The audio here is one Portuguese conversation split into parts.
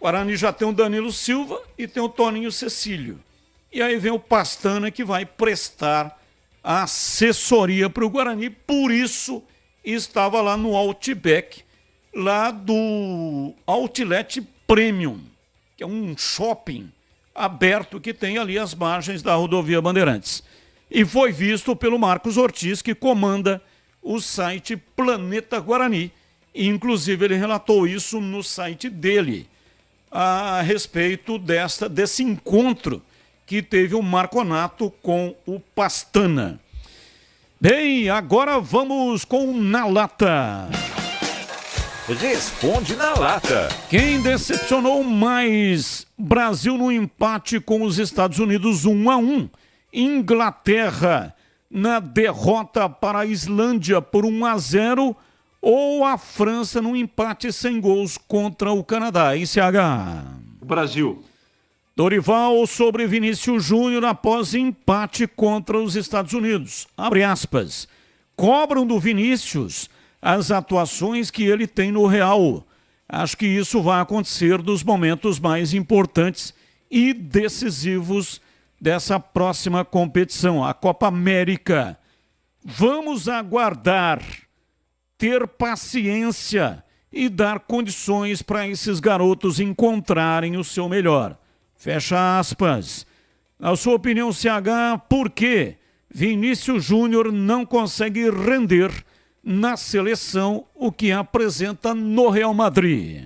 Guarani já tem o Danilo Silva e tem o Toninho Cecílio. E aí vem o Pastana que vai prestar a assessoria para o Guarani. Por isso estava lá no Outback, lá do Outlet Premium, que é um shopping aberto que tem ali as margens da rodovia Bandeirantes. E foi visto pelo Marcos Ortiz, que comanda o site Planeta Guarani. E, inclusive, ele relatou isso no site dele, a respeito desse encontro que teve o Marconato com o Pastana. Bem, agora vamos com o Na Lata. Responde na lata. Quem decepcionou mais? Brasil no empate com os Estados Unidos 1-1. Inglaterra na derrota para a Islândia por 1-0. Ou a França no empate sem gols contra o Canadá, em CH. Brasil. Dorival sobre Vinícius Júnior após empate contra os Estados Unidos. Abre aspas. Cobram do Vinícius as atuações que ele tem no Real. Acho que isso vai acontecer nos momentos mais importantes e decisivos dessa próxima competição, a Copa América. Vamos aguardar, ter paciência e dar condições para esses garotos encontrarem o seu melhor. Fecha aspas. Na sua opinião, CH, por que Vinícius Júnior não consegue render na seleção o que apresenta no Real Madrid?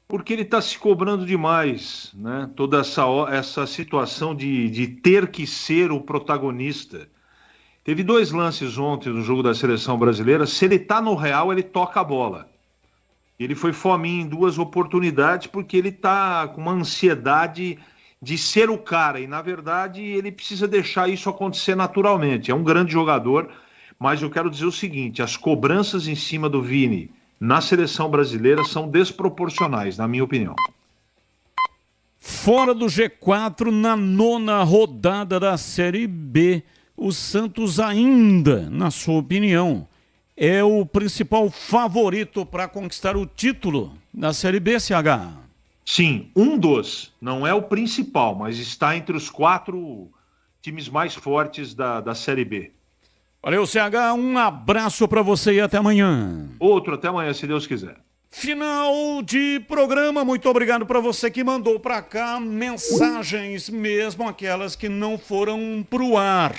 Porque ele está se cobrando demais, né? Toda essa situação de ter que ser o protagonista. Teve 2 lances ontem no jogo da seleção brasileira. Se ele está no Real, ele toca a bola. Ele foi fominha em 2 oportunidades porque ele está com uma ansiedade de ser o cara. E, na verdade, ele precisa deixar isso acontecer naturalmente. É um grande jogador, mas eu quero dizer o seguinte, as cobranças em cima do Vini na seleção brasileira são desproporcionais, na minha opinião. Fora do G4 na 9ª rodada da Série B, o Santos ainda, na sua opinião, é o principal favorito para conquistar o título da Série B, CH? Sim, um dos. Não é o principal, mas está entre os 4 times mais fortes da Série B. Valeu, CH. Um abraço para você e até amanhã. Outro, até amanhã, se Deus quiser. Final de programa. Muito obrigado para você que mandou para cá mensagens, mesmo aquelas que não foram pro ar.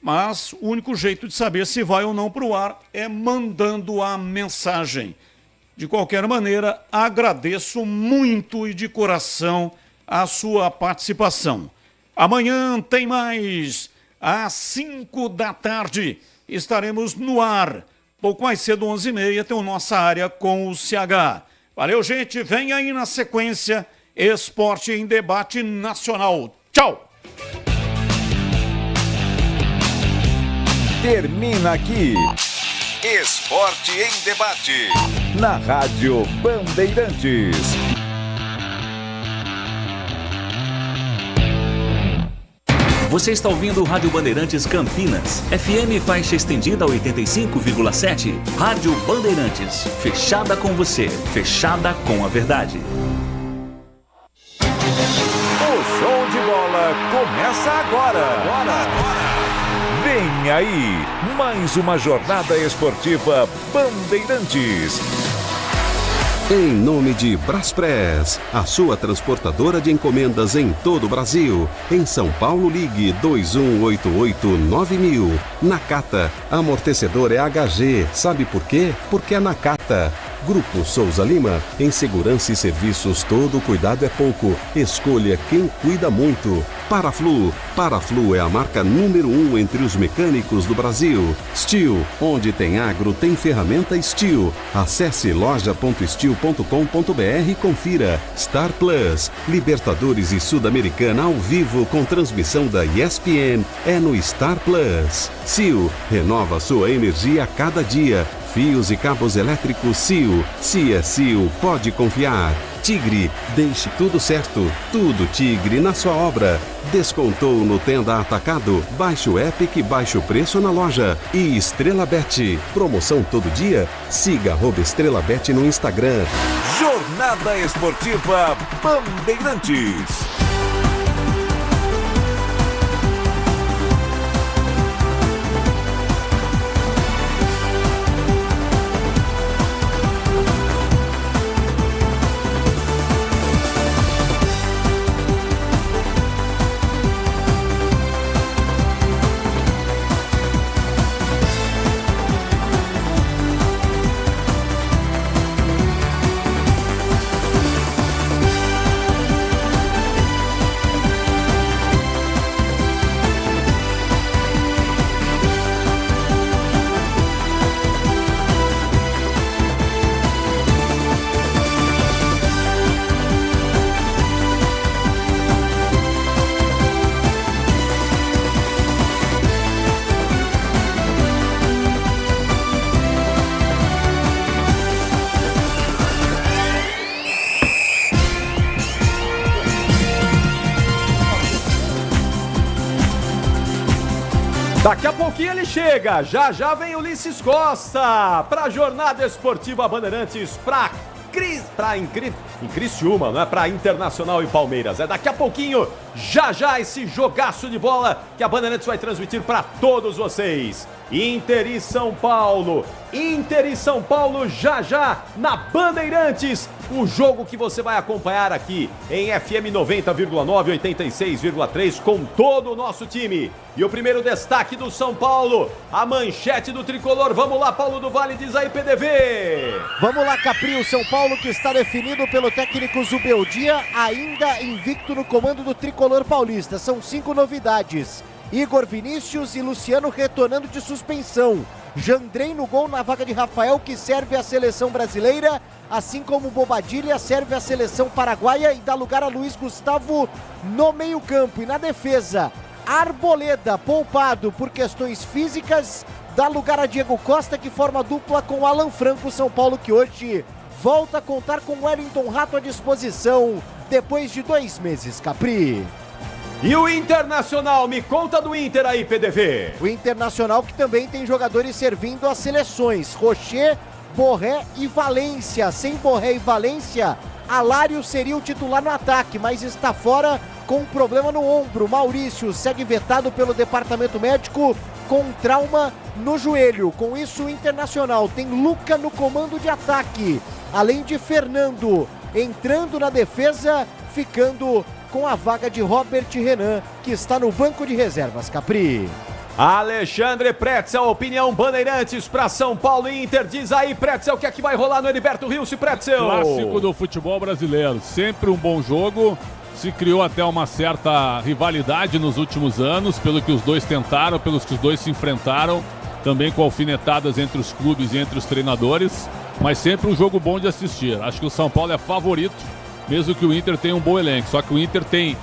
Mas o único jeito de saber se vai ou não pro ar é mandando a mensagem. De qualquer maneira, agradeço muito e de coração a sua participação. Amanhã tem mais. Às 5 da tarde estaremos no ar. Pouco mais cedo, 11h30, tem o Nossa Área com o CH. Valeu, gente. Vem aí na sequência Esporte em Debate Nacional. Tchau! Termina aqui Esporte em Debate na Rádio Bandeirantes. Você está ouvindo Rádio Bandeirantes Campinas, FM faixa estendida 85,7. Rádio Bandeirantes, fechada com você, fechada com a verdade. O show de bola começa agora. Vem aí, mais uma jornada esportiva Bandeirantes. Em nome de Braspress, a sua transportadora de encomendas em todo o Brasil. Em São Paulo, ligue 2188-9000. Nakata, amortecedor é HG. Sabe por quê? Porque é Nakata. Grupo Souza Lima, em segurança e serviços todo cuidado é pouco. Escolha quem cuida muito. Paraflu é a marca número 1 entre os mecânicos do Brasil. Steel, onde tem agro tem ferramenta Steel. Acesse loja.steel.com.br e confira. Star Plus, Libertadores e Sul-Americana ao vivo com transmissão da ESPN é no Star Plus. Sil, renova sua energia a cada dia. fios e cabos elétricos Cio. Se é Cio, pode confiar. Tigre, deixe tudo certo. Tudo Tigre na sua obra. Descontou no Tenda Atacado. Baixe o app que baixa o preço na loja. E Estrela Bet. Promoção todo dia? Siga @Estrela Bet no Instagram. Jornada Esportiva Bandeirantes. Daqui a pouquinho ele chega, já vem Ulisses Costa para a Jornada Esportiva Bandeirantes, em Criciúma, não é para Internacional e Palmeiras. É daqui a pouquinho, já esse jogaço de bola que a Bandeirantes vai transmitir para todos vocês. Inter e São Paulo já na Bandeirantes. O jogo que você vai acompanhar aqui em FM 90,9, 86,3 com todo o nosso time. E o primeiro destaque do São Paulo, a manchete do tricolor. Vamos lá, Paulo do Vale, diz aí, PDV. Vamos lá, Capri, o São Paulo que está definido pelo técnico Zubeldia, ainda invicto no comando do tricolor paulista. São 5 novidades. Igor Vinícius e Luciano retornando de suspensão. Jandrei no gol na vaga de Rafael, que serve à seleção brasileira, assim como Bobadilha serve à seleção paraguaia e dá lugar a Luiz Gustavo no meio-campo. E na defesa, Arboleda, poupado por questões físicas, dá lugar a Diego Costa, que forma dupla com Alan Franco. São Paulo que hoje volta a contar com Wellington Rato à disposição depois de 2 meses, Capri. E o Internacional, me conta do Inter aí, PDV. O Internacional que também tem jogadores servindo às seleções. Rocher, Borré e Valência. Sem Borré e Valência, Alário seria o titular no ataque, mas está fora com um problema no ombro. Maurício segue vetado pelo departamento médico com um trauma no joelho. Com isso, o Internacional tem Luca no comando de ataque, além de Fernando entrando na defesa, ficando com a vaga de Robert Renan, que está no banco de reservas, Capri. Alexandre Pretzel, opinião Bandeirantes para São Paulo e Inter. Diz aí, Pretzel, o que é que vai rolar no Heriberto Rilse, Pretzel? Clássico do futebol brasileiro, sempre um bom jogo. Se criou até uma certa rivalidade nos últimos anos, pelo que os dois tentaram, pelos que os dois se enfrentaram, também com alfinetadas entre os clubes e entre os treinadores, mas sempre um jogo bom de assistir. Acho que o São Paulo é favorito, mesmo que o Inter tenha um bom elenco. Só que o Inter tem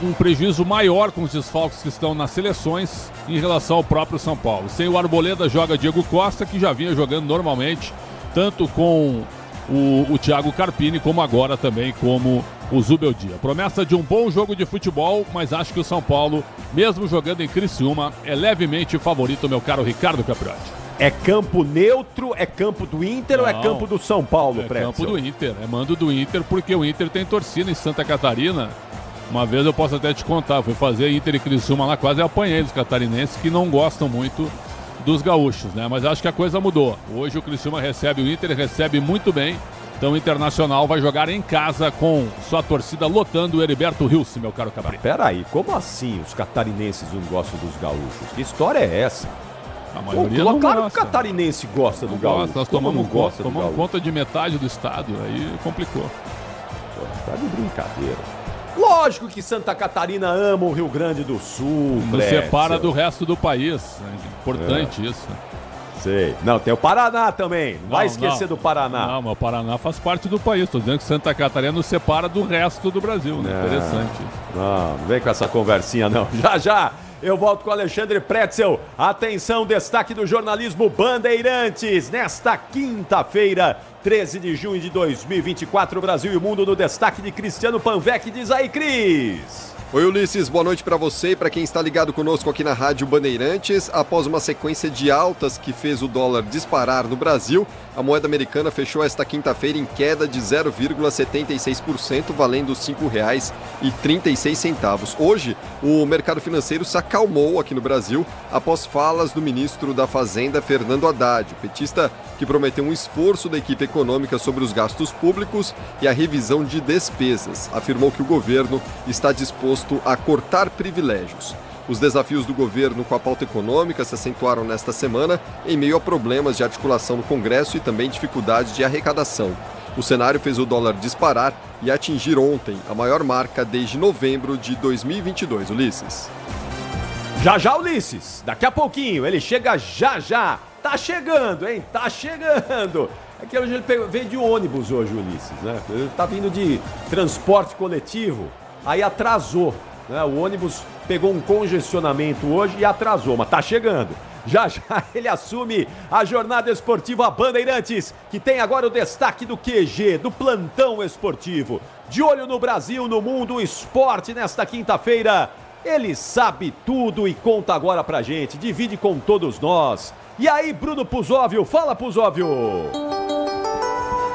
um prejuízo maior com os desfalques que estão nas seleções em relação ao próprio São Paulo. Sem o Arboleda joga Diego Costa, que já vinha jogando normalmente, tanto com o Thiago Carpini, como agora também como o Zubeldia. Promessa de um bom jogo de futebol, mas acho que o São Paulo, mesmo jogando em Criciúma, é levemente favorito, meu caro Ricardo Capriotti. É campo neutro, é campo do Inter. Não, ou é campo do São Paulo, Pretzel? É campo do Inter, é mando do Inter, porque o Inter tem torcida em Santa Catarina. Uma vez eu posso até te contar, fui fazer Inter e Criciúma lá, quase apanhei dos catarinenses que não gostam muito dos gaúchos, né? Mas acho que a coisa mudou. Hoje o Criciúma recebe o Inter, recebe muito bem. Então o Internacional vai jogar em casa com sua torcida lotando o Heriberto Rilse, meu caro Cabral. Peraí, como assim os catarinenses não gostam dos gaúchos? Que história é essa? A maioria não claro gosta. Que o catarinense gosta do gaúcho. Nós tomamos conta de metade do estado, aí complicou. Pô, tá de brincadeira. Lógico que Santa Catarina ama o Rio Grande do Sul. Nos separa do resto do país. É importante isso. Sei. Não, tem o Paraná também. Não vai esquecer do Paraná. Não, mas o Paraná faz parte do país. Estou dizendo que Santa Catarina nos separa do resto do Brasil. Né? Interessante. Não vem com essa conversinha, não. Já Eu volto com Alexandre Pretzel. Atenção, destaque do jornalismo Bandeirantes. Nesta quinta-feira, 13 de junho de 2024, Brasil e o mundo no destaque de Cristiano Panvec. Diz aí, Cris. Oi, Ulisses, boa noite para você e para quem está ligado conosco aqui na Rádio Bandeirantes. Após uma sequência de altas que fez o dólar disparar no Brasil, a moeda americana fechou esta quinta-feira em queda de 0,76%, valendo R$ 5,36. Hoje, o mercado financeiro se acalmou aqui no Brasil após falas do ministro da Fazenda, Fernando Haddad, o petista que prometeu um esforço da equipe econômica sobre os gastos públicos e a revisão de despesas. Afirmou que o governo está disposto a cortar privilégios. Os desafios do governo com a pauta econômica se acentuaram nesta semana em meio a problemas de articulação no Congresso e também dificuldades de arrecadação. O cenário fez o dólar disparar e atingir ontem a maior marca desde novembro de 2022. Ulisses. Já, Ulisses. Daqui a pouquinho. Ele chega já. Tá chegando, hein? Tá chegando. É que hoje ele veio de ônibus hoje, Ulisses, né? Ele tá vindo de transporte coletivo, aí atrasou, né? O ônibus pegou um congestionamento hoje e atrasou, mas tá chegando. Já ele assume a jornada esportiva Bandeirantes, que tem agora o destaque do QG, do plantão esportivo. De olho no Brasil, no mundo, o esporte nesta quinta-feira. Ele sabe tudo e conta agora pra gente, divide com todos nós. E aí, Bruno Puzóvio, fala, Puzóvio!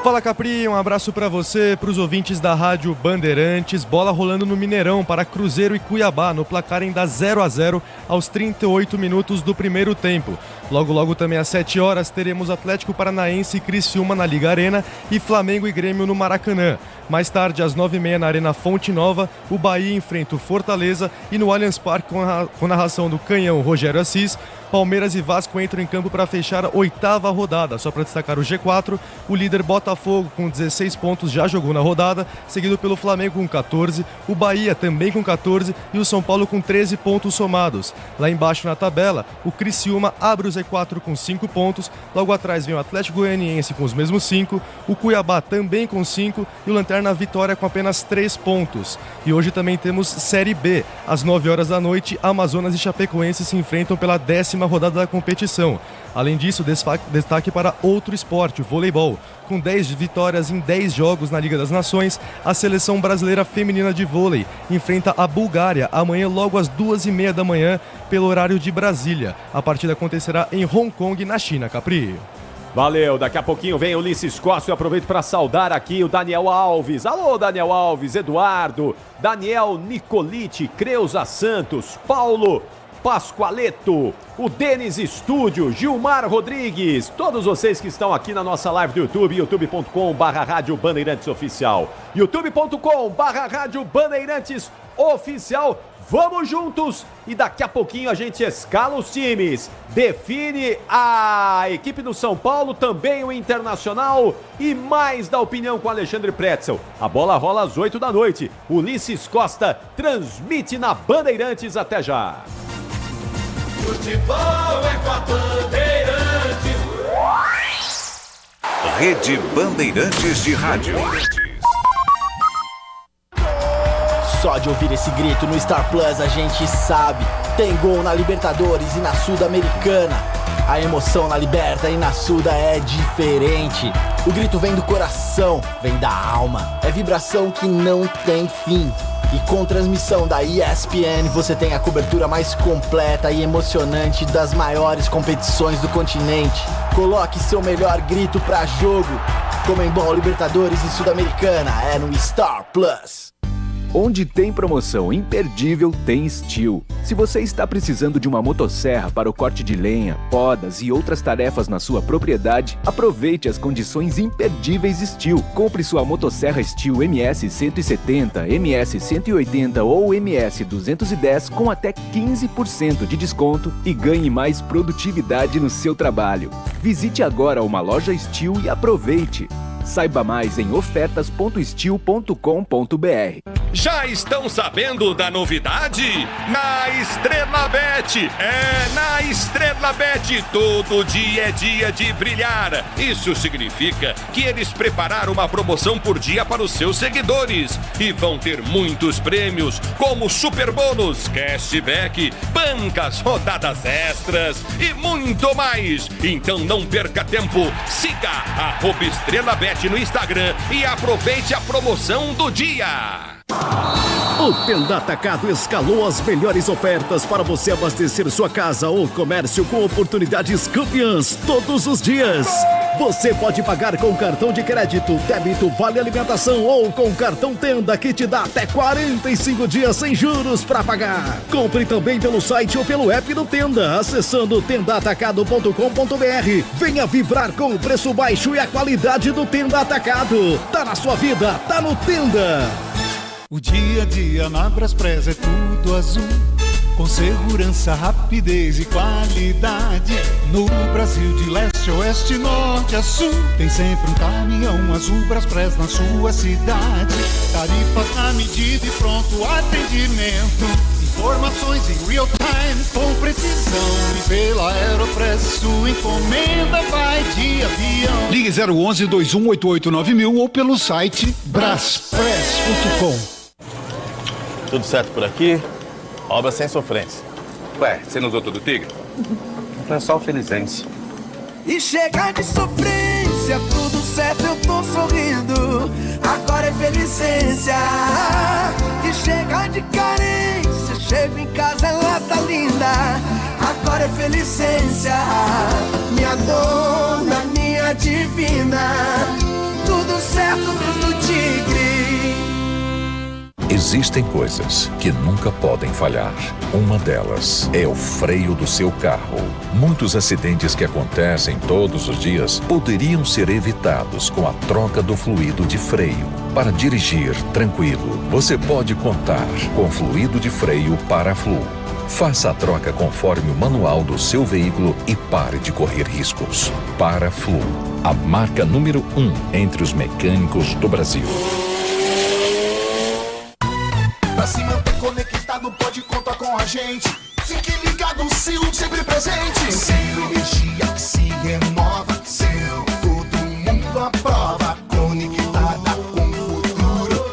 Fala, Capri, um abraço para você, para os ouvintes da Rádio Bandeirantes. Bola rolando no Mineirão para Cruzeiro e Cuiabá, no placar ainda 0-0 aos 38 minutos do primeiro tempo. Logo também às 7 horas teremos Atlético Paranaense e Criciúma na Liga Arena e Flamengo e Grêmio no Maracanã. Mais tarde, às 9h30 na Arena Fonte Nova, o Bahia enfrenta o Fortaleza e no Allianz Parque com narração do canhão Rogério Assis, Palmeiras e Vasco entram em campo para fechar a 8ª rodada. Só para destacar o G4, o líder Botafogo com 16 pontos já jogou na rodada, seguido pelo Flamengo com 14, o Bahia também com 14 e o São Paulo com 13 pontos somados. Lá embaixo na tabela, o Criciúma abre o Z4 com 5 pontos, logo atrás vem o Atlético Goianiense com os mesmos 5, o Cuiabá também com 5 e o Lanterna Vitória com apenas 3 pontos. E hoje também temos Série B. Às 9 horas da noite, Amazonas e Chapecoense se enfrentam pela 10ª rodada da competição. Além disso, destaque para outro esporte, o voleibol. Com 10 vitórias em 10 jogos na Liga das Nações, a seleção brasileira feminina de vôlei enfrenta a Bulgária amanhã logo às 2h30 da manhã pelo horário de Brasília. A partida acontecerá em Hong Kong, na China, Capri. Valeu, daqui a pouquinho vem o Ulisses Costa. Eu aproveito para saudar aqui o Daniel Alves. Alô, Daniel Alves, Eduardo, Daniel Nicolite, Creuza Santos, Paulo Pascoaleto, o Denis Estúdio, Gilmar Rodrigues, todos vocês que estão aqui na nossa live do YouTube, youtube.com/Rádio Bandeirantes Oficial, youtube.com/Rádio Bandeirantes Oficial. Vamos juntos e daqui a pouquinho a gente escala os times, define a equipe do São Paulo, também o Internacional e mais da opinião com Alexandre Pretzel. A bola rola às 8 da noite. Ulisses Costa transmite na Bandeirantes. Até já. Futebol é com a Bandeirantes. Rede Bandeirantes de Rádio. Só de ouvir esse grito no Star Plus a gente sabe. Tem gol na Libertadores e na Sul-Americana. A emoção na Liberta e na Suda é diferente. O grito vem do coração, vem da alma. É vibração que não tem fim. E com transmissão da ESPN você tem a cobertura mais completa e emocionante das maiores competições do continente. Coloque seu melhor grito pra jogo. Comembol, Libertadores e Sul-Americana é no Star Plus. Onde tem promoção imperdível, tem Steel. Se você está precisando de uma motosserra para o corte de lenha, podas e outras tarefas na sua propriedade, aproveite as condições imperdíveis Steel. Compre sua motosserra Steel MS 170, MS 180 ou MS 210 com até 15% de desconto e ganhe mais produtividade no seu trabalho. Visite agora uma loja Steel e aproveite. Saiba mais em ofertas.steel.com.br. Já estão sabendo da novidade? Na Estrela Bet! Na Estrela Bet todo dia é dia de brilhar. Isso significa que eles prepararam uma promoção por dia para os seus seguidores e vão ter muitos prêmios, como super bônus, cashback, bancas, rodadas extras e muito mais. Então não perca tempo, siga @EstrelaBet no Instagram e aproveite a promoção do dia. O Tenda Atacado escalou as melhores ofertas para você abastecer sua casa ou comércio com oportunidades campeãs todos os dias. Você pode pagar com cartão de crédito, débito, vale alimentação ou com cartão Tenda que te dá até 45 dias sem juros para pagar. Compre também pelo site ou pelo app do Tenda, acessando tendaatacado.com.br. Venha vibrar com o preço baixo e a qualidade do Tenda Atacado. Tá na sua vida, tá no Tenda. O dia a dia na Braspress é tudo azul, com segurança, rapidez e qualidade. No Brasil de leste a oeste, norte a sul, tem sempre um caminhão azul Braspress na sua cidade. Tarifas na medida e pronto atendimento. Informações em real time com precisão. E pela Aeropress sua encomenda vai de avião. Ligue 011 2188 9000 ou pelo site braspress.com. Tudo certo por aqui? Obra sem sofrência. Ué, você não usou todo o Tigre? Não é só o Felizense. E chega de sofrência, tudo certo, eu tô sorrindo. Agora é Felicência. E chega de carência, chego em casa, ela tá linda. Agora é Felicência. Minha dona, minha divina. Tudo certo, tudo Tigre. Existem coisas que nunca podem falhar. Uma delas é o freio do seu carro. Muitos acidentes que acontecem todos os dias poderiam ser evitados com a troca do fluido de freio. Para dirigir tranquilo, você pode contar com fluido de freio Paraflu. Faça a troca conforme o manual do seu veículo e pare de correr riscos. Paraflu, a marca número 1 entre os mecânicos do Brasil. Pra se manter conectado, pode contar com a gente. Fique ligado, Sil, sempre presente. Sil, energia que se renova. Sil, todo mundo aprova. Conectada com o futuro.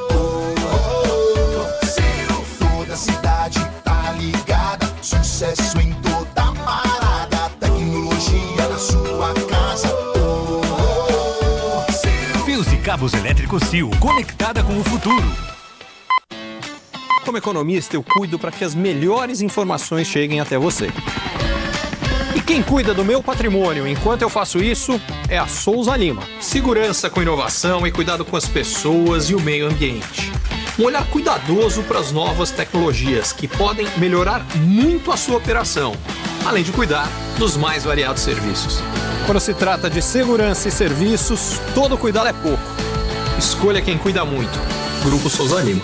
Sil, toda a cidade tá ligada. Sucesso em toda parada. Tecnologia na sua casa. Fios e cabos elétricos Sil, conectada com o futuro. Como economista, eu cuido para que as melhores informações cheguem até você. E quem cuida do meu patrimônio enquanto eu faço isso é a Souza Lima. Segurança com inovação e cuidado com as pessoas e o meio ambiente. Um olhar cuidadoso para as novas tecnologias que podem melhorar muito a sua operação, além de cuidar dos mais variados serviços. Quando se trata de segurança e serviços, todo cuidado é pouco. Escolha quem cuida muito. Grupo Souza Lima.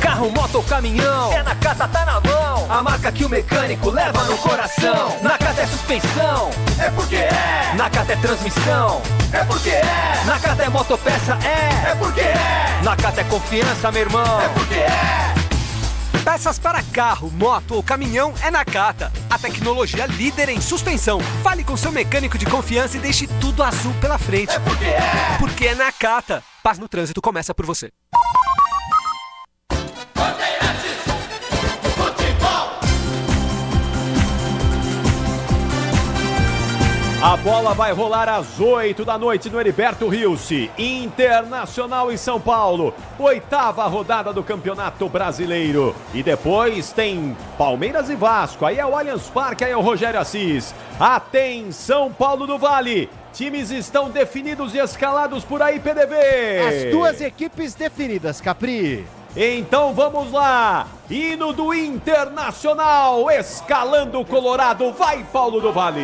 Carro, moto ou caminhão, é Nakata, tá na mão. A marca que o mecânico leva no coração. Nakata é suspensão, é porque é. Nakata é transmissão, é porque é. Nakata é motopeça, é porque é. Nakata é confiança, meu irmão, é porque é. Peças para carro, moto ou caminhão é Nakata. A tecnologia líder em suspensão. Fale com seu mecânico de confiança e deixe tudo azul pela frente. É porque é. Porque é Nakata. Paz no trânsito começa por você. A bola vai rolar às 8 da noite no Heriberto Rilse. Internacional em São Paulo. 8ª rodada do Campeonato Brasileiro. E depois tem Palmeiras e Vasco. Aí é o Allianz Parque, aí é o Rogério Assis. Atenção, Paulo do Vale. Times estão definidos e escalados por aí, PDV. As duas equipes definidas, Capri. Então vamos lá, hino do Internacional, escalando o Colorado, vai Paulo do Vale.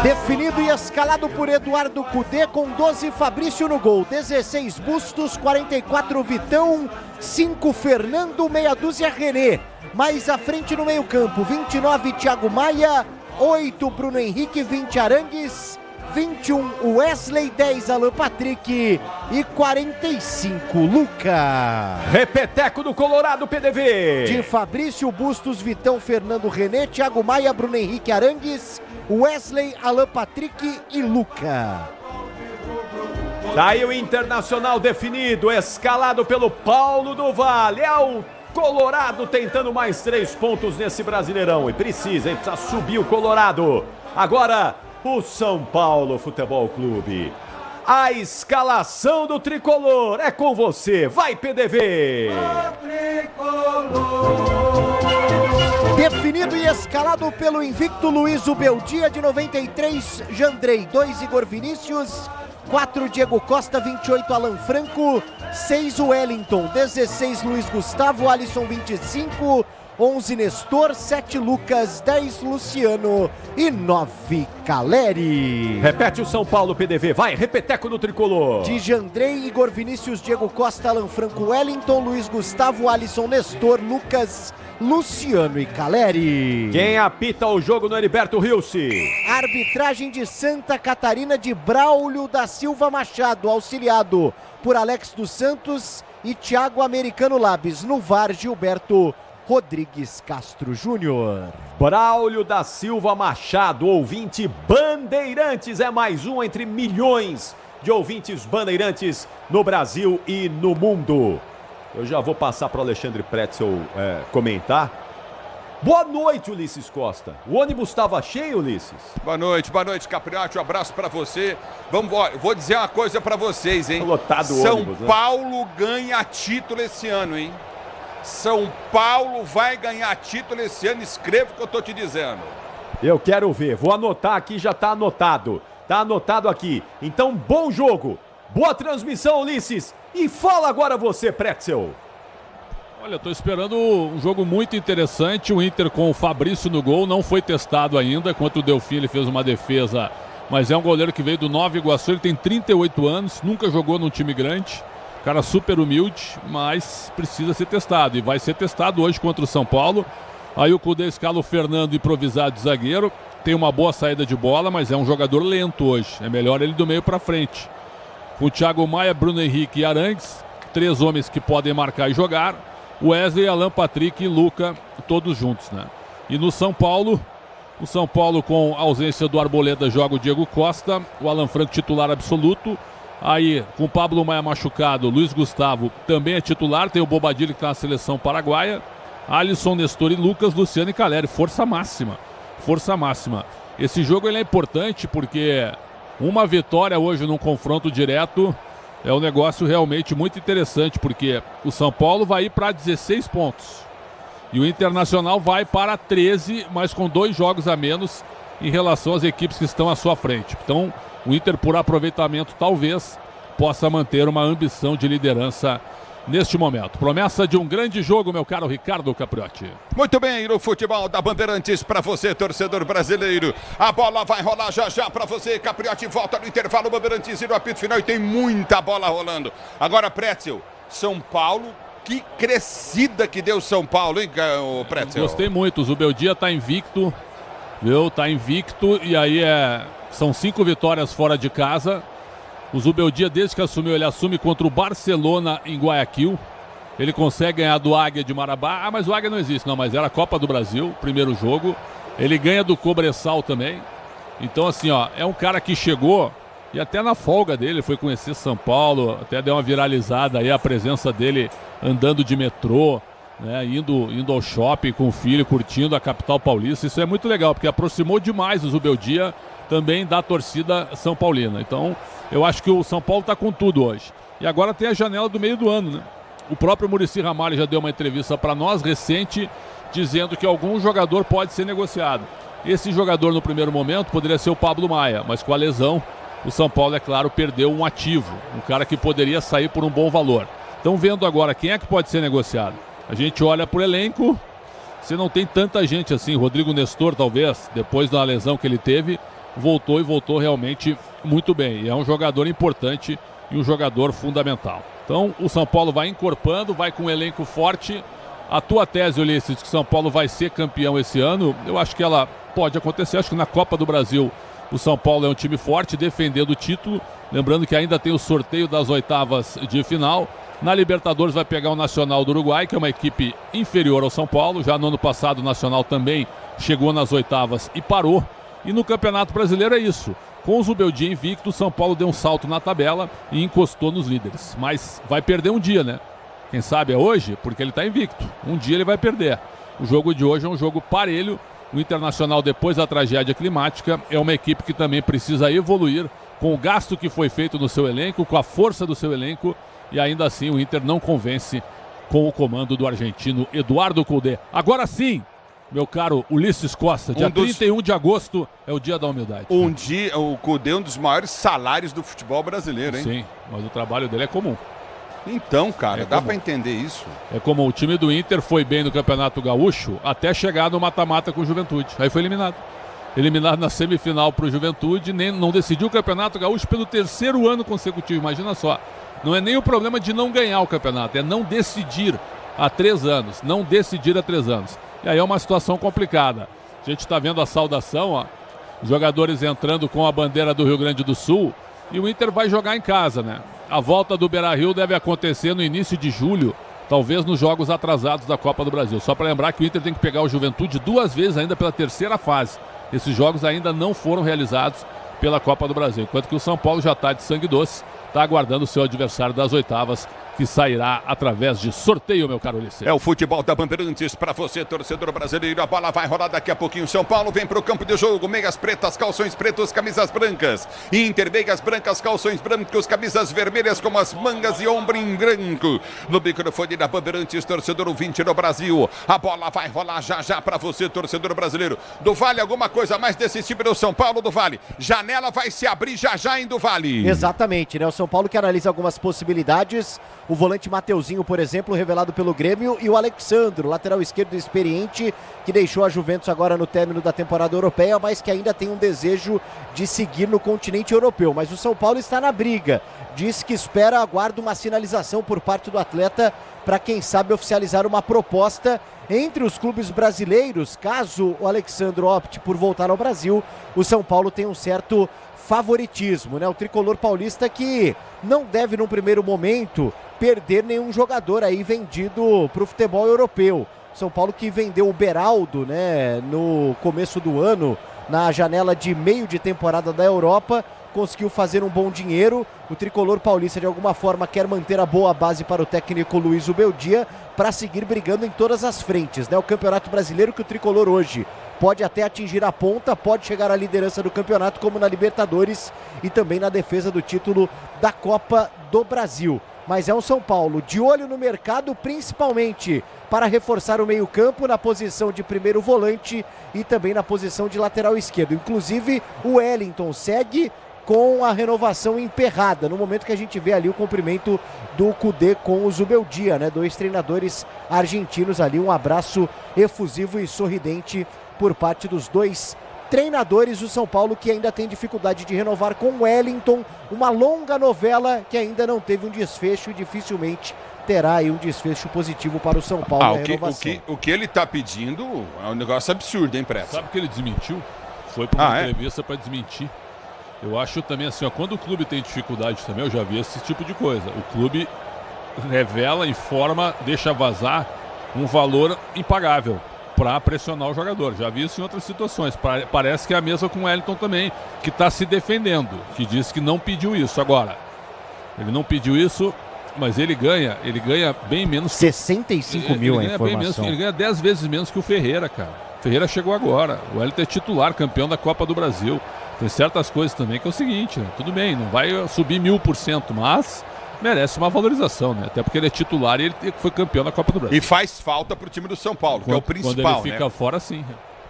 Definido e escalado por Eduardo Cudê, com 12 Fabrício no gol, 16 Bustos, 44 Vitão, 5 Fernando, meia dúzia René. Mais à frente no meio campo, 29 Thiago Maia, 8 Bruno Henrique, 20 Arangues, 21, Wesley, 10, Alan Patrick e 45, Luca. Repeteco do Colorado, PDV. De Fabrício, Bustos, Vitão, Fernando, René, Thiago Maia, Bruno Henrique Arangues, Wesley, Alan Patrick e Luca. Daí o Internacional definido, escalado pelo Paulo do Vale. É o Colorado tentando mais 3 pontos nesse Brasileirão. E precisa, hein? Precisa subir o Colorado. Agora, o São Paulo Futebol Clube. A escalação do Tricolor é com você. Vai, PDV! Definido e escalado pelo invicto Luiz Ubeldia, de 93, Jandrei, 2, Igor Vinícius, 4, Diego Costa, 28, Alan Franco, 6, Wellington, 16, Luiz Gustavo, Alisson, 25, 11, Nestor, 7, Lucas, 10, Luciano e 9, Caleri. Repete o São Paulo, PDV, vai, repeteco do Tricolor. De Jandrei, Igor Vinícius, Diego Costa, Alan Franco, Wellington, Luiz Gustavo, Alisson, Nestor, Lucas, Luciano e Caleri. Quem apita o jogo no Heriberto Rilse? Arbitragem de Santa Catarina, de Braulio da Silva Machado, auxiliado por Alex dos Santos e Thiago Americano Labes. No VAR, Gilberto Rodrigues Castro Júnior. Braulio da Silva Machado, ouvinte Bandeirantes, é mais um entre milhões de ouvintes Bandeirantes no Brasil e no mundo. Eu já vou passar para o Alexandre Pretzel comentar. Boa noite, Ulisses Costa. O ônibus estava cheio, Ulisses? Boa noite, Capriotti. Um abraço para você. Eu vou dizer uma coisa para vocês, hein? Lotado o São ônibus, né? Paulo ganha título esse ano, hein? São Paulo vai ganhar título esse ano. Escreva o que eu tô te dizendo. Eu quero ver. Vou anotar aqui, já tá anotado. Tá anotado aqui. Então, bom jogo. Boa transmissão, Ulisses. E fala agora você, Pretzel. Olha, eu tô esperando um jogo muito interessante. O Inter com o Fabrício no gol. Não foi testado ainda. Contra o Delfim, ele fez uma defesa. Mas é um goleiro que veio do Nova Iguaçu. Ele tem 38 anos. Nunca jogou num time grande. Cara super humilde, mas precisa ser testado. E vai ser testado hoje contra o São Paulo. Aí o Cudê escala o Fernando improvisado de zagueiro. Tem uma boa saída de bola, mas é um jogador lento hoje. É melhor ele do meio para frente. Com o Thiago Maia, Bruno Henrique e Arangues. 3 homens que podem marcar e jogar. Wesley, Alan Patrick e Luca, todos juntos, né? E no São Paulo, o São Paulo com a ausência do Arboleda joga o Diego Costa. O Alan Franco titular absoluto. Aí, com o Pablo Maia machucado, Luiz Gustavo também é titular. Tem o Bobadilha que está na seleção paraguaia. Alisson, Nestor e Lucas, Luciano e Caleri. Força máxima. Força máxima. Esse jogo ele é importante porque uma vitória hoje num confronto direto é um negócio realmente muito interessante. Porque o São Paulo vai ir para 16 pontos. E o Internacional vai para 13, mas com 2 jogos a menos em relação às equipes que estão à sua frente. Então, o Inter, por aproveitamento, talvez possa manter uma ambição de liderança neste momento. Promessa de um grande jogo, meu caro Ricardo Capriotti. Muito bem, no futebol da Bandeirantes para você, torcedor brasileiro. A bola vai rolar já para você, Capriotti. Volta no intervalo, Bandeirantes e no apito final. E tem muita bola rolando. Agora, Pretzel, São Paulo. Que crescida que deu São Paulo, hein, Pretzel? Gostei muito. O Zubeldia está invicto. Viu? Tá invicto. E aí são 5 vitórias fora de casa. O Zubeldia, desde que assumiu, ele assume contra o Barcelona em Guayaquil. Ele consegue ganhar do Águia de Marabá. Ah, mas o Águia não existe, não. Mas era a Copa do Brasil, primeiro jogo. Ele ganha do Cobressal também. Então, assim, ó, é um cara que chegou e até na folga dele foi conhecer São Paulo. Até deu uma viralizada aí a presença dele andando de metrô, né, indo ao shopping com o filho, curtindo a capital paulista. Isso é muito legal, porque aproximou demais o Zubeldia também da torcida São Paulina. Então, eu acho que o São Paulo está com tudo hoje. E agora tem a janela do meio do ano, né? O próprio Muricy Ramalho já deu uma entrevista para nós, recente, dizendo que algum jogador pode ser negociado. Esse jogador, no primeiro momento, poderia ser o Pablo Maia, mas com a lesão, o São Paulo, é claro, perdeu um ativo, um cara que poderia sair por um bom valor. Então, vendo agora quem é que pode ser negociado. A gente olha para o elenco, você não tem tanta gente assim. Rodrigo Nestor, talvez, depois da lesão que ele teve, voltou e voltou realmente muito bem. E é um jogador importante e um jogador fundamental. Então, o São Paulo vai encorpando, vai com um elenco forte. A tua tese, Ulisses, que São Paulo vai ser campeão esse ano, eu acho que ela pode acontecer. Acho que na Copa do Brasil O São Paulo é um time forte, defendendo o título. Lembrando que ainda tem o sorteio das oitavas de final. Na Libertadores vai pegar o Nacional do Uruguai, que é uma equipe inferior ao São Paulo. Já no ano passado o Nacional também chegou nas oitavas e parou. E no Campeonato Brasileiro é isso. Com o Zubeldia invicto, o São Paulo deu um salto na tabela e encostou nos líderes. Mas vai perder um dia, né? Quem sabe é hoje, porque ele está invicto. Um dia ele vai perder. O jogo de hoje é um jogo parelho. O Internacional, depois da tragédia climática, é uma equipe que também precisa evoluir com o gasto que foi feito no seu elenco, com a força do seu elenco. E ainda assim o Inter não convence com o comando do argentino Eduardo Cudê. Agora sim, meu caro Ulisses Costa, dia 31 de agosto é o dia da humildade. O Cudê é um dos maiores salários do futebol brasileiro, hein? Sim, mas o trabalho dele é comum. Então, cara, dá pra entender isso. É como o time do Inter foi bem no Campeonato Gaúcho até chegar no mata-mata com o Juventude. Aí foi eliminado. Eliminado na semifinal pro Juventude, não decidiu o Campeonato Gaúcho pelo 3º ano consecutivo, imagina só. Não é nem o problema de não ganhar o campeonato, é não decidir há 3 anos. Não decidir há 3 anos. E aí é uma situação complicada. A gente está vendo a saudação, ó, jogadores entrando com a bandeira do Rio Grande do Sul. E o Inter vai jogar em casa, né? A volta do Beira-Rio deve acontecer no início de julho, talvez nos jogos atrasados da Copa do Brasil. Só para lembrar que o Inter tem que pegar o Juventude 2 vezes ainda pela 3ª fase. Esses jogos ainda não foram realizados pela Copa do Brasil. Enquanto que o São Paulo já está de sangue doce, está aguardando o seu adversário das oitavas, que sairá através de sorteio, meu caro Ulisses. É o futebol da Bandeirantes para você, torcedor brasileiro. A bola vai rolar daqui a pouquinho. São Paulo vem para o campo de jogo. Meias pretas, calções pretos, camisas brancas. Inter, meias brancas, calções brancos, camisas vermelhas com as mangas e ombro em branco. No microfone da Bandeirantes, torcedor ouvinte no Brasil. A bola vai rolar já já para você, torcedor brasileiro. Do Vale, alguma coisa mais desse time do São Paulo, do Vale? Janela vai se abrir já já em do Vale. Exatamente, né? O São Paulo que analisa algumas possibilidades. O volante Mateuzinho, por exemplo, revelado pelo Grêmio, e o Alexandro, lateral esquerdo experiente, que deixou a Juventus agora no término da temporada europeia, mas que ainda tem um desejo de seguir no continente europeu. Mas o São Paulo está na briga. Diz que aguarda uma sinalização por parte do atleta para, quem sabe, oficializar uma proposta entre os clubes brasileiros. Caso o Alexandro opte por voltar ao Brasil, o São Paulo tem um certo favoritismo, né? O tricolor paulista que não deve, num primeiro momento, perder nenhum jogador aí vendido para o futebol europeu. São Paulo que vendeu o Beraldo, né, no começo do ano, na janela de meio de temporada da Europa, conseguiu fazer um bom dinheiro. O tricolor paulista, de alguma forma, quer manter a boa base para o técnico Luiz Zubeldia para seguir brigando em todas as frentes, né? O Campeonato Brasileiro, que o tricolor hoje pode até atingir a ponta, pode chegar à liderança do campeonato, como na Libertadores e também na defesa do título da Copa do Brasil. Mas é um São Paulo de olho no mercado, principalmente para reforçar o meio-campo na posição de primeiro volante e também na posição de lateral esquerdo. Inclusive, o Wellington segue com a renovação emperrada, no momento que a gente vê ali o cumprimento do Cudê com o Zubeldia, né? 2 treinadores argentinos ali, um abraço efusivo e sorridente por parte dos 2 treinadores. O São Paulo que ainda tem dificuldade de renovar com o Wellington, uma longa novela que ainda não teve um desfecho e dificilmente terá aí um desfecho positivo para o São Paulo. O que ele está pedindo é um negócio absurdo, hein, Pressa? Sabe que ele desmentiu? Foi para uma entrevista para desmentir. Eu acho também assim, ó, quando o clube tem dificuldade também, eu já vi esse tipo de coisa. O clube revela, informa, deixa vazar um valor impagável para pressionar o jogador. Já vi isso em outras situações. Parece que é a mesma com o Wellington também, que está se defendendo, que diz que não pediu isso. Agora, ele não pediu isso, mas ele ganha bem menos. 65 mil a informação. Ele ganha 10 vezes menos que o Ferreira, cara. O Ferreira chegou agora. O Wellington é titular, campeão da Copa do Brasil. Tem certas coisas também que é o seguinte, né? Tudo bem, não vai subir 1000%, mas merece uma valorização, né? Até porque ele é titular e ele foi campeão da Copa do Brasil. E faz falta pro time do São Paulo, que é o principal, quando ele fica fora, sim.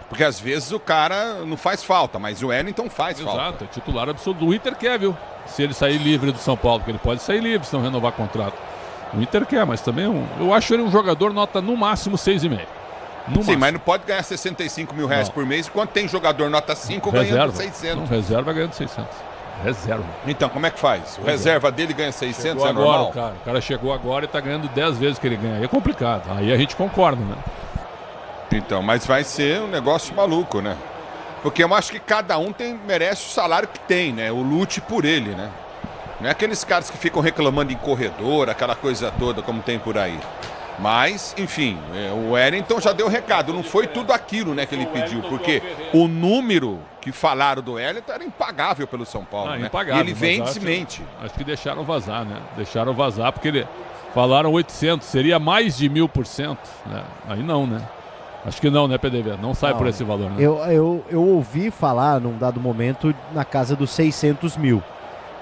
Porque às vezes o cara não faz falta, mas o Wellington faz falta. Exato, é titular absoluto. O Inter quer, viu? Se ele sair livre do São Paulo, porque ele pode sair livre se não renovar contrato. O Inter quer, mas também eu acho ele um jogador nota no máximo 6,5. Sim, mas não pode ganhar 65 mil reais por mês, enquanto tem jogador nota 5 ganhando 600. Não, reserva ganhando 600. Reserva. Então, como é que faz? O reserva dele ganha 600, chegou é agora, normal? O cara chegou agora e tá ganhando 10 vezes que ele ganha. Aí é complicado. Aí a gente concorda, né? Então, mas vai ser um negócio maluco, né? Porque eu acho que cada um merece o salário que tem, né? O lute por ele, né? Não é aqueles caras que ficam reclamando em corredor, aquela coisa toda como tem por aí. Mas, enfim, o Wellington já deu recado. Não foi tudo aquilo, né, que ele pediu. Porque o número que falaram do Wellington era impagável pelo São Paulo, né? Impagável, e ele vem e se mente. Acho que deixaram vazar, né? Deixaram vazar porque falaram 800. Seria mais de 1000%, né? Aí não, né? Acho que não, né, PDV? Não sai por esse valor, né? Eu ouvi falar, num dado momento, na casa dos 600 mil.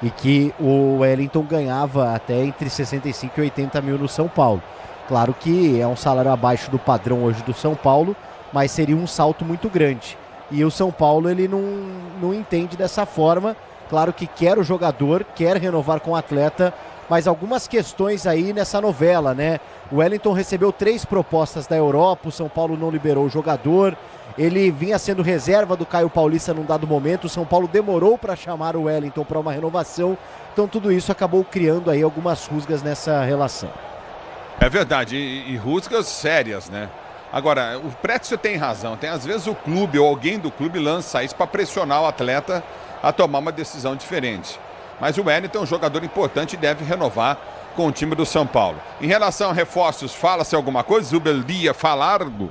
E que o Wellington ganhava até entre 65 e 80 mil no São Paulo. Claro que é um salário abaixo do padrão hoje do São Paulo, mas seria um salto muito grande. E o São Paulo, ele não entende dessa forma. Claro que quer o jogador, quer renovar com o atleta, mas algumas questões aí nessa novela, né? O Wellington recebeu 3 propostas da Europa, o São Paulo não liberou o jogador. Ele vinha sendo reserva do Caio Paulista num dado momento, o São Paulo demorou para chamar o Wellington para uma renovação. Então tudo isso acabou criando aí algumas rusgas nessa relação. É verdade, e rusgas sérias, né? Agora, o Prétio tem razão, tem às vezes o clube ou alguém do clube lança isso para pressionar o atleta a tomar uma decisão diferente. Mas o Wellington é um jogador importante e deve renovar com o time do São Paulo. Em relação a reforços, fala-se alguma coisa? Zubeldia falardo?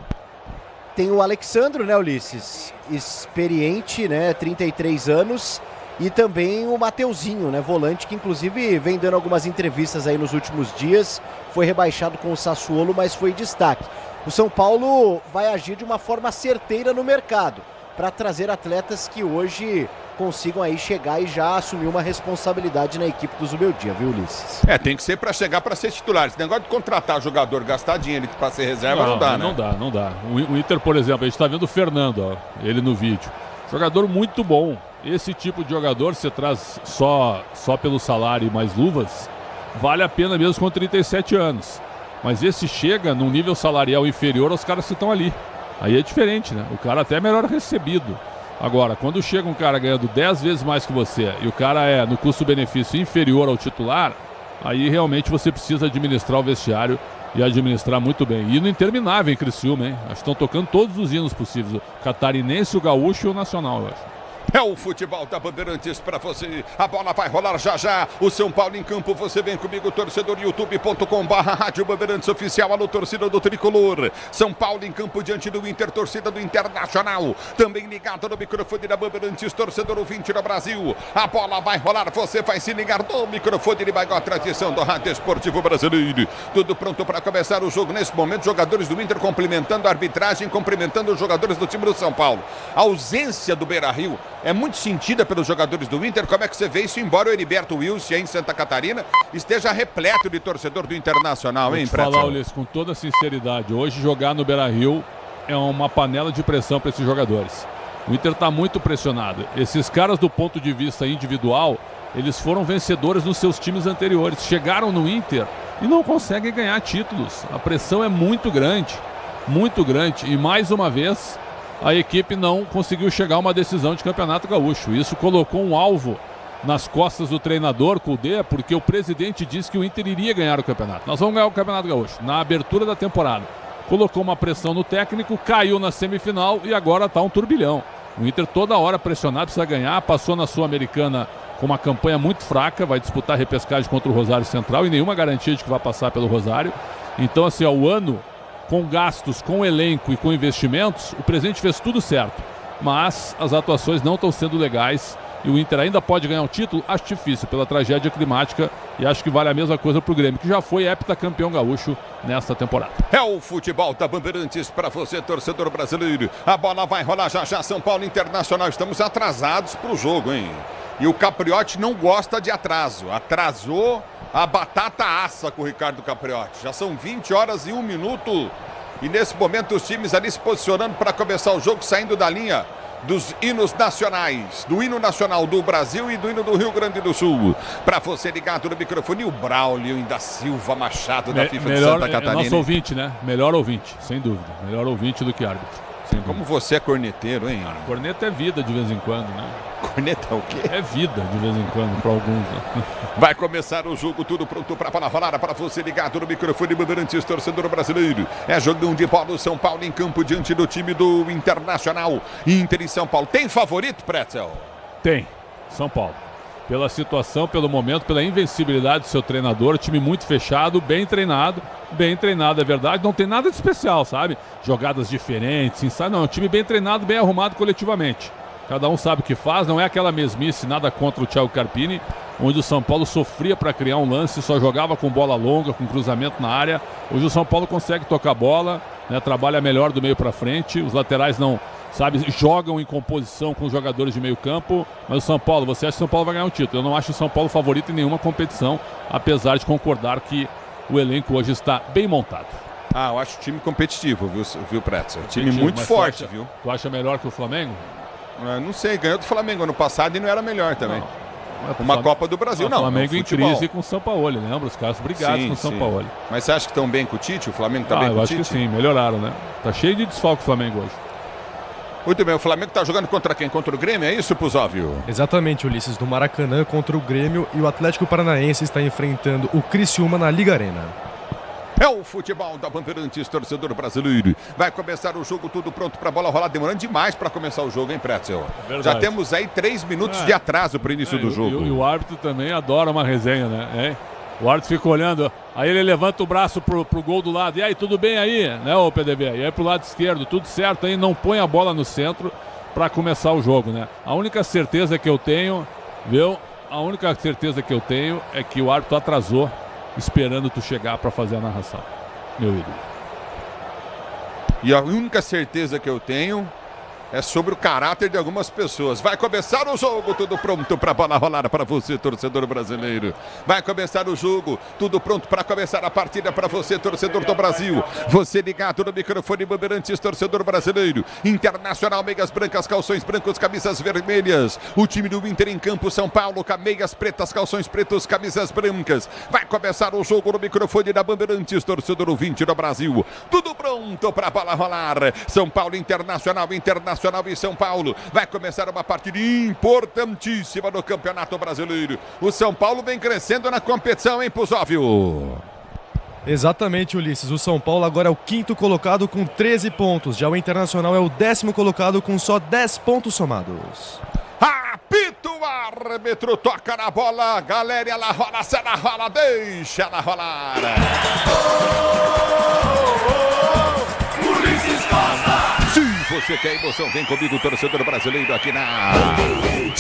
Tem o Alexandro, né, Ulisses? Experiente, né, 33 anos. E também o Mateuzinho, né, volante, que inclusive vem dando algumas entrevistas aí nos últimos dias. Foi rebaixado com o Sassuolo, mas foi destaque. O São Paulo vai agir de uma forma certeira no mercado, para trazer atletas que hoje consigam aí chegar e já assumir uma responsabilidade na equipe do Zubeldia, viu, Ulisses? Tem que ser para chegar para ser titular. Esse negócio de contratar jogador, gastar dinheiro para ser reserva, não dá, né? Não dá. O Inter, por exemplo, a gente está vendo o Fernando, ó, ele no vídeo. Jogador muito bom. Esse tipo de jogador, você traz só pelo salário e mais luvas, vale a pena mesmo com 37 anos. Mas esse chega num nível salarial inferior aos caras que estão ali. Aí é diferente, né? O cara até é melhor recebido. Agora, quando chega um cara ganhando 10 vezes mais que você e o cara é no custo-benefício inferior ao titular, aí realmente você precisa administrar o vestiário e administrar muito bem. Hino interminável em Criciúma, hein? Acho que estão tocando todos os hinos possíveis. O catarinense, o gaúcho e o nacional, eu acho. É o futebol da Bandeirantes para você. A bola vai rolar já já. O São Paulo em campo. Você vem comigo, torcedor, youtube.com/Rádio Bandeirantes Oficial. Alô, torcida do Tricolor. São Paulo em campo diante do Inter, torcida do Internacional. Também ligado no microfone da Bandeirantes, torcedor ouvinte do Brasil. A bola vai rolar. Você vai se ligar no microfone. Ele vai com a tradição do Rádio Esportivo Brasileiro. Tudo pronto para começar o jogo. Nesse momento, jogadores do Inter cumprimentando a arbitragem, cumprimentando os jogadores do time do São Paulo. A ausência do Beira-Rio é muito sentida pelos jogadores do Inter. Como é que você vê isso? Embora o Heriberto Wilson em Santa Catarina esteja repleto de torcedor do Internacional, hein, Preto? Vou falar, Ulisses, com toda sinceridade, hoje jogar no Beira-Rio é uma panela de pressão para esses jogadores. O Inter está muito pressionado. Esses caras, do ponto de vista individual, eles foram vencedores nos seus times anteriores. Chegaram no Inter e não conseguem ganhar títulos. A pressão é muito grande, muito grande. E mais uma vez, a equipe não conseguiu chegar a uma decisão de campeonato gaúcho. Isso colocou um alvo nas costas do treinador Kudê, porque o presidente disse que o Inter iria ganhar o campeonato. Nós vamos ganhar o campeonato gaúcho na abertura da temporada. Colocou uma pressão no técnico, caiu na semifinal e agora está um turbilhão. O Inter toda hora pressionado, precisa ganhar. Passou na Sul-Americana com uma campanha muito fraca, vai disputar repescagem contra o Rosário Central e nenhuma garantia de que vai passar pelo Rosário. Então, assim, ao ano, com gastos, com elenco e com investimentos, o presidente fez tudo certo. Mas as atuações não estão sendo legais e o Inter ainda pode ganhar um título? Acho difícil pela tragédia climática e acho que vale a mesma coisa para o Grêmio, que já foi heptacampeão gaúcho nesta temporada. É o futebol da Bandeirantes para você, torcedor brasileiro. A bola vai rolar já já. São Paulo Internacional. Estamos atrasados para o jogo, hein? E o Capriotti não gosta de atraso. Atrasou a batata assa com o Ricardo Capriotti. Já são 20 horas e 1 minuto. E nesse momento os times ali se posicionando para começar o jogo, saindo da linha dos hinos nacionais, do hino nacional do Brasil e do hino do Rio Grande do Sul. Para você ligado no microfone, o Braulio da Silva Machado da FIFA de Santa Catarina. É nosso ouvinte, né? Melhor ouvinte, sem dúvida. Melhor ouvinte do que árbitro. Como você é corneteiro, hein? Corneta é vida de vez em quando, né? Corneta é o quê? É vida de vez em quando, para alguns. Né? Vai começar o jogo, tudo pronto para a bola rolar, para você ligado no microfone Bandeirantes, torcedor brasileiro. É jogão de bola, o São Paulo em campo diante do time do Internacional. Inter e São Paulo. Tem favorito, Pretzel? Tem, São Paulo. Pela situação, pelo momento, pela invencibilidade do seu treinador, time muito fechado, bem treinado, é verdade, não tem nada de especial, sabe? Jogadas diferentes, não, é um time bem treinado, bem arrumado coletivamente. Cada um sabe o que faz, não é aquela mesmice, nada contra o Thiago Carpini, onde o São Paulo sofria para criar um lance, só jogava com bola longa, com cruzamento na área. Hoje o São Paulo consegue tocar bola, né, trabalha melhor do meio para frente, os laterais não... jogam em composição com os jogadores de meio campo, mas o São Paulo, você acha que o São Paulo vai ganhar um título? Eu não acho o São Paulo favorito em nenhuma competição, apesar de concordar que o elenco hoje está bem montado. Eu acho o time competitivo, viu Pretzel? Time muito forte, viu? Tu acha melhor que o Flamengo? Não sei, ganhou do Flamengo ano passado e não era melhor também. Uma Copa do Brasil, não. O Flamengo em crise com o Sampaoli, lembra? Os caras brigados com o Sampaoli. Mas você acha que estão bem com o Tite? O Flamengo está bem com o Tite? Eu acho que sim, melhoraram, né? Tá cheio de desfalque o Flamengo hoje. Muito bem, o Flamengo está jogando contra quem? Contra o Grêmio, é isso, Puzóvio? Exatamente, Ulisses, do Maracanã contra o Grêmio, e o Atlético Paranaense está enfrentando o Criciúma na Liga Arena. É o futebol da Bandeirantes, torcedor brasileiro. Vai começar o jogo, tudo pronto para a bola rolar. Demorando demais para começar o jogo, hein, Pretzel? Já temos aí 3 minutos de atraso para o início do jogo. E o árbitro também adora uma resenha, né? O árbitro fica olhando, aí ele levanta o braço pro gol do lado. E aí, tudo bem aí, né, ô PDB? E aí pro lado esquerdo, tudo certo aí, não põe a bola no centro para começar o jogo, né? A única certeza que eu tenho, viu? A única certeza que eu tenho é que o árbitro atrasou, esperando tu chegar para fazer a narração, meu ídolo. E a única certeza que eu tenho é sobre o caráter de algumas pessoas. Vai começar o jogo, tudo pronto para a bola rolar para você, torcedor brasileiro. Vai começar o jogo, tudo pronto para começar a partida para você, torcedor do Brasil. Você ligado no microfone Bandeirantes, torcedor brasileiro. Internacional, meias brancas, calções brancos, camisas vermelhas. O time do Inter em campo, São Paulo, com meias pretas, calções pretos, camisas brancas. Vai começar o jogo no microfone da Bandeirantes, torcedor ouvinte do Brasil. Tudo pronto para a bola rolar. São Paulo, Internacional e São Paulo. Vai começar uma partida importantíssima no Campeonato Brasileiro. O São Paulo vem crescendo na competição, hein, Puzóvio? Exatamente, Ulisses. O São Paulo agora é o 5º colocado com 13 pontos. Já o Internacional é o 10º colocado com só 10 pontos somados. Apita o árbitro, toca na bola. Galera, ela rola, se ela rola, deixa ela rolar. Ulisses Costa! Você quer emoção? Vem comigo, torcedor brasileiro, aqui na...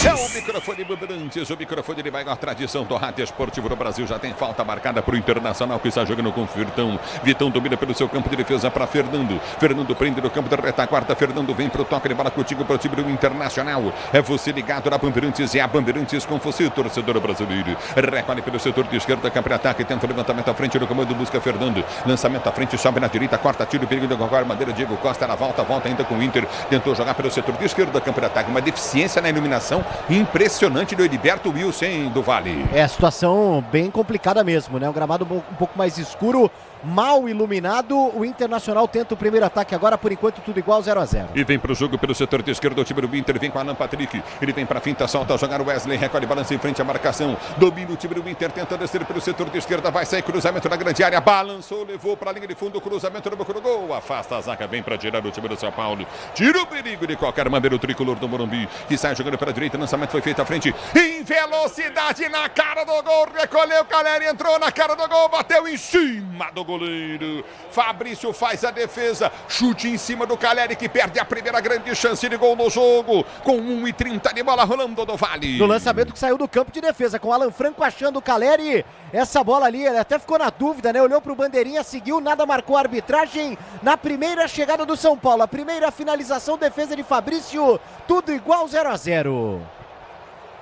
É o microfone Bandeirantes, o microfone de maior tradição do rádio esportivo do Brasil. Já tem falta marcada para o Internacional, que está jogando com o Vitão. Vitão domina pelo seu campo de defesa para Fernando. Fernando prende no campo da retaguarda. Fernando vem para o toque de bola contigo para o time do Internacional. É você ligado na Bandeirantes, é a Bandeirantes com você, torcedor brasileiro. Recolhe pelo setor de esquerda, campo ataque, tenta o levantamento à frente do comando, busca Fernando. Lançamento à frente, sobe na direita, corta, tiro, perigo de qualquer maneira. Diego Costa, ela volta ainda com o Inter. Tentou jogar pelo setor de esquerda, campo de ataque. Uma deficiência na iluminação impressionante do Heriberto Wilson, hein, do Vale. É, situação bem complicada mesmo, né? Um gramado um pouco mais escuro, mal iluminado. O Internacional tenta o primeiro ataque agora, por enquanto tudo igual, 0-0. E vem pro jogo pelo setor de esquerda, o time do Inter vem com Alan Patrick. Ele vem pra finta, solta, jogar o Wesley, recolhe, balança em frente à marcação. Domina o time do Inter, tenta descer pelo setor de esquerda, vai sair, cruzamento na grande área, balançou, levou pra linha de fundo, cruzamento no boca do gol, afasta a zaga, vem pra tirar o time do São Paulo. Tira o perigo de qualquer maneira o tricolor do Morumbi, que sai jogando pela direita, lançamento foi feito à frente, em velocidade na cara do gol, recolheu, Caleri entrou na cara do gol, bateu em cima do goleiro. Fabrício faz a defesa, chute em cima do Caleri, que perde a primeira grande chance de gol no jogo, com 1:30 de bola rolando do Vale. No lançamento que saiu do campo de defesa, com Alan Franco achando o Caleri, essa bola ali, ele até ficou na dúvida, né? Olhou pro bandeirinha, seguiu, nada marcou a arbitragem na primeira chegada do São Paulo, a primeira finalização, defesa de Fabrício, tudo igual, 0-0.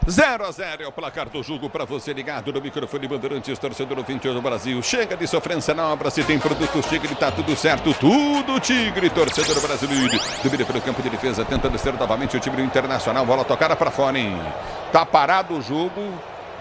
0-0 é o placar do jogo para você ligado no microfone Bandeirantes, torcedor ouvinte do Brasil. Chega de sofrência na obra, se tem produtos Tigre, tá tudo certo, tudo Tigre, torcedor brasileiro. Domina pelo campo de defesa, tenta descer novamente o time do Internacional, bola tocada para fora, hein? Tá parado o jogo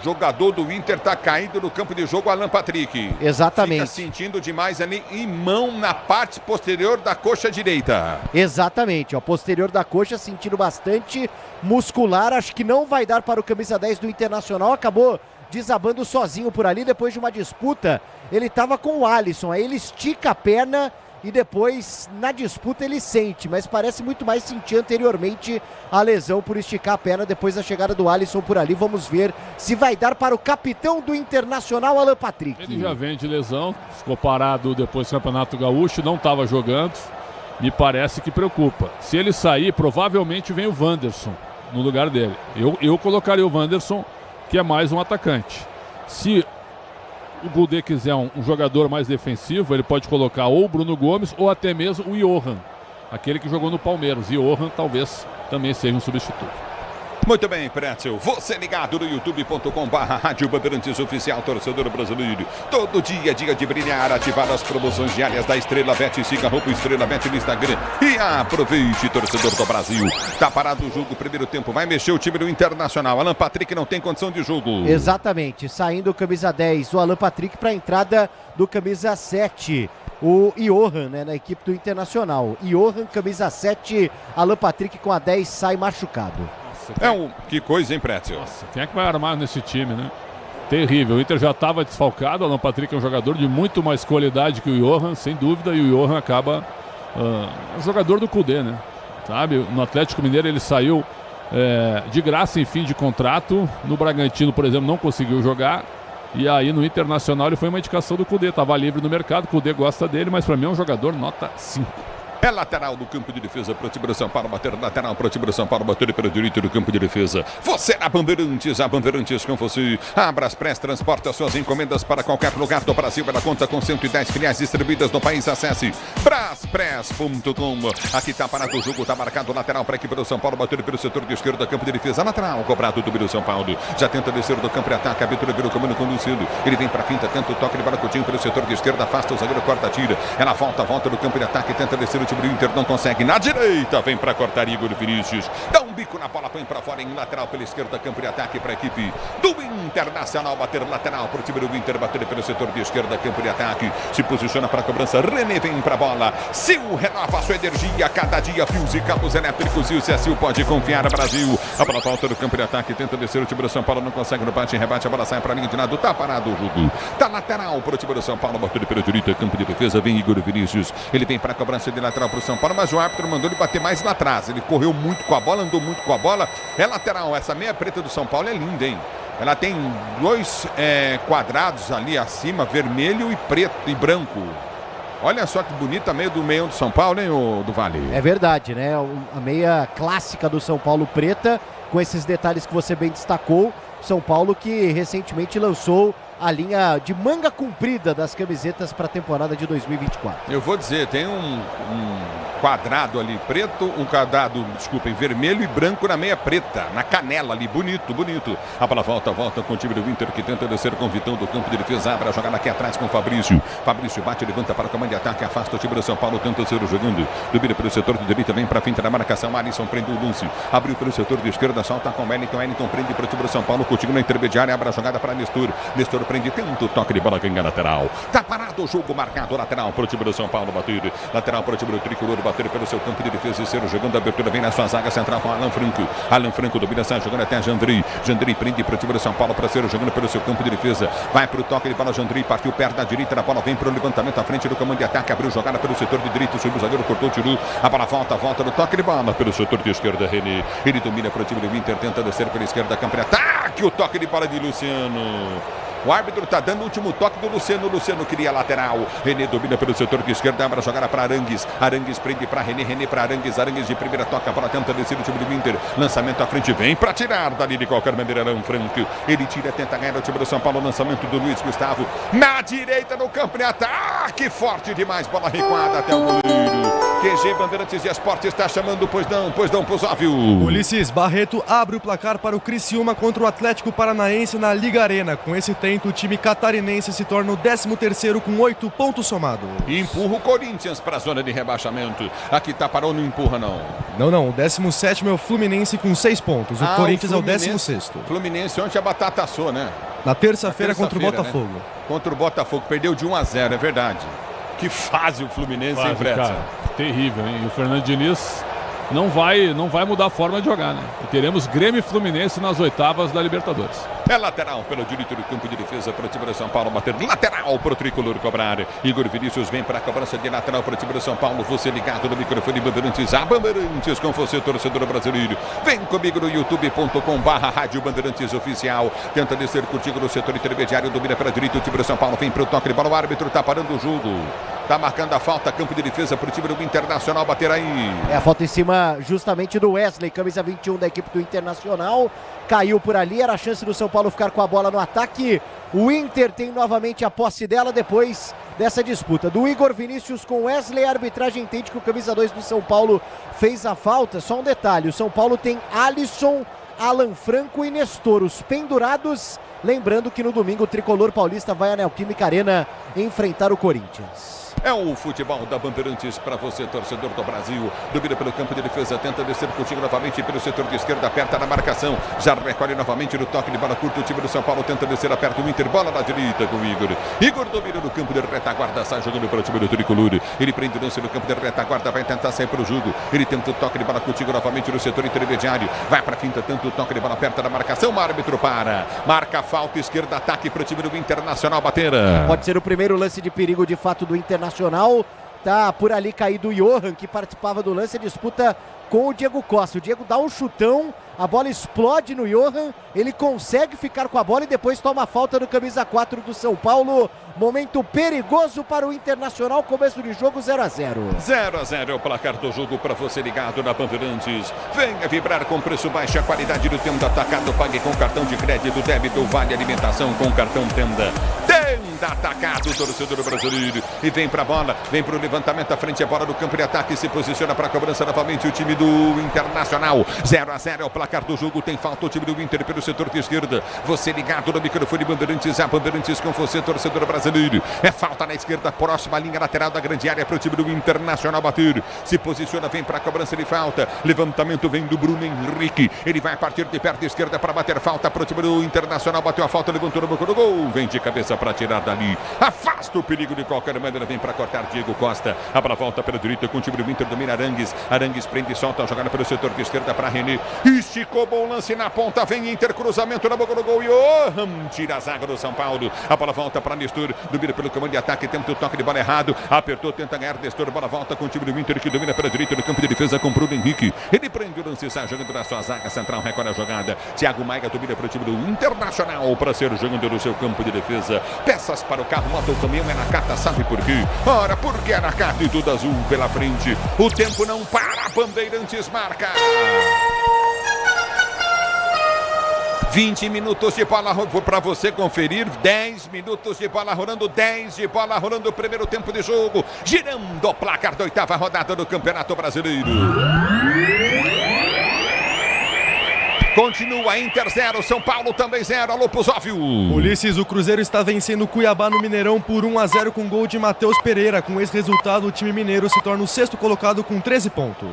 jogador do Inter está caindo no campo de jogo, Alan Patrick. Exatamente. Fica sentindo demais ali em mão na parte posterior da coxa direita. Exatamente, ó, posterior da coxa, sentindo bastante muscular. Acho que não vai dar para o camisa 10 do Internacional. Acabou desabando sozinho por ali depois de uma disputa. Ele estava com o Alisson, aí ele estica a perna e depois na disputa ele sente, mas parece muito mais sentir anteriormente a lesão por esticar a perna depois da chegada do Alisson por ali. Vamos ver se vai dar para o capitão do Internacional, Alan Patrick. Ele já vem de lesão, ficou parado depois do Campeonato Gaúcho, não estava jogando, me parece que preocupa. Se ele sair, provavelmente vem o Wanderson no lugar dele. Eu colocaria o Wanderson, que é mais um atacante. Se o Kudê quiser um jogador mais defensivo, ele pode colocar ou o Bruno Gomes ou até mesmo o Johan, aquele que jogou no Palmeiras. Johan talvez também seja um substituto. Muito bem, Pretzel. Você ligado no youtube.com/Rádio Bandeirantes Oficial, torcedor brasileiro. Todo dia é dia de brilhar, ativar as promoções diárias da Estrela Bet. Siga a Estrela Bet no Instagram e aproveite, torcedor do Brasil. Tá parado o jogo, primeiro tempo. Vai mexer o time do Internacional. Alan Patrick não tem condição de jogo. Exatamente. Saindo o camisa 10, o Alan Patrick, para a entrada do camisa 7. O Johan, né, na equipe do Internacional. Johan, camisa 7, Alan Patrick com a 10, sai machucado. Que coisa, hein, Pretzel? Nossa, quem é que vai armar nesse time, né? Terrível. O Inter já estava desfalcado. O Alan Patrick é um jogador de muito mais qualidade que o Johan, sem dúvida. E o Johan acaba um jogador do Kudê, né? Sabe? No Atlético Mineiro ele saiu de graça em fim de contrato. No Bragantino, por exemplo, não conseguiu jogar. E aí no Internacional ele foi uma indicação do Kudê. Estava livre no mercado. O Kudê gosta dele, mas para mim é um jogador nota 5. É lateral do campo de defesa para o time do São Paulo, bater lateral para o time do São Paulo, bater pelo direito do campo de defesa. Você na Bandeirantes, a Bandeirantes com você. A Braspress transporta suas encomendas para qualquer lugar do Brasil. Ela conta com 110 filiais distribuídas no país. Acesse braspress.com. Aqui está parado o jogo, está marcado lateral para a equipe do São Paulo, bater pelo setor de esquerda, campo de defesa. Lateral, cobrado do São Paulo. Já tenta descer do campo de ataque, a abertura virou comando com o Luciano. Ele vem para a finta, tenta o toque de Baracutinho pelo setor de esquerda, afasta o zagueiro, corta, tira. Ela volta do campo de ataque, tenta descer o time do Inter, não consegue. Na direita, vem para cortar Igor Vinícius. Dá um bico na bola, põe para fora em lateral pela esquerda, campo de ataque para a equipe do Internacional. Bater lateral para o time do Inter, bater pelo setor de esquerda, campo de ataque. Se posiciona para a cobrança. René vem para a bola. Sil renova a sua energia. Cada dia, fios e cabos elétricos. E o Sil pode confiar, Brasil. A bola volta do campo de ataque, tenta descer o time do São Paulo, não consegue no bate, rebate, a bola sai para a linha de lado. Tá parado o jogo. Tá lateral para o time do São Paulo, bater pelo direito, campo de defesa. Vem Igor Vinícius. Ele vem para a cobrança de lateral para o São Paulo, mas o árbitro mandou ele bater mais lá atrás. Ele correu muito com a bola, andou muito com a bola. É lateral. Essa meia preta do São Paulo é linda, hein? Ela tem dois quadrados ali acima, vermelho e preto e branco. Olha só que bonita a meia do meião do São Paulo, hein, do Vale? É verdade, né? A meia clássica do São Paulo preta, com esses detalhes que você bem destacou. São Paulo que recentemente lançou a linha de manga comprida das camisetas para a temporada de 2024. Eu vou dizer, tem um quadrado ali preto, um quadrado, desculpem, vermelho e branco na meia preta, na canela ali, bonito, bonito. A bola volta com o time do Inter que tenta descer com o Vitão do campo de defesa, abre a jogada aqui atrás com o Fabrício. Fabrício bate, levanta para o comando de ataque, afasta o time do São Paulo, tenta ser jogando, domina pelo setor de direita, vem para a finta da marcação, Alisson prende o lance, abriu pelo setor de esquerda, solta com o Wellington prende para o time do São Paulo, continua na intermediária, abre a jogada para Nestor prende, tenta o toque de bola, ganha lateral. Tá parado o jogo, marcado lateral para o time do São Paulo, bater, lateral para o time do Tricolor, bater pelo seu campo de defesa e ser jogando a abertura, vem na sua zaga central com Alan Franco domina, sai jogando até Jandrei prende para o time do São Paulo para ser jogando pelo seu campo de defesa, vai para o toque de bola, Jandrei partiu perto da direita, a bola vem para o levantamento à frente do comando de ataque, abriu jogada pelo setor de direito, subiu o zagueiro, cortou, tirou, a bola volta no toque de bola pelo setor de esquerda, René, ele domina para o time do Inter, tenta descer pela esquerda, campo de ataque, o toque de bola de Luciano. O árbitro está dando o último toque do Luciano. Luciano queria lateral. René domina pelo setor de esquerda. Abre a jogada para Arangues. Arangues prende para René. René para Arangues. Arangues de primeira toca. A bola tenta descer o time do Inter. Lançamento à frente. Vem para tirar dali de qualquer maneira. Alan Franco. Ele tira, tenta ganhar o time do São Paulo. Lançamento do Luiz Gustavo. Na direita no campo de ataque. Forte demais. Bola recuada até o goleiro. QG Bandeirantes de Esportes está chamando, pois não, Pozóvio. Ulisses Barreto abre o placar para o Criciúma contra o Atlético Paranaense na Liga Arena. Com esse tento, o time catarinense se torna o 13º com 8 pontos somados. Empurra o Corinthians para a zona de rebaixamento. Aqui tá parou, não empurra não. Não, o 17º é o Fluminense com 6 pontos. O Corinthians é o 16º. Fluminense ontem a batata assou, né? Na terça-feira contra o Botafogo. Né? Contra o Botafogo, perdeu de 1-0, é verdade. Que fase o Fluminense, hein, Fred? Terrível, hein? E o Fernando Diniz não vai mudar a forma de jogar, né? E teremos Grêmio e Fluminense nas oitavas da Libertadores. É lateral pelo direito do campo de defesa para o time do São Paulo bater. Lateral para o tricolor cobrar. Igor Vinícius vem para a cobrança de lateral para o time do São Paulo. Você ligado no microfone Bandeirantes. A Bandeirantes com você, torcedor brasileiro. Vem comigo no youtube.com/Rádio Bandeirantes Oficial. Tenta descer contigo no setor intermediário. Domina para a direita o time do São Paulo. Vem para o toque de bola. O árbitro está parando o jogo. Está marcando a falta. Campo de defesa para o time do Internacional bater aí. É a falta em cima justamente do Wesley. Camisa 21 da equipe do Internacional. Caiu por ali. Era a chance do São Paulo ficar com a bola no ataque. O Inter tem novamente a posse dela depois dessa disputa do Igor Vinícius com Wesley. A arbitragem entende que o camisa 2 do São Paulo fez a falta. Só um detalhe, o São Paulo tem Alisson, Alan Franco e Nestor, os pendurados. Lembrando que no domingo o tricolor paulista vai à Neoquímica Arena enfrentar o Corinthians. É o futebol da Bandeirantes para você, torcedor do Brasil. Domina pelo campo de defesa, tenta descer contigo novamente pelo setor de esquerda, aperta na marcação. Já recolhe novamente no toque de bola curta. O time do São Paulo tenta descer, aperta o Inter, bola na direita com o Igor. Igor domina no campo de retaguarda, sai jogando para o time do tricolor. Ele prende o lance no campo de retaguarda, vai tentar sair para o jogo. Ele tenta o toque de bola contigo novamente no setor intermediário. Vai para a finta, tenta o toque de bola, aperta na marcação. O árbitro para. Marca falta, esquerda, ataque para o time do Internacional bater. Pode ser o primeiro lance de perigo de fato do Internacional. Tá por ali caído o Johan, que participava do lance, a disputa com o Diego Costa. O Diego dá um chutão, a bola explode no Johan, ele consegue ficar com a bola e depois toma a falta do camisa 4 do São Paulo. Momento perigoso para o Internacional, começo de jogo 0-0. 0-0 é o placar do jogo para você ligado na Bandeirantes. Venha vibrar com preço baixo, a qualidade do Tenda Atacado. Pague com cartão de crédito, débito, vale alimentação com cartão Tenda. Tenda Atacado, torcedor brasileiro. E vem para a bola, vem para o levantamento à frente, a bola do campo de ataque, se posiciona para a cobrança novamente o time do Internacional. 0-0 é o placar do jogo, tem falta o time do Inter pelo setor de esquerda. Você ligado no microfone Bandeirantes, a Bandeirantes com você, torcedor brasileiro. É falta na esquerda, próxima linha lateral da grande área para o time do Internacional bater. Se posiciona, vem para a cobrança de falta. Levantamento vem do Bruno Henrique. Ele vai partir de perto esquerda para bater falta para o time do Internacional. Bateu a falta, levantou no boca do gol. Vem de cabeça para tirar dali. Afasta o perigo de qualquer maneira. Vem para cortar Diego Costa. A bola volta pela direita com o time do Inter. Domina Arangues. Arangues prende e solta a jogada pelo setor de esquerda para René. Esticou, bom lance na ponta. Vem Inter, cruzamento na boca do gol. Johan tira a zaga do São Paulo. A bola volta para Nestor. Domina pelo comando de ataque, tenta o toque de bola errado, apertou, tenta ganhar, Nestor, bola volta com o time do Inter que domina pela direita do campo de defesa com Bruno Henrique. Ele prende o lance, sai jogando na sua zaga central, recolhe a jogada. Thiago Maia domina para o time do Internacional para ser jogando no seu campo de defesa. Peças para o carro, moto, o caminhão é na carta, sabe por quê? Ora, porque é na carta e tudo azul pela frente. O tempo não para, Bandeirantes marca. 20 minutos de bola para você conferir, 10 minutos de bola rolando, 10 de bola rolando o primeiro tempo de jogo, girando o placar da 8ª rodada do Campeonato Brasileiro. Continua Inter 0, São Paulo também 0, alô Pozóvio. Ulisses, o Cruzeiro está vencendo o Cuiabá no Mineirão por 1-0 com gol de Matheus Pereira. Com esse resultado, o time mineiro se torna o 6º colocado com 13 pontos.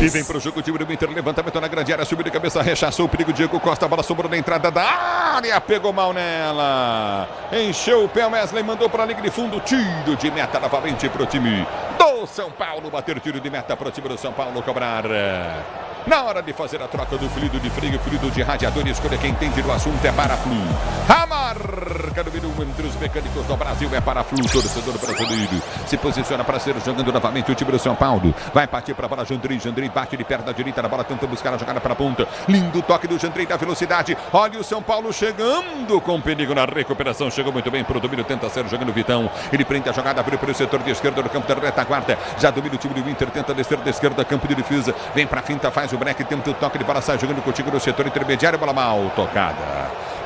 E vem para o jogo o time do Inter, levantamento na grande área, subiu de cabeça, rechaçou o perigo, Diego Costa, a bola sobrou na entrada da área, pegou mal nela, encheu o pé, Wesley mandou para a linha de fundo, tiro de meta novamente para o time do São Paulo, bater tiro de meta para o time do São Paulo cobrar. Na hora de fazer a troca do fluido de freio, fluido de radiador, escolha quem entende do assunto é Paraflu. A marca número 1 entre os mecânicos do Brasil é Paraflu, torcedor brasileiro. Se posiciona para ser jogando novamente o time do São Paulo. Vai partir para a bola Jandrei, Jandrei bate de perto da direita na bola, tenta buscar a jogada para a ponta. Lindo toque do Jandrei da velocidade. Olha o São Paulo chegando com perigo na recuperação. Chegou muito bem para o domínio, tenta ser jogando o Vitão. Ele prende a jogada, abriu pelo setor de esquerda do campo da retaguarda. Já domina o time do Inter, tenta descer da esquerda, campo de defesa. Vem para a finta, faz o break, tenta o toque de bola, sai jogando contigo no setor intermediário, bola mal tocada.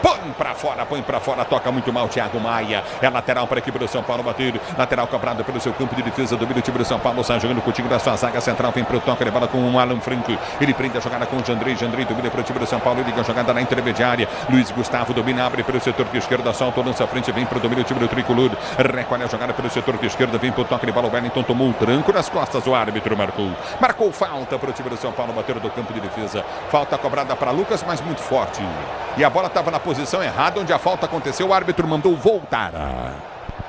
põe pra fora, toca muito mal Thiago Maia. É lateral para a equipe do São Paulo bater. Lateral cobrado pelo seu campo de defesa, domina o time do São Paulo, sai jogando com o time da sua zaga central, vem pro toque, ele bola com o Alan Franco. Ele prende a jogada com o Jandrei domina para o time do São Paulo, liga a jogada na intermediária. Luiz Gustavo domina, abre pelo setor de esquerda, solta o lance à frente, vem pro domínio do time do tricolor. Recolhe a jogada pelo setor de esquerda, vem pro toque de bola. O Wellington tomou um tranco nas costas, o árbitro marcou falta para o time do São Paulo bater do campo de defesa. Falta cobrada para Lucas, mas muito forte. E a bola estava na posição errada, onde a falta aconteceu, o árbitro mandou voltar.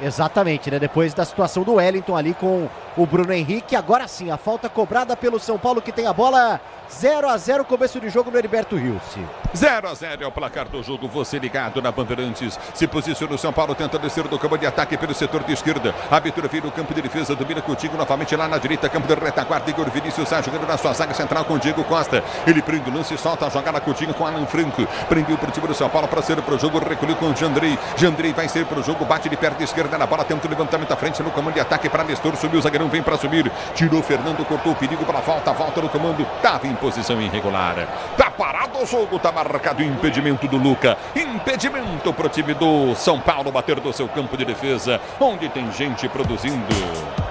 Exatamente, né? Depois da situação do Wellington ali com o Bruno Henrique. Agora sim, a falta cobrada pelo São Paulo, que tem a bola. 0-0, começo de jogo no Heriberto Rilse. 0-0 é o placar do jogo, você ligado na Bandeirantes. Se posiciona o São Paulo, tenta descer do campo de ataque pelo setor de esquerda. A abertura vira o campo de defesa, domina contigo novamente lá na direita, campo de retaguarda. Igor Vinícius sai jogando na sua zaga central com o Diego Costa. Ele prende o lance e solta a jogada contigo com Alan Franco. Prendeu para o time do São Paulo para ser para o jogo, recolheu com o Jandrei. Jandrei vai ser para o jogo, bate de perna esquerda na bola, tenta o levantamento à frente no comando de ataque para Nestor. Subiu o zagueirão, vem para subir. Tirou Fernando, cortou o perigo para a volta no comando. Estava em posição irregular. Tá parado o jogo, tá marcado impedimento do Luca. Impedimento pro time do São Paulo bater do seu campo de defesa, onde tem gente produzindo,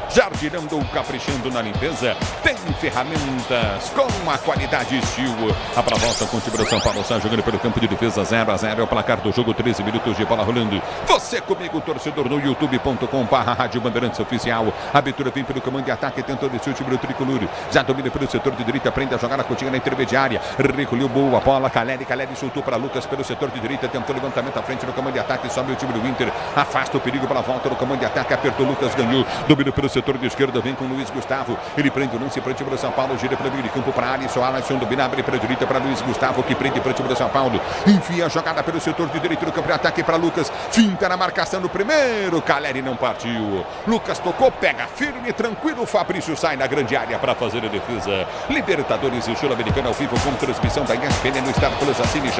jardinando, caprichando na limpeza. Tem ferramentas com a qualidade Steel. A pra volta com o time do São Paulo, sai jogando pelo campo de defesa. 0-0 é o placar do jogo, 13 minutos de bola rolando. Você comigo, torcedor, no youtube.com/Rádio Bandeirantes Oficial. A abertura vem pelo comando de ataque, tentou descer o time do tricolor. Já domina pelo setor de direita, prende a jogada contigo na intermediária. Recolheu boa bola, Caleri soltou para Lucas pelo setor de direita, tentou levantamento à frente no comando de ataque, sobe o time do Inter, afasta o perigo para a volta no comando de ataque, apertou Lucas, ganhou, domina pelo setor de esquerda, vem com o Luiz Gustavo, ele prende o lance para o time do São Paulo, gira pelo meio de campo para Alisson domina, abre para a direita para Luiz Gustavo, que prende para o time do São Paulo, enfia a jogada pelo setor de direita no campo de ataque para Lucas, finta na marcação do primeiro, Caleri não partiu, Lucas tocou, pega firme, tranquilo, Fabrício sai na grande área para fazer a defesa. Libertadores e Sul-Americana ao vivo com transmissão da ESPN no Star Plus. Assine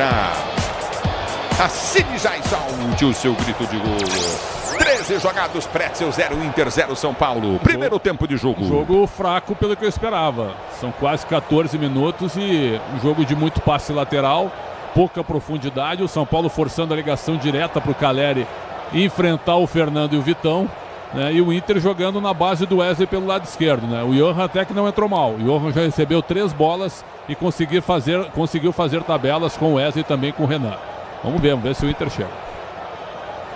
já e salte o seu grito de gol. 13 jogados, Pretzel 0, Inter 0, São Paulo. Primeiro tempo de jogo. Jogo fraco pelo que eu esperava. São quase 14 minutos e um jogo de muito passe lateral, pouca profundidade. O São Paulo forçando a ligação direta para o Caleri enfrentar o Fernando e o Vitão. Né, e o Inter jogando na base do Wesley pelo lado esquerdo. Né? O Johan até que não entrou mal. O Johan já recebeu 3 bolas e conseguiu fazer tabelas com o Wesley e também com o Renan. Vamos ver se o Inter chega.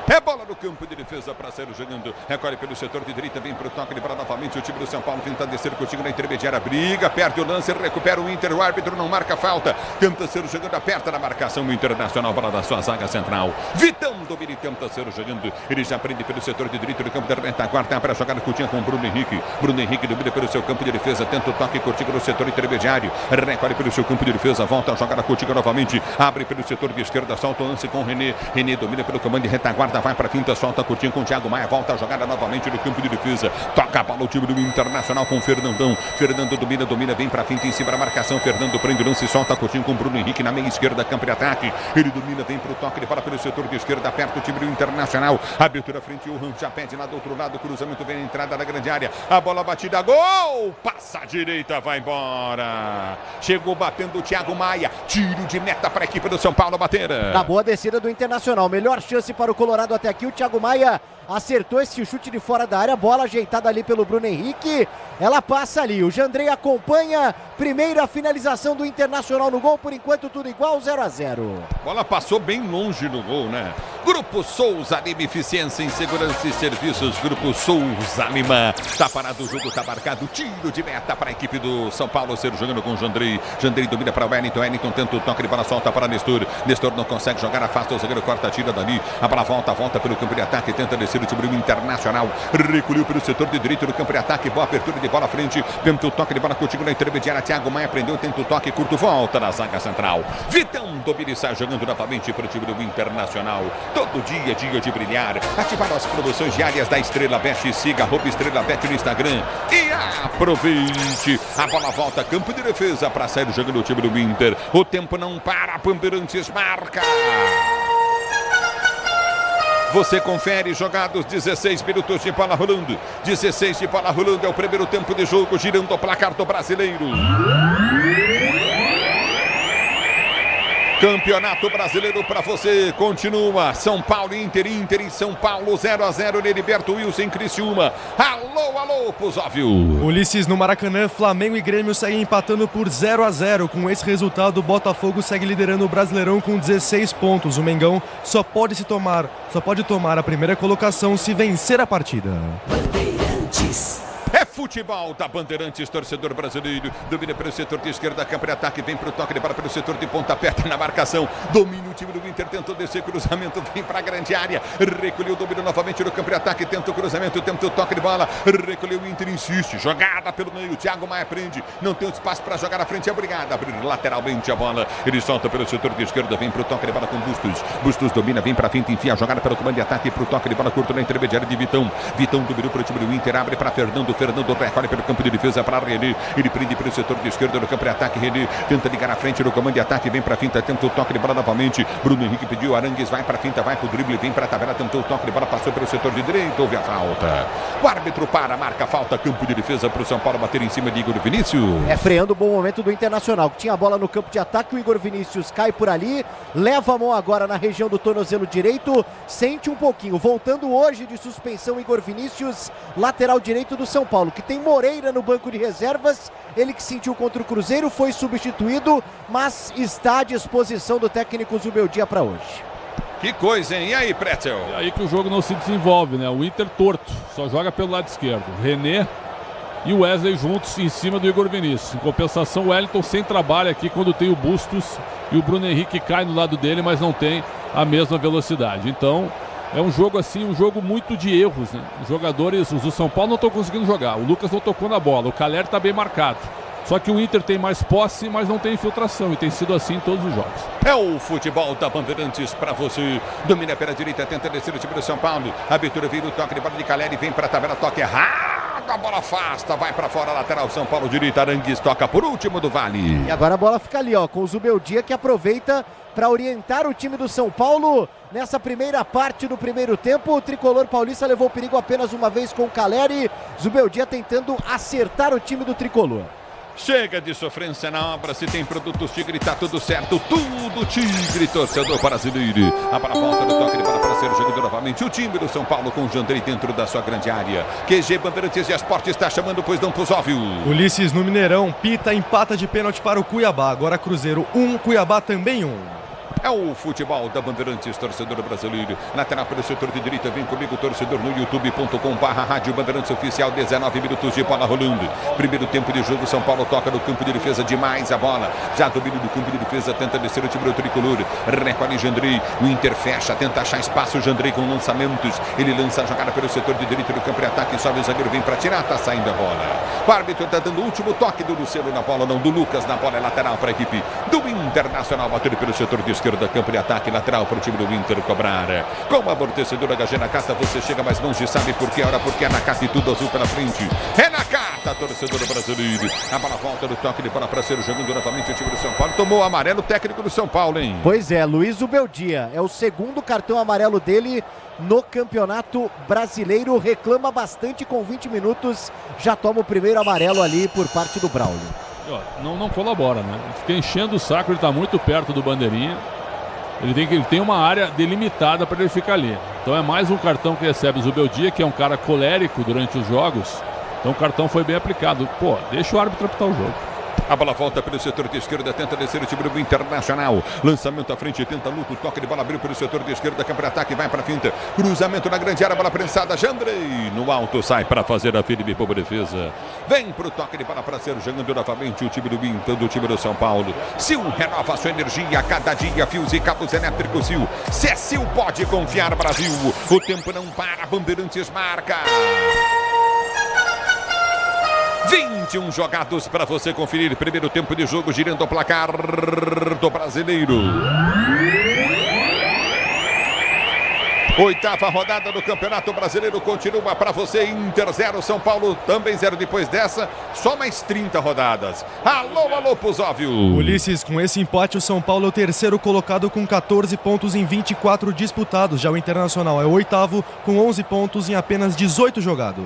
É bola no campo de defesa para sair jogando. Recolhe pelo setor de direita, vem para o toque de bola novamente. O time do São Paulo tenta descer contigo na intermediária. Briga, perde o lance, recupera o Inter. O árbitro não marca falta. Tenta ser jogando, aperta na marcação o Internacional, bola da sua zaga central. Vitão domina e tenta ser jogando. Ele já prende pelo setor de direita do campo da retaguarda. Abre a jogada curtinha com o Bruno Henrique. Bruno Henrique domina pelo seu campo de defesa. Tenta o toque contigo no setor intermediário. Recolhe pelo seu campo de defesa. Volta a jogada contigo novamente. Abre pelo setor de esquerda. Solta o lance com o René. René domina pelo comando de retaguarda. Vai para a finta, solta curtinho com o Thiago Maia, volta a jogada novamente no campo de defesa, toca a bola o time do Internacional com o Fernandão, Fernando domina, vem para a finta em cima da marcação, Fernando prende o lance, solta curtinho com o Bruno Henrique na meia esquerda, campo de ataque, ele domina, vem para o toque, ele fala pelo setor de esquerda, aperta o time do Internacional, abertura frente, o Ram já pede lá do outro lado, cruzamento vem na entrada da grande área, a bola batida, gol, passa a direita, vai embora, chegou batendo o Thiago Maia, tiro de meta para a equipe do São Paulo bater. Na boa descida do Internacional, melhor chance para o Colorado até aqui, o Thiago Maia acertou esse chute de fora da área, bola ajeitada ali pelo Bruno Henrique, ela passa ali, o Jandrei acompanha, primeira finalização do Internacional no gol, por enquanto tudo igual, 0-0. Bola passou bem longe do gol, né? Grupo Souza Lima, eficiência em segurança e serviços, Grupo Souza Lima, tá parado o jogo, tá marcado, tiro de meta para a equipe do São Paulo, ser jogando com o Jandrei, Jandrei domina para o Wellington tenta o toque de bola, solta para Nestor, Nestor não consegue jogar, afasta o zagueiro, corta, tira dali, a bola volta pelo campo de ataque, tenta descer o time do Internacional, recolheu pelo setor de direito do campo de ataque, boa abertura de bola à frente, tenta o toque de bola contigo na intermediária, Thiago Maia prendeu, tenta o toque curto, volta na zaga central, Vitão domina e sai jogando novamente para o time do Internacional, todo dia é dia de brilhar, ativar as promoções diárias da Estrela Bet, siga @Estrela Bet no Instagram e aproveite, a bola volta, campo de defesa para sair jogando o time do Inter, o tempo não para, Bandeirantes marca. Você confere, jogados 16 minutos de bola rolando. 16 de bola rolando, é o primeiro tempo de jogo, girando o placar do Brasileiro. Campeonato Brasileiro para você, continua, São Paulo e Inter em São Paulo, 0-0, Heriberto Wilson em Criciúma. Alô, Pusóvio. Ulisses, no Maracanã, Flamengo e Grêmio seguem empatando por 0-0. Com esse resultado, o Botafogo segue liderando o Brasileirão com 16 pontos. O Mengão só pode tomar a primeira colocação se vencer a partida. É futebol da Bandeirantes, torcedor brasileiro. Domina pelo setor de esquerda, campo de ataque, vem pro toque de bola pelo setor de ponta aperta na marcação. Domina o time do Inter, tentou descer, cruzamento, vem pra grande área. Recolheu o domínio novamente no campo de ataque, tenta o cruzamento, tenta o toque de bola. Recolheu o Inter, insiste, jogada pelo meio. Thiago Maia prende, não tem espaço pra jogar na frente, é obrigado a abrir lateralmente a bola. Ele solta pelo setor de esquerda, vem pro toque de bola com Bustos. Bustos domina, vem pra frente, enfia a jogada pelo comando de ataque, pro toque de bola curto na intermediária de Vitão. Vitão dominou pro time do Inter, abre pra Fernando recolhe pelo campo de defesa para René. Ele prende pelo setor de esquerda no campo de ataque. René tenta ligar na frente no comando de ataque. Vem para a finta, tenta o toque de bola novamente. Bruno Henrique pediu, Arangues vai para a finta, vai para o drible, vem para a tabela, tentou o toque de bola, passou pelo setor de direito, houve a falta. O árbitro marca a falta, campo de defesa para o São Paulo bater em cima de Igor Vinícius. Freando o bom momento do Internacional, que tinha a bola no campo de ataque. O Igor Vinícius cai por ali, leva a mão agora na região do tornozelo direito, sente um pouquinho. Voltando hoje de suspensão, Igor Vinícius, lateral direito do São Paulo, que tem Moreira no banco de reservas, ele que sentiu contra o Cruzeiro, foi substituído, mas está à disposição do técnico Zubeldia para hoje. Que coisa, hein? E aí, Pretzel? E aí que o jogo não se desenvolve, né? O Inter torto, só joga pelo lado esquerdo. René e o Wesley juntos em cima do Igor Vinícius. Em compensação, o Wellington sem trabalho aqui quando tem o Bustos e o Bruno Henrique cai no lado dele, mas não tem a mesma velocidade. Então, é um jogo assim, um jogo muito de erros, né? Os jogadores, os do São Paulo não estão conseguindo jogar. O Lucas não tocou na bola, o Caleri está bem marcado. Só que o Inter tem mais posse, mas não tem infiltração. E tem sido assim em todos os jogos. É o futebol da Bandeirantes para você. Domina pela direita, tenta descer o time do São Paulo. A abertura vira o toque de bola de Caleri, vem para a tabela, toque errado. A bola afasta, vai para fora, lateral São Paulo, direita, Arangues toca por último do Vale. E agora a bola fica ali, ó, com o Zubeldia, que aproveita para orientar o time do São Paulo nessa primeira parte do primeiro tempo. O tricolor paulista levou perigo apenas uma vez com o Caleri. Zubeldia tentando acertar o time do tricolor. Chega de sofrência na obra, se tem produtos Tigre, tá tudo certo, tudo Tigre, torcedor brasileiro. A bola volta do toque de bola para ser jogado novamente. O time do São Paulo com o Jandrei dentro da sua grande área. QG Bandeirantes e Esporte está chamando, pois não, Pusóvio. Ulisses no Mineirão, Pita empata de pênalti para o Cuiabá. Agora Cruzeiro 1, Cuiabá também 1. É o futebol da Bandeirantes, torcedor brasileiro. Lateral pelo setor de direita, vem comigo, torcedor, no youtube.com/Rádio Bandeirantes Oficial. 19 minutos de bola rolando. Primeiro tempo de jogo, São Paulo toca no campo de defesa, demais a bola. Já domínio do campo de defesa, tenta descer o time do tricolor. Recolhe Jandrei, o Inter fecha, tenta achar espaço. Jandrei com lançamentos. Ele lança a jogada pelo setor de direita do campo de ataque. Sobe o zagueiro, vem para tirar, tá saindo a bola. O árbitro está dando o último toque do Luciano na bola, não, do Lucas na bola, é lateral para a equipe do Internacional. Batendo pelo setor de esquerda, campo de ataque, lateral para o time do Inter cobrar. Com a amortecedora HG Nakata, você chega mais longe, sabe por que? Ora, porque é Nakata e tudo azul pela frente. É Nakata, torcedor brasileiro. A bola volta do toque de bola para ser jogando novamente o time do São Paulo. Tomou o amarelo, técnico do São Paulo, hein? Pois é, Luiz Zubeldia. É o segundo cartão amarelo dele no Campeonato Brasileiro. Reclama bastante com 20 minutos. Já toma o primeiro amarelo ali por parte do Braulio. Não colabora, né? Fica enchendo o saco, ele está muito perto do bandeirinha. Ele tem uma área delimitada para ele ficar ali. Então é mais um cartão que recebe o Zubeldia, que é um cara colérico durante os jogos. Então o cartão foi bem aplicado. Pô, deixa o árbitro apitar o jogo. A bola volta pelo setor de esquerda, tenta descer o time do Internacional. Lançamento à frente, tenta luta, toque de bola, abriu pelo setor de esquerda, campo de ataque, vai para a finta. Cruzamento na grande área, bola prensada, Jandrei no alto, sai para fazer a firme boa defesa. Vem para o toque de bola para ser jogando novamente o time do Inter, do time do São Paulo. Sil renova sua energia a cada dia, fios e cabos elétricos Sil. Se é Sil, pode confiar, Brasil. O tempo não para, Bandeirantes marca. 21 jogados para você conferir. Primeiro tempo de jogo, girando o placar do Brasileiro. Oitava rodada do Campeonato Brasileiro continua para você. Inter 0, São Paulo também 0. Depois dessa, só mais 30 rodadas. Alô, Pusóvio. Ulisses, com esse empate, o São Paulo é o terceiro colocado com 14 pontos em 24 disputados. Já o Internacional é o oitavo com 11 pontos em apenas 18 jogados.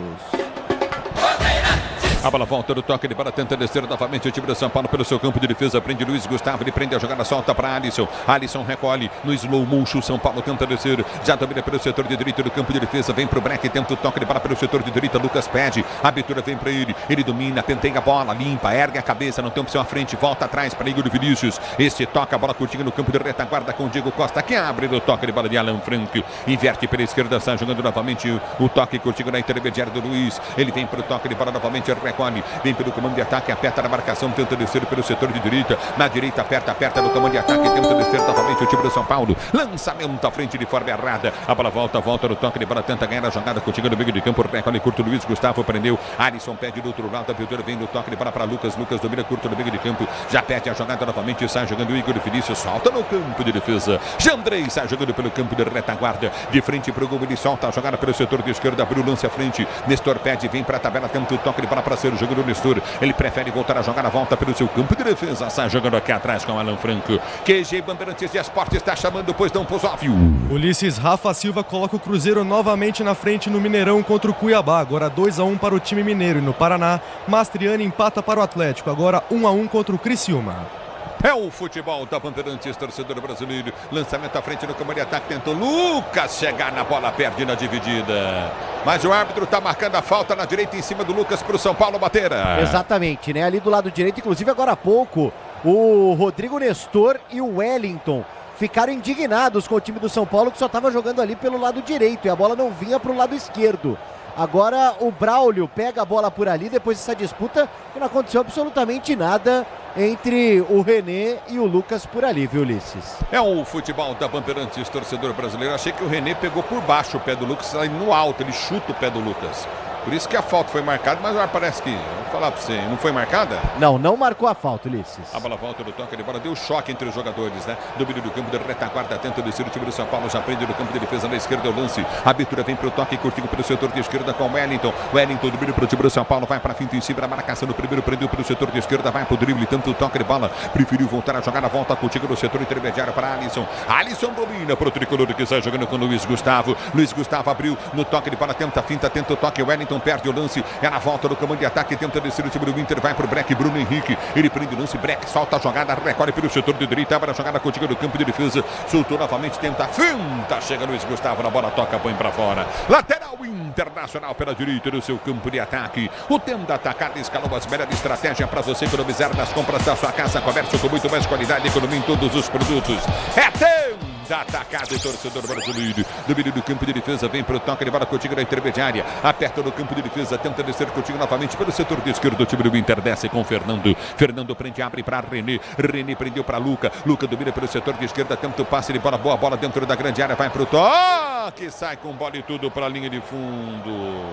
A bola volta do toque, ele para tenta descer novamente o time do São Paulo pelo seu campo de defesa. Prende Luiz Gustavo, ele prende a jogada, solta para Alisson. Alisson recolhe no slow motion. São Paulo tenta descer, já domina pelo setor de direita do campo de defesa. Vem pro break, tenta o toque, ele para pelo setor de direita. Lucas pede, a abertura vem para ele. Ele domina, penteia a bola, limpa, ergue a cabeça, não tem opção à frente, volta atrás para Igor Vinícius. Este toca, a bola curtinha no campo de retaguarda com o Diego Costa, que abre no toque de bola de Alan Franco. Inverte pela esquerda, está jogando novamente o toque curtinho na intermediária do Luiz. Ele vem pro toque, ele para novamente, recolhe, vem pelo comando de ataque, aperta na marcação, tenta descer pelo setor de direita. Na direita, aperta no comando de ataque, tenta descer novamente o time do São Paulo. Lançamento à frente de forma errada. A bola volta no toque de bola, tenta ganhar a jogada, curtinho no meio de campo, recolhe curto, Luiz Gustavo prendeu. Alisson pede do outro lado, a abertura vem no toque de bola para Lucas. Lucas domina curto no meio de campo, já perde a jogada novamente, sai jogando o Igor Vinícius, solta no campo de defesa. Jandrei sai jogando pelo campo de retaguarda, de frente pro gol, ele solta a jogada pelo setor de esquerda, abriu o lance à frente. Nestor pede, vem para a tabela, tenta o toque de bola para ser o jogador Nestor. Ele prefere voltar a jogar, volta pelo seu campo de defesa, sai jogando aqui atrás com Alan Franco. QG Bandeirantes de Esportes está chamando, pois não pôs óbvio. Ulisses Rafa Silva coloca o Cruzeiro novamente na frente no Mineirão contra o Cuiabá. Agora 2-1 para o time mineiro. E no Paraná, Mastriani empata para o Atlético. Agora 1-1 contra o Criciúma. É o futebol da Bandeirantes, torcedor brasileiro. Lançamento à frente no campo de ataque. Tentou Lucas chegar na bola, perde na dividida. Mas o árbitro está marcando a falta na direita em cima do Lucas para o São Paulo bater. Exatamente, né? Ali do lado direito, inclusive agora há pouco, o Rodrigo Nestor e o Wellington ficaram indignados com o time do São Paulo, que só estava jogando ali pelo lado direito e a bola não vinha para o lado esquerdo. Agora o Braulio pega a bola por ali, depois dessa disputa, e não aconteceu absolutamente nada entre o René e o Lucas por ali, viu, Ulisses? É o futebol da Bandeirantes, torcedor brasileiro. Achei que o René pegou por baixo o pé do Lucas, sai no alto, ele chuta o pé do Lucas. Por isso que a falta foi marcada, mas parece que, vou falar pra você, não foi marcada? Não marcou a falta, Ulisses. A bola volta do toque de bola, deu choque entre os jogadores, né? Domínio do campo, de retaguarda, tenta descer o time do São Paulo, já prende no campo de defesa na esquerda, o lance. A abertura vem pro toque, curtinho pelo setor de esquerda com o Wellington. Wellington domínio pro time do São Paulo, vai pra finta em cima, a marcação no primeiro, prendeu pelo setor de esquerda, vai pro drible, tanto toque de bola, preferiu voltar a jogar, volta contigo no setor intermediário para Alisson. Alisson domina pro tricolor que sai jogando com o Luiz Gustavo. Luiz Gustavo abriu no toque de bola, tenta a finta, tenta o toque, Wellington perde o lance. É na volta do comando de ataque, tenta descer o time do Inter, vai pro Breck, Bruno Henrique, ele prende o lance, Breck solta a jogada, recolhe pelo setor de direita, abre a jogada contigo no campo de defesa, soltou novamente, tenta a finta, chega Luiz Gustavo na bola, toca, põe pra fora. Lateral Internacional pela direita do seu campo de ataque. O Tenda Atacado escalou as melhores estratégias para você economizar nas compras da sua casa, comércio com muito mais qualidade, economia em todos os produtos. É Tenda Atacado, torcedor brasileiro. Domínio do campo de defesa, vem pro toque de bola contigo na intermediária, aperta no campo de defesa, tenta descer contigo novamente pelo setor de esquerdo, o time do Inter desce com Fernando. Fernando prende, abre para René. René prendeu para Luca. Luca domina pelo setor de esquerda, tenta o passe de bola, boa bola dentro da grande área, vai pro toque, sai com bola e tudo para a linha de fundo.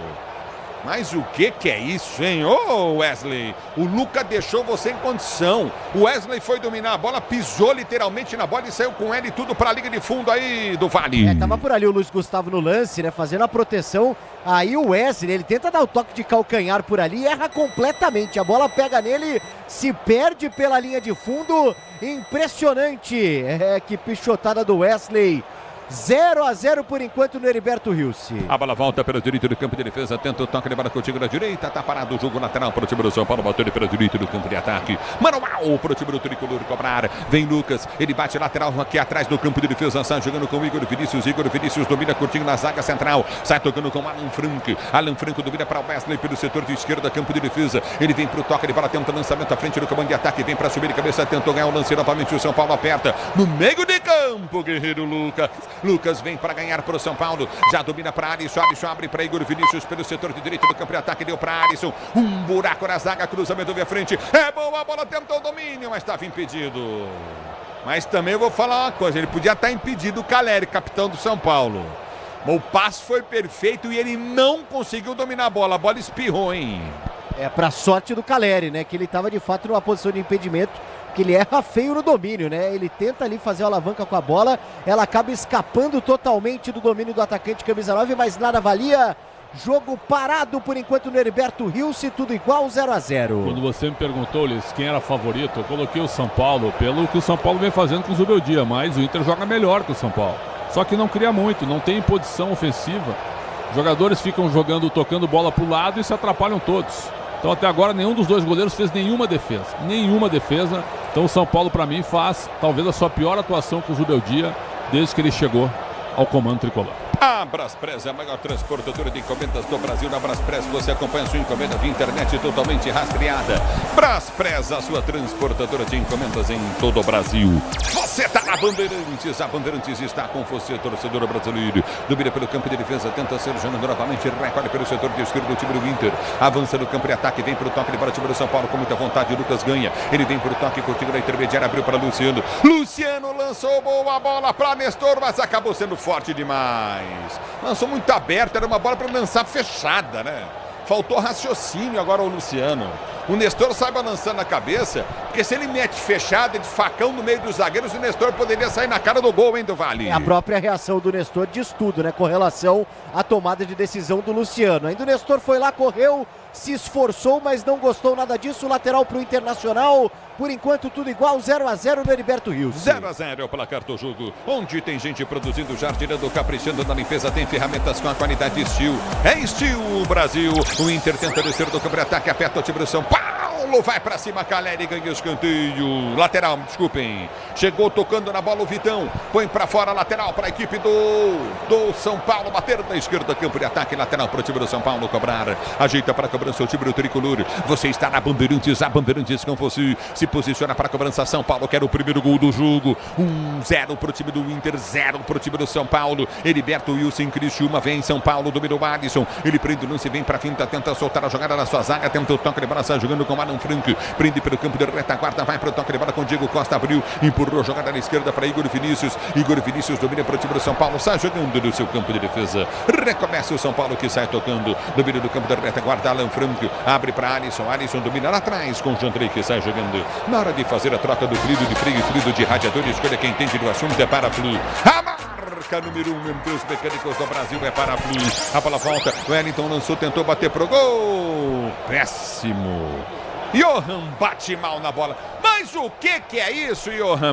Mas o que é isso, hein? Ô, Wesley, o Luca deixou você em condição. O Wesley foi dominar a bola, pisou literalmente na bola e saiu com ele tudo para a linha de fundo aí do Vale. Tava por ali o Luiz Gustavo no lance, né, fazendo a proteção. Aí o Wesley, ele tenta dar o toque de calcanhar por ali e erra completamente. A bola pega nele, se perde pela linha de fundo. Impressionante. Que pichotada do Wesley. 0-0 por enquanto no Heriberto Rilse. A bola volta pela direita do campo de defesa, tenta o toque de bola contigo na direita, tá parado o jogo lateral para o time do São Paulo, bateu ele pela direita do campo de ataque, manual para o time do tricolor cobrar, vem Lucas, ele bate lateral aqui atrás do campo de defesa, sai jogando com o Igor Vinícius domina curtinho na zaga central, sai tocando com Alan Franco domina para o Wesley pelo setor de esquerda, campo de defesa, ele vem para o toque de bola, tenta lançamento à frente do comando de ataque, vem para subir de cabeça, tentou ganhar o lance novamente, o São Paulo aperta, no meio de campo, guerreiro Lucas vem para ganhar para o São Paulo, já domina para Alisson abre para Igor Vinícius pelo setor de direito do campo de ataque, deu para Alisson, um buraco na zaga, cruzamento via frente, é boa a bola, tentou o domínio, mas estava impedido. Mas também eu vou falar uma coisa, ele podia estar impedido, o Caleri, capitão do São Paulo. O passe foi perfeito e ele não conseguiu dominar a bola espirrou, hein? Para sorte do Caleri, né, que ele estava de fato numa posição de impedimento, que ele erra feio no domínio, né? Ele tenta ali fazer a alavanca com a bola, ela acaba escapando totalmente do domínio do atacante camisa 9, mas nada valia. Jogo parado por enquanto no Heriberto Rilse, tudo igual, 0-0. Quando você me perguntou, Ulisses, quem era favorito, eu coloquei o São Paulo, pelo que o São Paulo vem fazendo com o Zubeldia, mas o Inter joga melhor que o São Paulo. Só que não cria muito, não tem imposição ofensiva. Jogadores ficam jogando, tocando bola pro lado e se atrapalham todos. Então até agora nenhum dos dois goleiros fez nenhuma defesa. Então o São Paulo para mim faz talvez a sua pior atuação com o Zubeldia desde que ele chegou ao comando tricolor. A Braspress é a maior transportadora de encomendas do Brasil. Na Braspress você acompanha a sua encomenda de internet totalmente rastreada. Braspress, a sua transportadora de encomendas em todo o Brasil. Você está na Bandeirantes. A Bandeirantes está com você, torcedor brasileiro. Domina pelo campo de defesa, tenta ser jogando novamente. Recolhe pelo setor de esquerda do time do Inter. Avança no campo de ataque, vem para o toque de bola. O time do São Paulo com muita vontade. Lucas ganha. Ele vem para o toque, curtindo na intermediária. Abriu para Luciano. Luciano lançou boa bola para Nestor, mas acabou sendo forte demais. Lançou muito aberto, era uma bola para lançar fechada, né? Faltou raciocínio agora ao Luciano. O Nestor sai balançando a cabeça, porque se ele mete fechada de facão no meio dos zagueiros, o Nestor poderia sair na cara do gol, hein, do Vale? A própria reação do Nestor diz tudo, né? Com relação à tomada de decisão do Luciano. Ainda o Nestor foi lá, correu, se esforçou, mas não gostou nada disso. Lateral para o Internacional. Por enquanto, tudo igual, 0-0 no Heriberto Rios. 0-0 é o placar do jogo, onde tem gente produzindo, jardinando, caprichando na limpeza, tem ferramentas com a qualidade Steel. É Steel Brasil. O Inter tenta descer do campo de ataque, aperta o time do São Paulo, vai pra cima, Caleri ganha o escanteio. Lateral, desculpem. Chegou tocando na bola o Vitão, põe pra fora, lateral pra equipe do São Paulo, bater na esquerda, campo de ataque, lateral pro time do São Paulo cobrar. Ajeita para a cobrança o time do Tricolor. Você está na Bandeirantes, a Bandeirantes com você. Se posiciona para a cobrança. São Paulo quer o primeiro gol do jogo. 1-0 para o time do Inter, 0 para o time do São Paulo. Heriberto Wilson, Criciúma vem. São Paulo dominou o Alisson. Ele prende o lance, vem para a finta, tenta soltar a jogada na sua zaga. Tenta o toque de bola, sai jogando com o Alan Franco. Prende pelo campo de retaguarda, vai para o toque de bola com o Diego Costa. Abriu, empurrou a jogada na esquerda para Igor Vinícius. Igor Vinícius domina para o time do São Paulo. Sai jogando no seu campo de defesa. Recomeça o São Paulo que sai tocando. Domina do campo de retaguarda, Alan Franco. Abre para Alisson. Alisson domina lá atrás com o Jandrei que sai jogando. Na hora de fazer a troca do fluido de freio e fluido de radiador, escolha quem entende do assunto, é Paraflu. A marca número 1 entre os mecânicos do Brasil é Paraflu. A bola volta, o Wellington lançou, tentou bater pro gol. Péssimo. Johan bate mal na bola. Mas o que é isso, Johan?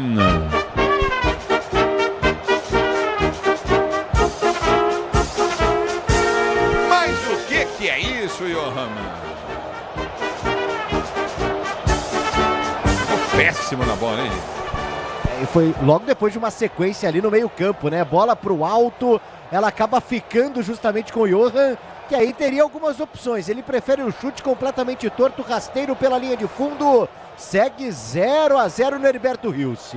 Mas o que é isso, Johan? Péssimo na bola, hein? E foi logo depois de uma sequência ali no meio campo, né? Bola pro alto, ela acaba ficando justamente com o Johan, que aí teria algumas opções. Ele prefere o chute completamente torto, rasteiro pela linha de fundo. Segue 0-0 no Heriberto Rios.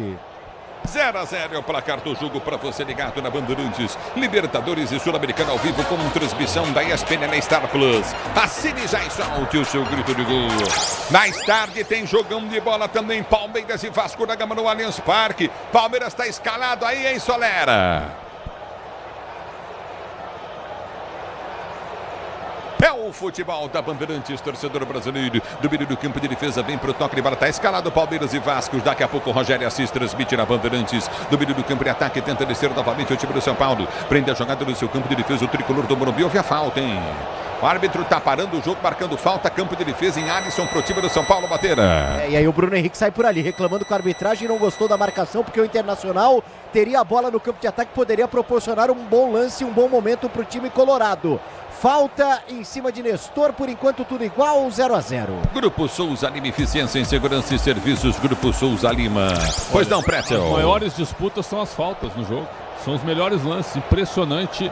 0-0 é o placar do jogo para você ligado na Bandeirantes. Libertadores e Sul-Americana ao vivo com transmissão da ESPN na Star Plus. Assine já e solte o seu grito de gol. Mais tarde tem jogão de bola também. Palmeiras e Vasco da Gama no Allianz Parque. Palmeiras está escalado aí, hein, Solera? É o futebol da Bandeirantes, torcedor brasileiro. Domínio do campo de defesa, vem pro toque de bola. Tá escalado Palmeiras e Vasco. Daqui a pouco o Rogério Assis transmite na Bandeirantes. Domínio do campo de ataque, tenta descer novamente o time do São Paulo. Prende a jogada no seu campo de defesa. O tricolor do Morumbi. Houve a falta, hein? O árbitro tá parando o jogo, marcando falta. Campo de defesa em Alisson pro time do São Paulo bater. E aí o Bruno Henrique sai por ali, reclamando com a arbitragem. Não gostou da marcação, porque o Internacional teria a bola no campo de ataque. Poderia proporcionar um bom lance, um bom momento pro time colorado. Falta em cima de Nestor, por enquanto tudo igual, 0-0. Grupo Souza Lima, eficiência em segurança e serviços. Grupo Souza Lima. Pois não, Pretzel. As maiores disputas são as faltas no jogo. São os melhores lances. Impressionante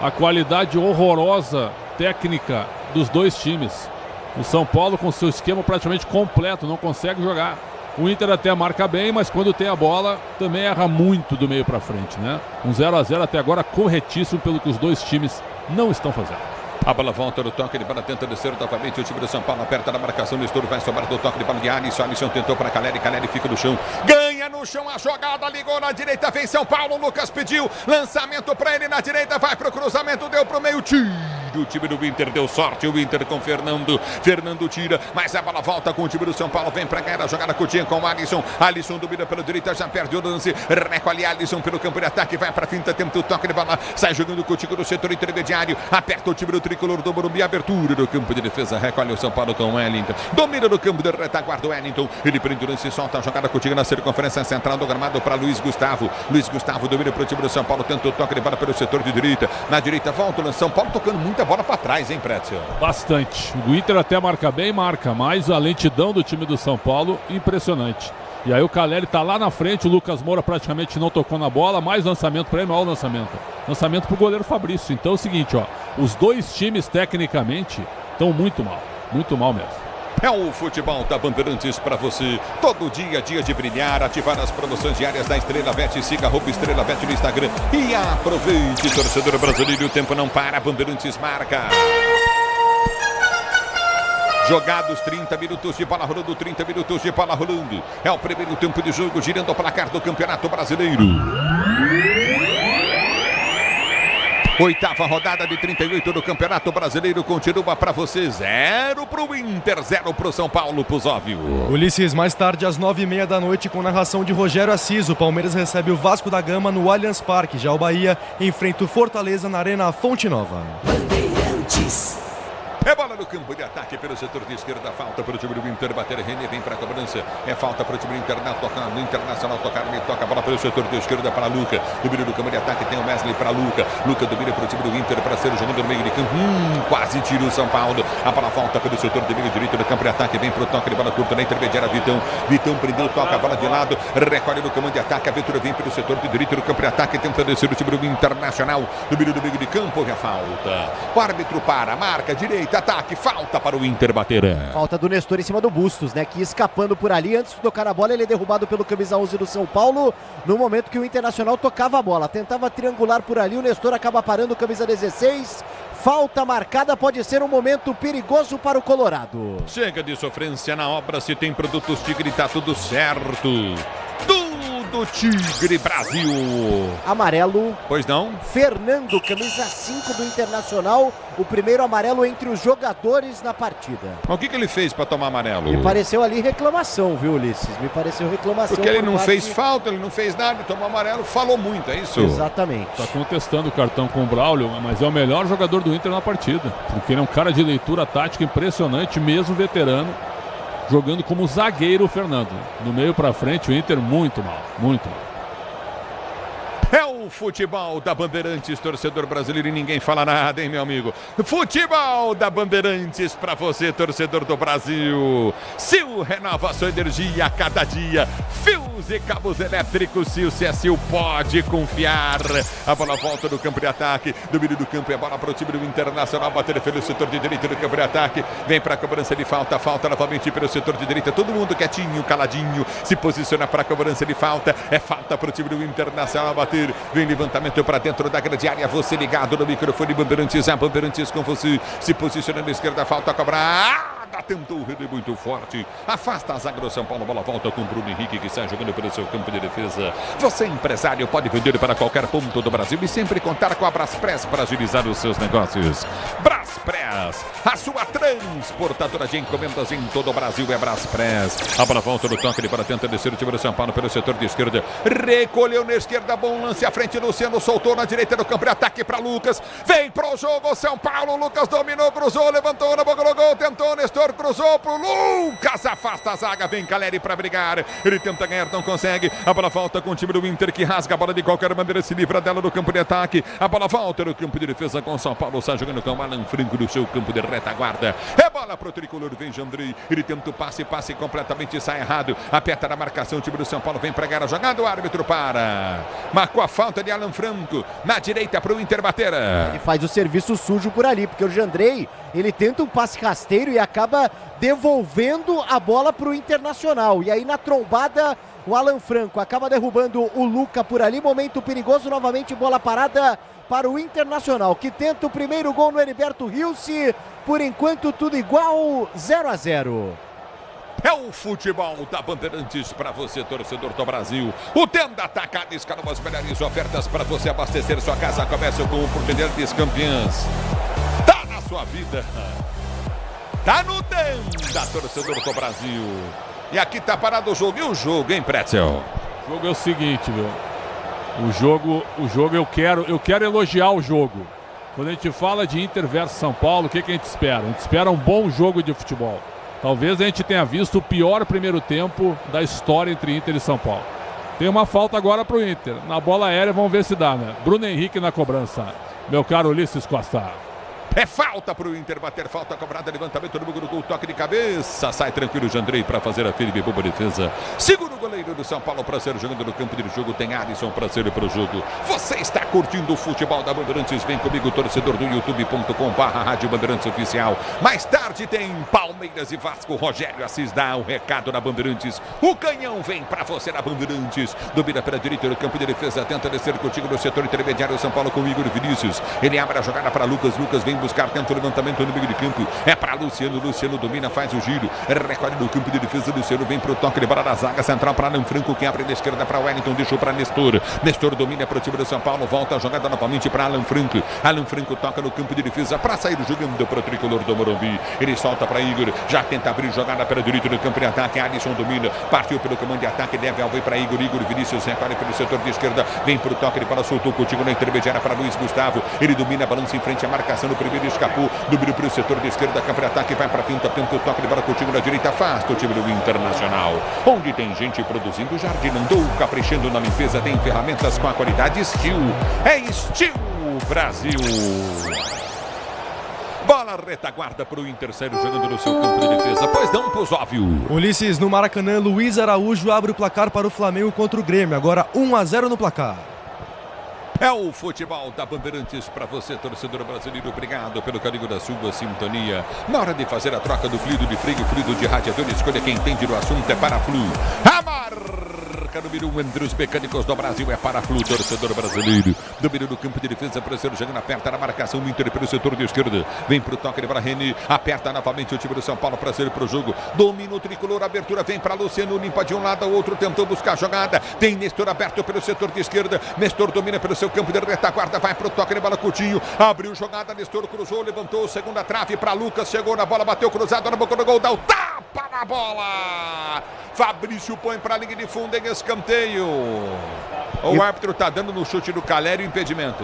a qualidade horrorosa técnica dos dois times. O São Paulo com seu esquema praticamente completo, não consegue jogar. O Inter até marca bem, mas quando tem a bola também erra muito do meio para frente, né? Um 0-0 até agora corretíssimo pelo que os dois times não estão fazendo. A bola volta no toque de bola, tenta descer novamente. O time do São Paulo aperta na marcação. O estouro vai sobrar do toque de bola de Alisson. Alisson tentou para Caleri. Caleri fica no chão. Ganha no chão a jogada. Ligou na direita. Vem São Paulo. Lucas pediu. Lançamento para ele na direita. Vai pro cruzamento. Deu pro meio. Tiro. O time do Inter deu sorte. O Inter com Fernando. Fernando tira. Mas a bola volta com o time do São Paulo. Vem para ganhar a jogada curtinha com o Alisson. Alisson domina pela direita. Já perde o lance. Recolhe Alisson pelo campo de ataque. Vai para finta. Tenta o toque de bola. Sai jogando contigo no setor intermediário. Aperta o time do tricolor do Morumbi. Abertura do campo de defesa. Recolhe o São Paulo com o Wellington. Domina no campo de retaguarda o Wellington. Ele prende o lance e solta a jogada contigo na circunferência central do gramado para Luiz Gustavo. Luiz Gustavo domina para o time do São Paulo. Tenta o toque de bola pelo setor de direita. Na direita volta o São Paulo tocando muita a bola para trás, hein, Pretzel? Bastante. O Inter até marca bem, mas a lentidão do time do São Paulo, impressionante. E aí o Caleri tá lá na frente, o Lucas Moura praticamente não tocou na bola, mais lançamento para ele, olha o lançamento. Lançamento pro goleiro Fabrício. Então é o seguinte, ó, os dois times tecnicamente estão muito mal mesmo. É o futebol da Bandeirantes para você. Todo dia, dia de brilhar, ativar as promoções diárias da Estrela Bet. Siga a Estrela Bet no Instagram e aproveite, torcedor brasileiro. O tempo não para, Bandeirantes marca. Jogados 30 minutos de bola rolando, 30 minutos de bola rolando. É o primeiro tempo de jogo, girando o placar do Campeonato Brasileiro. 8ª rodada de 38 do Campeonato Brasileiro continua para você. 0 para o Inter, 0 para o São Paulo, Pusóvio. Ulisses, mais tarde às 9h30 da noite com narração de Rogério Assis. O Palmeiras recebe o Vasco da Gama no Allianz Parque. Já o Bahia enfrenta o Fortaleza na Arena Fonte Nova. Bandeirantes. É bola no campo de ataque pelo setor de esquerda. Falta para o time do Inter. Bater René, vem para a cobrança. É falta para o time do Internacional tocar. No Internacional tocar, ele toca a bola pelo setor de esquerda para Luca. Domínio do campo de ataque tem o Wesley para Luca. Luca domina para o time do Inter para ser o jogador no meio de campo. Quase tira o São Paulo. A bola volta pelo setor de meio direito do campo de ataque. Vem para o toque de bola curta na intermediária. Vitão prendeu, toca a bola de lado. Recolhe no comando de ataque. A Aventura vem pelo setor de direito do campo de ataque. Tenta descer o time do Internacional. Domínio do meio de campo. Houve a falta. O árbitro para, marca, direita, ataque, falta para o Inter bater. Falta do Nestor em cima do Bustos, né? Que escapando por ali, antes de tocar a bola, ele é derrubado pelo camisa 11 do São Paulo, no momento que o Internacional tocava a bola. Tentava triangular por ali, o Nestor acaba parando o camisa 16. Falta marcada, pode ser um momento perigoso para o Colorado. Chega de sofrência na obra, se tem produtos Tigre, tá tudo certo. Do Tigre Brasil. Amarelo. Pois não? Fernando, camisa 5 do Internacional. O primeiro amarelo entre os jogadores na partida. Mas o que ele fez para tomar amarelo? Me pareceu ali reclamação, viu, Ulisses? Me pareceu reclamação. Porque ele não fez falta, ele não fez nada, ele tomou amarelo, falou muito, é isso? Exatamente. Tá contestando o cartão com o Braulio, mas é o melhor jogador do Inter na partida. Porque ele é um cara de leitura tática impressionante, mesmo veterano. Jogando como zagueiro o Fernando. Do meio pra frente o Inter muito mal, muito mal. É o futebol da Bandeirantes, torcedor brasileiro, e ninguém fala nada, hein, meu amigo? Futebol da Bandeirantes pra você, torcedor do Brasil. Sil renova sua energia a cada dia. Fios e cabos elétricos, Sil pode confiar. A bola volta do campo de ataque. Domínio do campo, é bola para o time do Internacional. Bater pelo setor de direita do campo de ataque. Vem para a cobrança de falta. Falta novamente pelo setor de direita. Todo mundo quietinho, caladinho. Se posiciona para a cobrança de falta. É falta para o time do Internacional bater. Vem levantamento para dentro da grande área. Você ligado no microfone Bandeirantes. A Bandeirantes com você. Se posiciona na esquerda. Falta a cobrar. Tentou o René muito forte. Afasta a zaga do São Paulo. Bola volta com o Bruno Henrique, que está jogando pelo seu campo de defesa. Você, empresário, pode vender para qualquer ponto do Brasil e sempre contar com a Braspress para agilizar os seus negócios. Braspress, a sua transportadora de encomendas em todo o Brasil é Braspress. A bola volta no toque, ele para tentar descer o time do São Paulo pelo setor de esquerda. Recolheu na esquerda, bom lance à frente. Luciano soltou na direita do campo de ataque para Lucas. Vem pro jogo São Paulo. Lucas dominou, cruzou, levantou na boca do gol, tentou Nestor. Cruzou pro Lucas, afasta a zaga, vem Caleri para brigar, ele tenta ganhar, não consegue, a bola volta com o time do Inter, que rasga a bola de qualquer maneira, se livra dela no campo de ataque, a bola volta no campo de defesa com São Paulo, está jogando com o Alan Franco do seu campo de retaguarda, é bola pro tricolor, vem Jandrei, ele tenta o passe completamente, sai errado, aperta na marcação, o time do São Paulo vem pregar a jogada, o árbitro para, marcou a falta de Alan Franco, na direita pro Inter bater. Ele faz o serviço sujo por ali, porque o Jandrei, ele tenta um passe rasteiro e acaba devolvendo a bola para o Internacional. E aí na trombada o Alan Franco acaba derrubando o Luca por ali. Momento perigoso, novamente bola parada para o Internacional, que tenta o primeiro gol no Heriberto Rilse. Por enquanto tudo igual, 0-0. É o futebol da Bandeirantes para você, torcedor do Brasil. O Tenda Atacado escalou as melhores ofertas para você abastecer sua casa. Comércio com oportunidades campeãs. Tá na sua vida. Tá no Tenda, torcedor do Brasil. E aqui tá parado o jogo. E o jogo, hein, Pretzel? O jogo é o seguinte, viu? O jogo eu quero elogiar o jogo. Quando a gente fala de Inter versus São Paulo, o que a gente espera? A gente espera um bom jogo de futebol. Talvez a gente tenha visto o pior primeiro tempo da história entre Inter e São Paulo. Tem uma falta agora pro Inter. Na bola aérea, vamos ver se dá, né? Bruno Henrique na cobrança. Meu caro Ulisses Costa. É falta para o Inter bater, falta cobrada, levantamento no gol, toque de cabeça. Sai tranquilo o Jandrei para fazer a firme boa defesa. Segura o goleiro do São Paulo para ser jogando no campo de jogo. Tem Alisson para ser para o jogo. Você está curtindo o futebol da Bandeirantes? Vem comigo, torcedor do youtube.com/Rádio Bandeirantes Oficial. Mais tarde tem Palmeiras e Vasco. Rogério Assis dá o recado na Bandeirantes. O canhão vem para você na Bandeirantes. Domina pela direita no campo de defesa. Tenta descer contigo no setor intermediário. São Paulo com o Igor Vinícius. Ele abre a jogada para Lucas. Lucas vem buscar, tenta o levantamento no meio de campo. É para Luciano. Luciano domina, faz o giro. Recolhe no campo de defesa. Luciano vem para o toque de bola da zaga central para Alan Franco, que abre da esquerda para Wellington. Deixou para Nestor. Nestor domina para o time do São Paulo. Volta a jogada novamente para Alan Franco. Alan Franco toca no campo de defesa para sair jogando para o tricolor do Morumbi. Ele solta para Igor. Já tenta abrir jogada pela direita no campo de ataque. Alisson domina. Partiu pelo comando de ataque. Deve ao para Igor. Igor Vinícius recolhe pelo setor de esquerda. Vem para o toque de bola. Soltou contigo na intermediária para Luiz Gustavo. Ele domina, balança em frente à marcação no primeiro, escapou, domina para o setor de esquerda, campo de ataque, vai para a finta, tenta o toque de bola contigo na direita, afasta o time do Internacional, onde tem gente produzindo, jardinando, caprichando na limpeza, tem ferramentas com a qualidade Steel, é Steel Brasil. Bola retaguarda para o Inter, sério, jogando no seu campo de defesa. Pois não, Pozóvio. Ulisses, no Maracanã, Luiz Araújo abre o placar para o Flamengo contra o Grêmio. Agora 1-0 no placar. É o futebol da Bandeirantes para você, torcedor brasileiro. Obrigado pelo carinho da sua sintonia. Na hora de fazer a troca do fluido de freio, fluido de radiador, escolha quem entende do assunto, é Paraflu. A marca número 1 entre os mecânicos do Brasil é Paraflu, torcedor brasileiro. Domínio do campo de defesa, Cruzeiro jogando, aperta na marcação do Inter pelo setor de esquerda. Vem para o toque de Braheni, aperta novamente o time do São Paulo para ser para o jogo. Domina o tricolor, abertura vem para Luciano, limpa de um lado ao outro, tentou buscar a jogada. Tem Nestor aberto pelo setor de esquerda. Nestor domina pelo seu campo de retaguarda, vai para o toque de bola, Coutinho. Abriu jogada, Nestor cruzou, levantou, segunda trave para Lucas, chegou na bola, bateu cruzado na boca do gol, dá o tapa na bola. Fabrício põe para a linha de fundo em escanteio. O árbitro está dando no chute do Calério impedimento.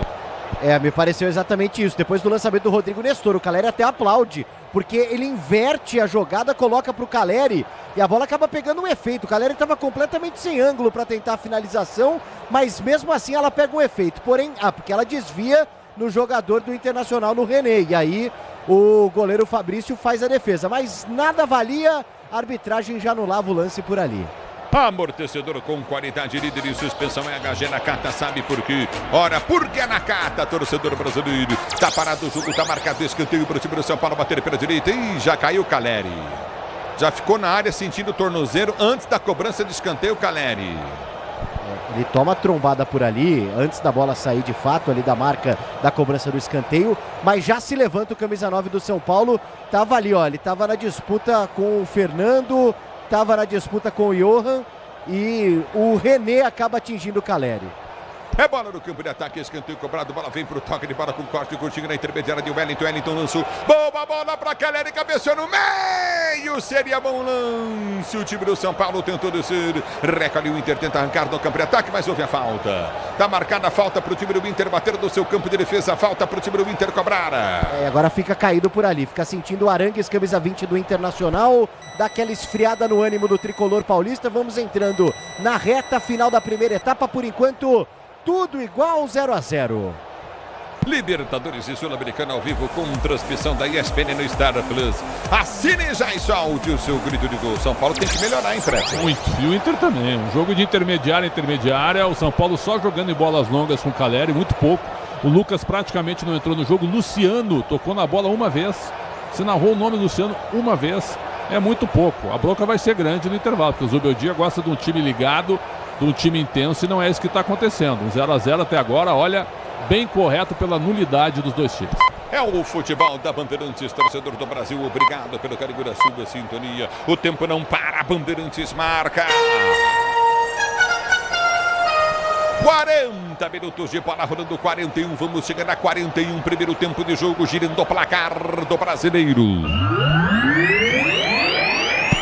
Me pareceu exatamente isso. Depois do lançamento do Rodrigo Nestor, o Caleri até aplaude, porque ele inverte a jogada, coloca para o Caleri e a bola acaba pegando um efeito. O Caleri estava completamente sem ângulo para tentar a finalização, mas mesmo assim ela pega um efeito. Porém, porque ela desvia no jogador do Internacional, no René, e aí o goleiro Fabrício faz a defesa, mas nada valia, a arbitragem já anulava o lance por ali. Amortecedor com qualidade, líder em suspensão é HG Nakata, sabe por quê? Ora, porque é Nakata, torcedor brasileiro. Tá parado o jogo, tá marcado escanteio para o time do São Paulo bater pela direita e já caiu o Caleri. Já ficou na área sentindo o tornozelo antes da cobrança de escanteio, Caleri. Ele toma a trombada por ali, antes da bola sair de fato ali da marca da cobrança do escanteio, mas já se levanta o camisa 9 do São Paulo, tava ali, ó, ele tava na disputa com o Fernando, estava na disputa com o Johan e o René acaba atingindo o Caleri. É bola no campo de ataque, escanteio cobrado, bola vem pro toque de bola com corte, curtinho na intermediária de Wellington, Wellington lançou, boa bola para Caleri, cabeceou no meio, seria bom lance, o time do São Paulo tentou descer, recolhe o Inter, tenta arrancar no campo de ataque, mas houve a falta, tá marcada a falta pro time do Inter, bater do seu campo de defesa, falta pro time do Inter cobrar. Agora fica caído por ali, fica sentindo o Arangues, camisa 20 do Internacional, dá aquela esfriada no ânimo do tricolor paulista. Vamos entrando na reta final da primeira etapa, por enquanto tudo igual, 0-0. Libertadores e Sul-Americana ao vivo com transmissão da ESPN no Star Plus. Assine já e solte o seu grito de gol. São Paulo tem que melhorar, hein, Fred? Muito. E o Inter também. Um jogo de intermediária. O São Paulo só jogando em bolas longas com o Caleri, muito pouco. O Lucas praticamente não entrou no jogo. Luciano tocou na bola uma vez. Se narrou o nome do Luciano uma vez. É muito pouco. A bronca vai ser grande no intervalo, porque o Zubeldia gosta de um time ligado, de um time intenso, e não é isso que está acontecendo. Um 0-0 até agora, olha, bem correto pela nulidade dos dois times. É o futebol da Bandeirantes, torcedor do Brasil, obrigado pelo carinho da sua sintonia. O tempo não para, Bandeirantes marca. 40 minutos de bola rolando, 41, vamos chegar a 41, primeiro tempo de jogo, girando o placar do brasileiro.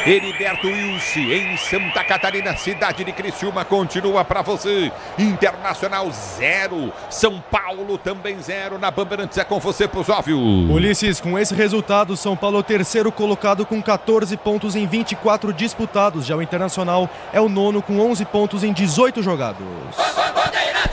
Heriberto Wilson em Santa Catarina, cidade de Criciúma, continua para você. Internacional 0, São Paulo também 0. Na Bandeirantes é com você, Pozóvio. Ulisses, com esse resultado, São Paulo é o terceiro colocado com 14 pontos em 24 disputados. Já o Internacional é o nono com 11 pontos em 18 jogados.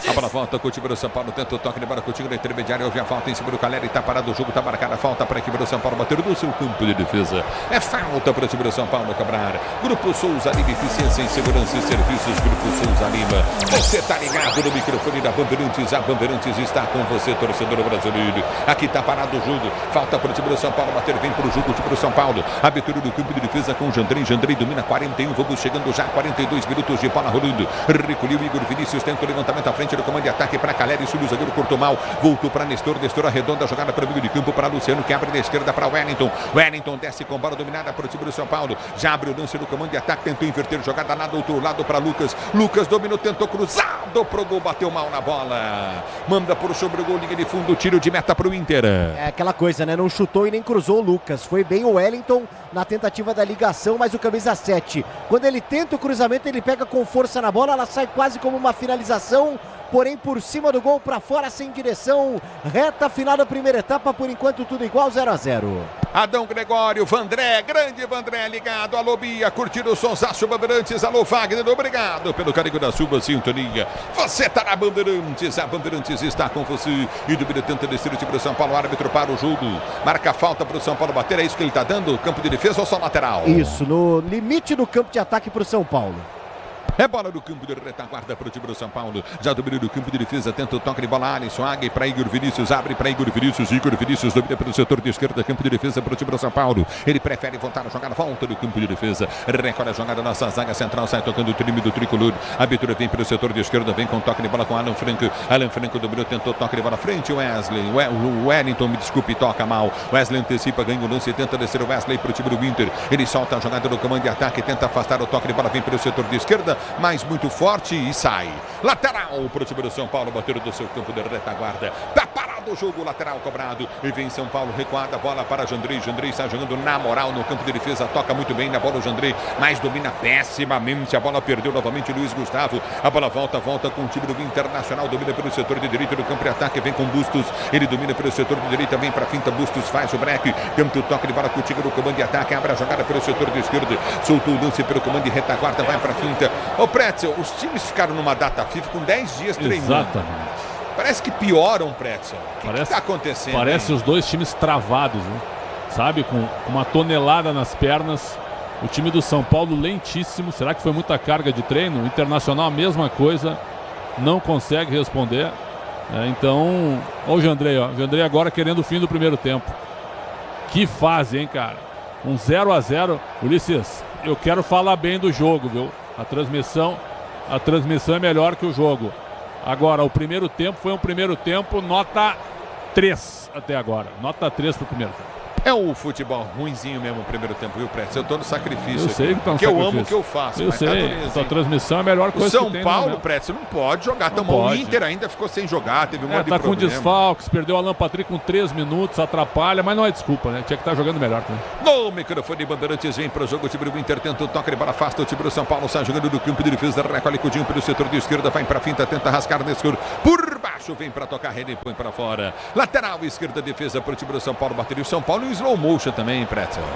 A bola volta com o time do São Paulo, tenta o toque de bola com o time da intermediária, houve a falta em cima do Caleri, tá parado o jogo, tá marcada a falta para a equipe do São Paulo, bater no seu campo de defesa. É falta para o time do São Paulo cobrar. Grupo Souza Lima, eficiência em segurança e serviços, Grupo Souza Lima. Você tá ligado no microfone da Bandeirantes, a Bandeirantes está com você, torcedor brasileiro. Aqui tá parado o jogo, falta para o time do São Paulo bater, vem para o jogo, o time do São Paulo. Abertura do campo de defesa com o Jandrei domina 41, vamos chegando já 42 minutos de bola rolando. Recolheu Igor Vinícius, tenta o levantamento à frente do comando de ataque para Caleri, subiu o zagueiro, cortou mal, voltou para Nestor arredonda a jogada para o meio de campo para Luciano, que abre da esquerda para Wellington desce com bola dominada para o time do São Paulo, já abre o lance do comando de ataque, tentou inverter jogada lá do outro lado para Lucas dominou, tentou cruzado pro gol, bateu mal na bola, manda por sobre o gol, linha de fundo, tiro de meta para o Inter. É aquela coisa, né? Não chutou e nem cruzou o Lucas, foi bem o Wellington na tentativa da ligação, mas o camisa 7, quando ele tenta o cruzamento, ele pega com força na bola, ela sai quase como uma finalização, porém por cima do gol, para fora, sem direção. Reta final da primeira etapa, por enquanto tudo igual, 0-0. Adão Gregório, Vandré, grande Vandré ligado, alô Bia, curtindo o sonsaço Bandeirantes, alô Wagner, obrigado pelo carinho da sua sintonia. Você tá na Bandeirantes, a Bandeirantes está com você. E do tenta descer o time do São Paulo, árbitro para o jogo, marca a falta para o São Paulo bater, é isso que ele tá dando? Campo de defesa ou só lateral? Isso, no limite do campo de ataque para o São Paulo. É bola do campo de retaguarda para o time do São Paulo. Já domina do campo de defesa, tenta o toque de bola. Alisson, Águia para Igor Vinícius, abre para Igor Vinícius domina pelo setor de esquerda, campo de defesa para o time do São Paulo. Ele prefere voltar a jogada, volta do campo de defesa. Recolhe a jogada nossa zaga central, sai tocando o time do tricolor. A abertura vem pelo setor de esquerda, vem com toque de bola com Alan Franco. Alan Franco dominou, tentou toque de bola frente. Wesley, o Wellington, me desculpe, toca mal. Wesley antecipa, ganha o lance, tenta descer o Wesley para o time do Inter. Ele solta a jogada do comando de ataque, tenta afastar o toque de bola, vem pelo setor de esquerda, mas muito forte e sai. Lateral para o time do São Paulo, bater do seu campo de retaguarda. Tá parado o jogo, lateral cobrado. E vem São Paulo, recuada, bola para Jandrei. Jandrei está jogando na moral no campo de defesa, toca muito bem na bola o Jandrei, mas domina pessimamente. A bola perdeu novamente Luiz Gustavo. A bola volta com o time do Internacional, domina pelo setor de direita do campo de ataque, vem com Bustos. Ele domina pelo setor de direita, vem para finta, Bustos faz o break. Tenta o toque de bola com o time do comando de ataque, abre a jogada pelo setor de esquerda, soltou o lance pelo comando de retaguarda, vai para finta. Ô Pretzel, os times ficaram numa data FIFA com 10 dias treinando. Exatamente. Parece que pioram, Pretzel. O que está acontecendo? Parece os dois times travados, né? Sabe? Com uma tonelada nas pernas. O time do São Paulo lentíssimo. Será que foi muita carga de treino? O Internacional a mesma coisa. Não consegue responder. Então, olha o Jandrei, ó. O Jandrei agora querendo o fim do primeiro tempo. Que fase, hein, cara? Um 0-0. Ulisses, eu quero falar bem do jogo, viu? A transmissão é melhor que o jogo. Agora, o primeiro tempo foi um primeiro tempo nota 3 até agora. Nota 3 pro primeiro tempo. É o futebol ruinzinho mesmo o primeiro tempo, viu, Pretzel? Eu tô no sacrifício. Eu sei que tá no sacrifício. eu amo o que eu faço. Eu sei, a transmissão é a melhor coisa que tem. O São Paulo, Pretzel, não pode jogar. O Inter ainda ficou sem jogar, teve um monte de tá problema. Com desfalques, perdeu o Alan Patrick com 3 minutos, atrapalha, mas não é desculpa, né? Tinha que estar jogando melhor também. No microfone de Bandeirantes, vem pro jogo, o time do Inter tenta o toque de bola, afasta o time do São Paulo, sai jogando do campo de defesa, recolhe Coutinho pelo setor de esquerda, vai pra finta, tenta rascar nesse escuro, por baixo, vem pra tocar, René põe pra fora. Lateral esquerda, defesa pro time do São Paulo, bateria o São Paulo em slow motion também.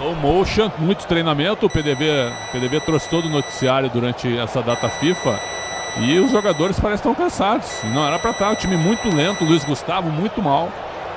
O motion, muito treinamento. O PDB trouxe todo o noticiário durante essa data FIFA e os jogadores parecem estar cansados. Não era para estar. O time muito lento, Luiz Gustavo muito mal.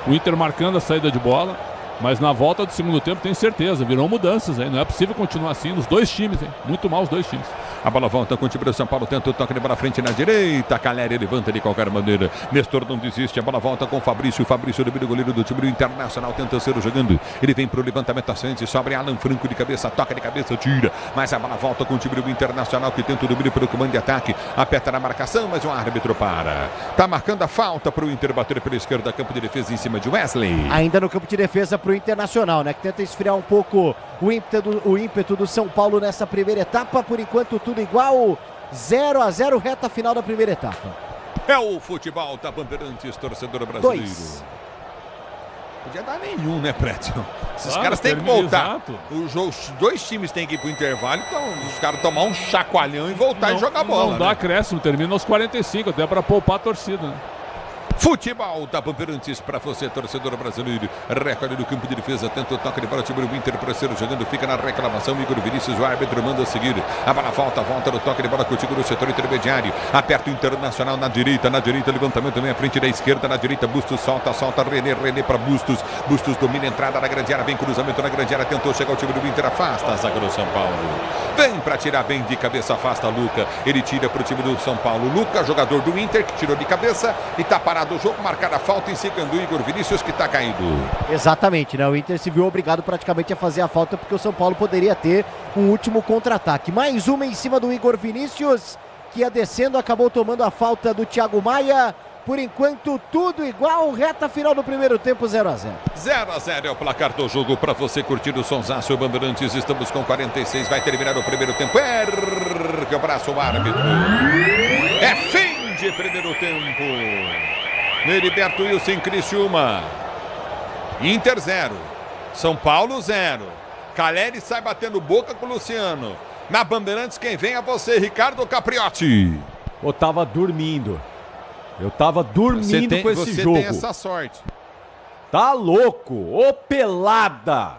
O Inter marcando a saída de bola, mas na volta do segundo tempo tenho certeza, virou mudanças, hein? Não é possível continuar assim nos dois times, hein? Muito mal os dois times. A bola volta com o time do São Paulo, tenta o toque de bola frente na direita, Caleri levanta de qualquer maneira, Nestor não desiste, a bola volta com o Fabrício do goleiro do time do Internacional, tenta ser jogando, ele vem para o levantamento à frente, sobre Alan Franco de cabeça, toca de cabeça, tira, mas a bola volta com o time do Internacional que tenta o domínio pelo comando de ataque, aperta na marcação, mas o árbitro para. Tá marcando a falta para o Inter bater pela esquerda, campo de defesa em cima de Wesley. Ainda no campo de defesa para o Internacional, né, que tenta esfriar um pouco o ímpeto do São Paulo nessa primeira etapa, por enquanto tudo igual, 0-0, reta final da primeira etapa. É o futebol da Bandeirantes, torcedor brasileiro. 2. Podia dar nenhum, né, Pretzel? Esses caras têm que voltar. Os dois times têm que ir pro intervalo, então os caras tomar um chacoalhão e voltar e jogar bola. Não dá acréscimo, termina aos 45, até para poupar a torcida, né? Futebol da Bandeirantes para você, torcedor brasileiro. Recorde do campo de defesa, tenta o toque de bola, o time do Inter, parceiro jogando, fica na reclamação. Igor Vinícius, o árbitro manda seguir. A bola volta no toque de bola contigo no setor intermediário. Aperta o Internacional na direita, levantamento também à frente da esquerda, na direita, Bustos solta, René para Bustos. Bustos domina a entrada na grande área, vem cruzamento na grande área, tentou chegar o time do Inter, afasta a zaga do São Paulo. Vem para tirar bem de cabeça, afasta Luca. Ele tira para o time do São Paulo. Luca, jogador do Inter, que tirou de cabeça e tá parado o jogo, marcar a falta em cima do Igor Vinícius, que tá caído. Exatamente, né? O Inter se viu obrigado praticamente a fazer a falta, porque o São Paulo poderia ter um último contra-ataque. Mais uma em cima do Igor Vinícius, que ia descendo, acabou tomando a falta do Thiago Maia. Por enquanto, tudo igual, reta final do primeiro tempo, 0-0. 0-0 é o placar do jogo para você curtir o Sonsaço Bandeirantes. Estamos com 46, vai terminar o primeiro tempo. Ergue o braço, o árbitro. É fim de primeiro tempo. Heriberto Wilson, Criciúma. Inter 0. São Paulo 0. Caleri sai batendo boca com o Luciano. Na Bandeirantes, quem vem é você, Ricardo Capriotti. Eu tava dormindo. Eu tava dormindo com esse jogo. Você tem essa sorte. Tá louco. Ô pelada.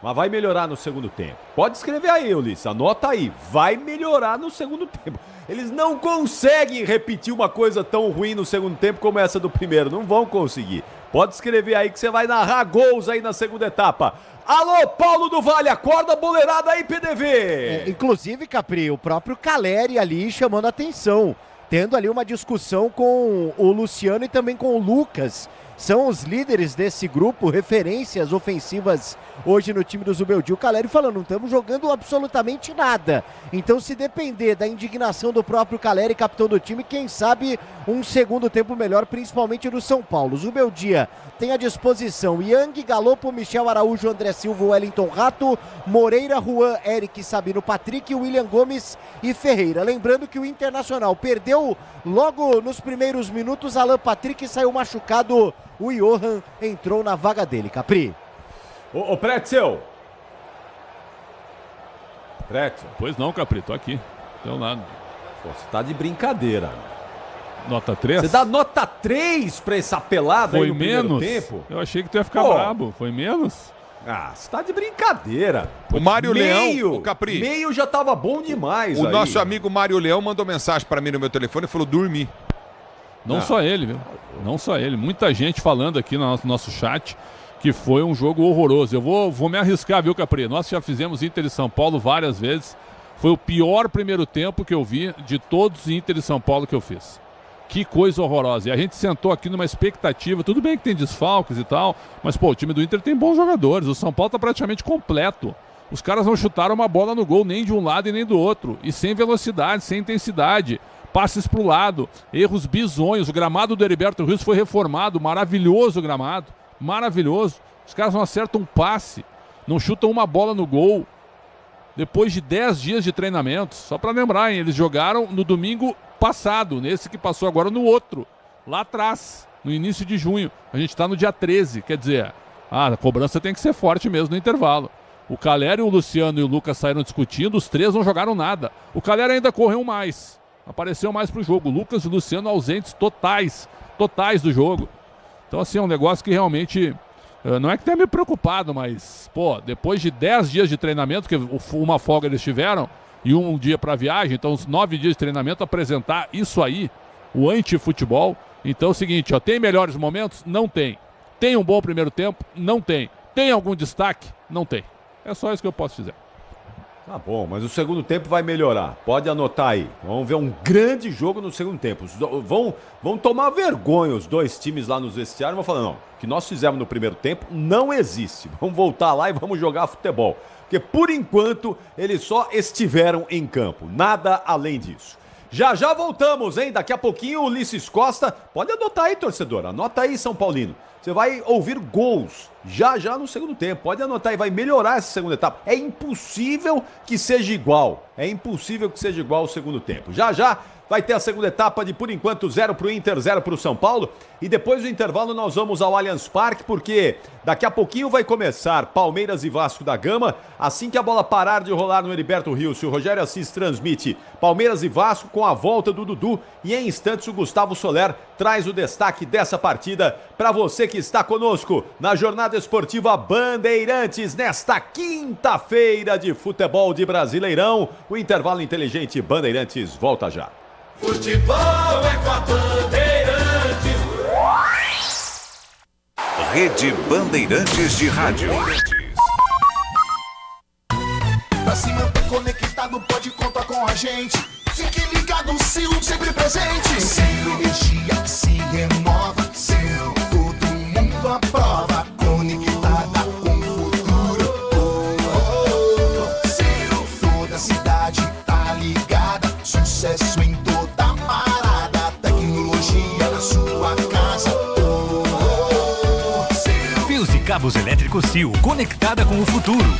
Mas vai melhorar no segundo tempo. Pode escrever aí, Ulisses. Anota aí. Vai melhorar no segundo tempo. Eles não conseguem repetir uma coisa tão ruim no segundo tempo como essa do primeiro. Não vão conseguir. Pode escrever aí que você vai narrar gols aí na segunda etapa. Alô, Paulo do Vale, acorda a boleirada aí, PDV. Inclusive, Capri, o próprio Caleri ali chamando a atenção. Tendo ali uma discussão com o Luciano e também com o Lucas. São os líderes desse grupo, referências ofensivas hoje no time do Zubeldia. O Caleri falando, não estamos jogando absolutamente nada. Então, se depender da indignação do próprio Caleri, capitão do time, quem sabe um segundo tempo melhor, principalmente no São Paulo. Zubeldia tem à disposição Yang, Galopo, Michel Araújo, André Silva, Wellington Rato, Moreira, Juan, Eric, Sabino, Patrick, William Gomes e Ferreira. Lembrando que o Internacional perdeu logo nos primeiros minutos, Alan Patrick saiu machucado. O Johan entrou na vaga dele, Capri. Ô Pretzel. Pretzel. Pois não, Capri, tô aqui. Deu nada. Pô, você tá de brincadeira. Nota 3? Você dá nota 3 pra essa pelada aí no primeiro tempo? Eu achei que tu ia ficar brabo. Foi menos? Ah, você tá de brincadeira. O Mário Leão, o Capri. Meio já tava bom demais. O nosso amigo Mário Leão mandou mensagem pra mim no meu telefone e falou dormir. Não só ele, viu? Não só ele. Muita gente falando aqui no nosso chat que foi um jogo horroroso. Eu vou me arriscar, viu, Capri? Nós já fizemos Inter e São Paulo várias vezes. Foi o pior primeiro tempo que eu vi de todos os Inter e São Paulo que eu fiz. Que coisa horrorosa. E a gente sentou aqui numa expectativa. Tudo bem que tem desfalques e tal, mas, pô, o time do Inter tem bons jogadores. O São Paulo tá praticamente completo. Os caras não chutaram uma bola no gol nem de um lado e nem do outro. E sem velocidade, sem intensidade. Passes para o lado, erros bizonhos. O gramado do Heriberto Rios foi reformado, maravilhoso o gramado, maravilhoso. Os caras não acertam um passe, não chutam uma bola no gol. Depois de 10 dias de treinamento, só para lembrar, hein, eles jogaram no domingo passado, nesse que passou agora no outro, lá atrás, no início de junho. A gente está no dia 13, quer dizer, a cobrança tem que ser forte mesmo no intervalo. O Caleri, o Luciano e o Lucas saíram discutindo, os três não jogaram nada. O Caleri ainda correu mais. Apareceu mais pro jogo. O Lucas e o Luciano ausentes totais do jogo. Então, assim, é um negócio que realmente não é que tenha me preocupado, mas, pô, depois de 10 dias de treinamento, que uma folga eles tiveram, e um dia para viagem, então os 9 dias de treinamento, apresentar isso aí, o anti-futebol. Então é o seguinte, ó, tem melhores momentos? Não tem. Tem um bom primeiro tempo? Não tem. Tem algum destaque? Não tem. É só isso que eu posso dizer. Tá bom, mas o segundo tempo vai melhorar. Pode anotar aí. Vamos ver um grande jogo no segundo tempo. Vão tomar vergonha os dois times lá nos vestiários. Vão falar, não, o que nós fizemos no primeiro tempo não existe. Vamos voltar lá e vamos jogar futebol. Porque, por enquanto, eles só estiveram em campo. Nada além disso. Já voltamos, hein? Daqui a pouquinho o Ulisses Costa. Pode anotar aí, torcedor. Anota aí, São Paulino. você vai ouvir gols já no segundo tempo. Pode anotar e vai melhorar essa segunda etapa. É impossível que seja igual. É impossível que seja igual ao segundo tempo. Já vai ter a segunda etapa de, por enquanto, 0 para o Inter, 0 para o São Paulo. E depois do intervalo nós vamos ao Allianz Parque, porque daqui a pouquinho vai começar Palmeiras e Vasco da Gama. Assim que a bola parar de rolar no Heriberto Rios, o Rogério Assis transmite Palmeiras e Vasco com a volta do Dudu. E em instantes o Gustavo Soler traz o destaque dessa partida para você que está conosco na Jornada Esportiva Bandeirantes, nesta quinta-feira de futebol de Brasileirão. O intervalo inteligente Bandeirantes volta já. Futebol é com a Bandeirantes. Rede Bandeirantes de Rádio. Pra se manter conectado, pode contar com a gente. Fique ligado, Sil, sempre presente. Sil, energia que se renova. Sil, todo mundo aprova. Conectada com o futuro. Sil, toda a cidade tá ligada. Sucesso em toda parada. Tecnologia na sua casa. Fios e cabos elétricos Sil, conectada com o futuro.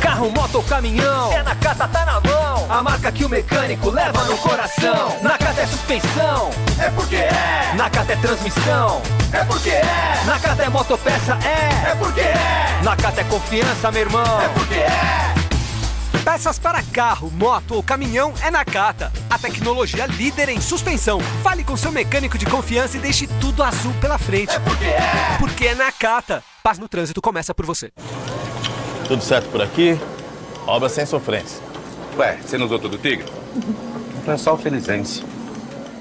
Carro, moto ou caminhão, é Nakata, tá na mão. A marca que o mecânico leva no coração. Nakata é suspensão, é porque é. Nakata é transmissão, é porque é. Nakata é motopeça, é porque é. Nakata é confiança, meu irmão, é porque é. Peças para carro, moto ou caminhão é Nakata. A tecnologia líder em suspensão. Fale com seu mecânico de confiança e deixe tudo azul pela frente. É porque é. Porque é Nakata. Paz no trânsito começa por você. Tudo certo por aqui? Obra sem sofrência. Ué, você não usou todo o Tigre? É só o Felizense.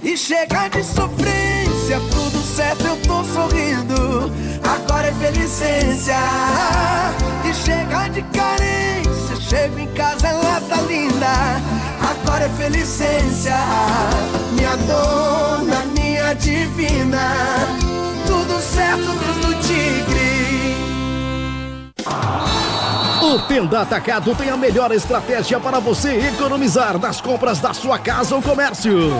E chega de sofrência, tudo certo, eu tô sorrindo. Agora é felicência. E chega de carência, chego em casa, ela tá linda. Agora é felicência. Minha dona, minha divina. Tudo certo, tudo Tigre. O Tenda Atacado tem a melhor estratégia para você economizar nas compras da sua casa ou comércio.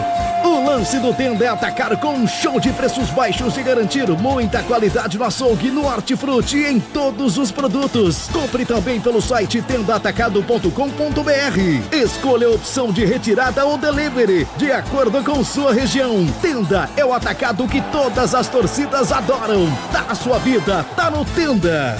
O lance do Tenda é atacar com um show de preços baixos e garantir muita qualidade no açougue, no hortifruti e em todos os produtos. Compre também pelo site tendaatacado.com.br. Escolha a opção de retirada ou delivery, de acordo com sua região. Tenda é o atacado que todas as torcidas adoram. Tá na sua vida, tá no Tenda.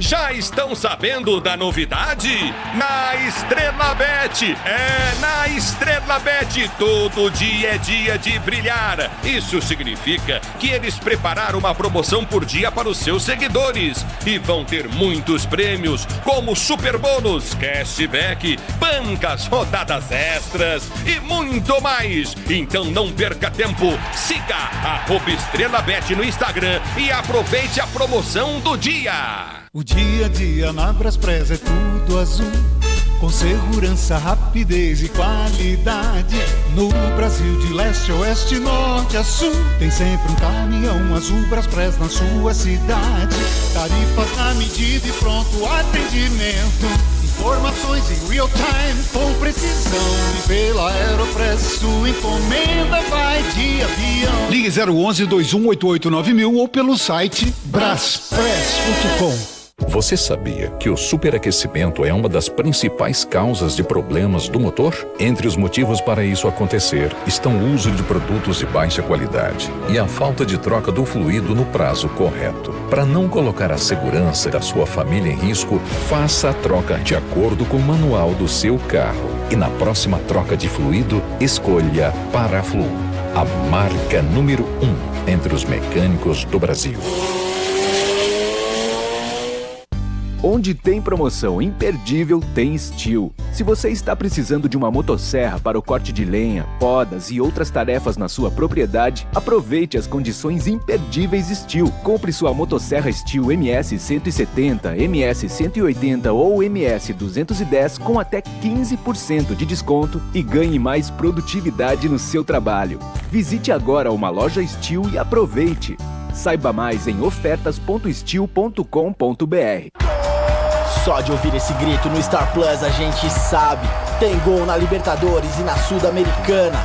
Já estão sabendo da novidade? Na Estrela Bet! É, na Estrela Bet todo dia é dia de brilhar. Isso significa que eles prepararam uma promoção por dia para os seus seguidores. E vão ter muitos prêmios, como super bônus, cashback, bancas, rodadas extras e muito mais. Então não perca tempo. Siga @Estrela Bet no Instagram e aproveite a promoção do dia. O dia a dia na Braspress é tudo azul, com segurança, rapidez e qualidade. No Brasil de leste a oeste, norte a sul, tem sempre um caminhão azul Braspress na sua cidade. Tarifas na medida e pronto atendimento. Informações em real time com precisão. E pela Aeropress sua encomenda vai de avião. Ligue 011 21889000 ou pelo site braspress.com. Você sabia que o superaquecimento é uma das principais causas de problemas do motor? Entre os motivos para isso acontecer estão o uso de produtos de baixa qualidade e a falta de troca do fluido no prazo correto. Para não colocar a segurança da sua família em risco, faça a troca de acordo com o manual do seu carro. E na próxima troca de fluido, escolha Paraflu, a marca número 1 entre os mecânicos do Brasil. Onde tem promoção imperdível, tem Steel. Se você está precisando de uma motosserra para o corte de lenha, podas e outras tarefas na sua propriedade, aproveite as condições imperdíveis Steel. Compre sua motosserra Steel MS 170, MS 180 ou MS 210 com até 15% de desconto e ganhe mais produtividade no seu trabalho. Visite agora uma loja Steel e aproveite. Saiba mais em ofertas.steel.com.br. Só de ouvir esse grito no Star Plus a gente sabe. Tem gol na Libertadores e na Sul-Americana.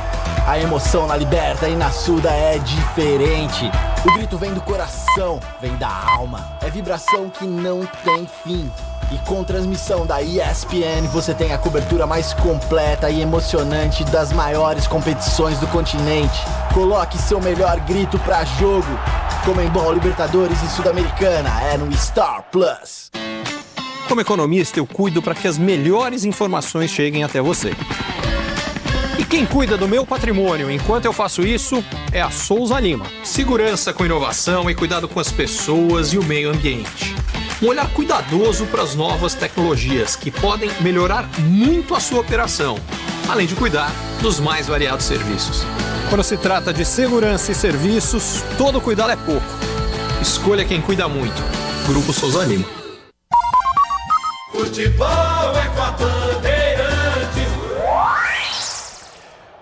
A emoção na Liberta e na Suda é diferente. O grito vem do coração, vem da alma. É vibração que não tem fim. E com transmissão da ESPN você tem a cobertura mais completa e emocionante das maiores competições do continente. Coloque seu melhor grito pra jogo. Conmebol, Libertadores e Sul-Americana é no Star Plus. Como economista, eu cuido para que as melhores informações cheguem até você. E quem cuida do meu patrimônio enquanto eu faço isso é a Souza Lima. Segurança com inovação e cuidado com as pessoas e o meio ambiente. Um olhar cuidadoso para as novas tecnologias que podem melhorar muito a sua operação, além de cuidar dos mais variados serviços. Quando se trata de segurança e serviços, todo cuidado é pouco. Escolha quem cuida muito. Grupo Souza Lima. Futebol é com a Bandeirantes.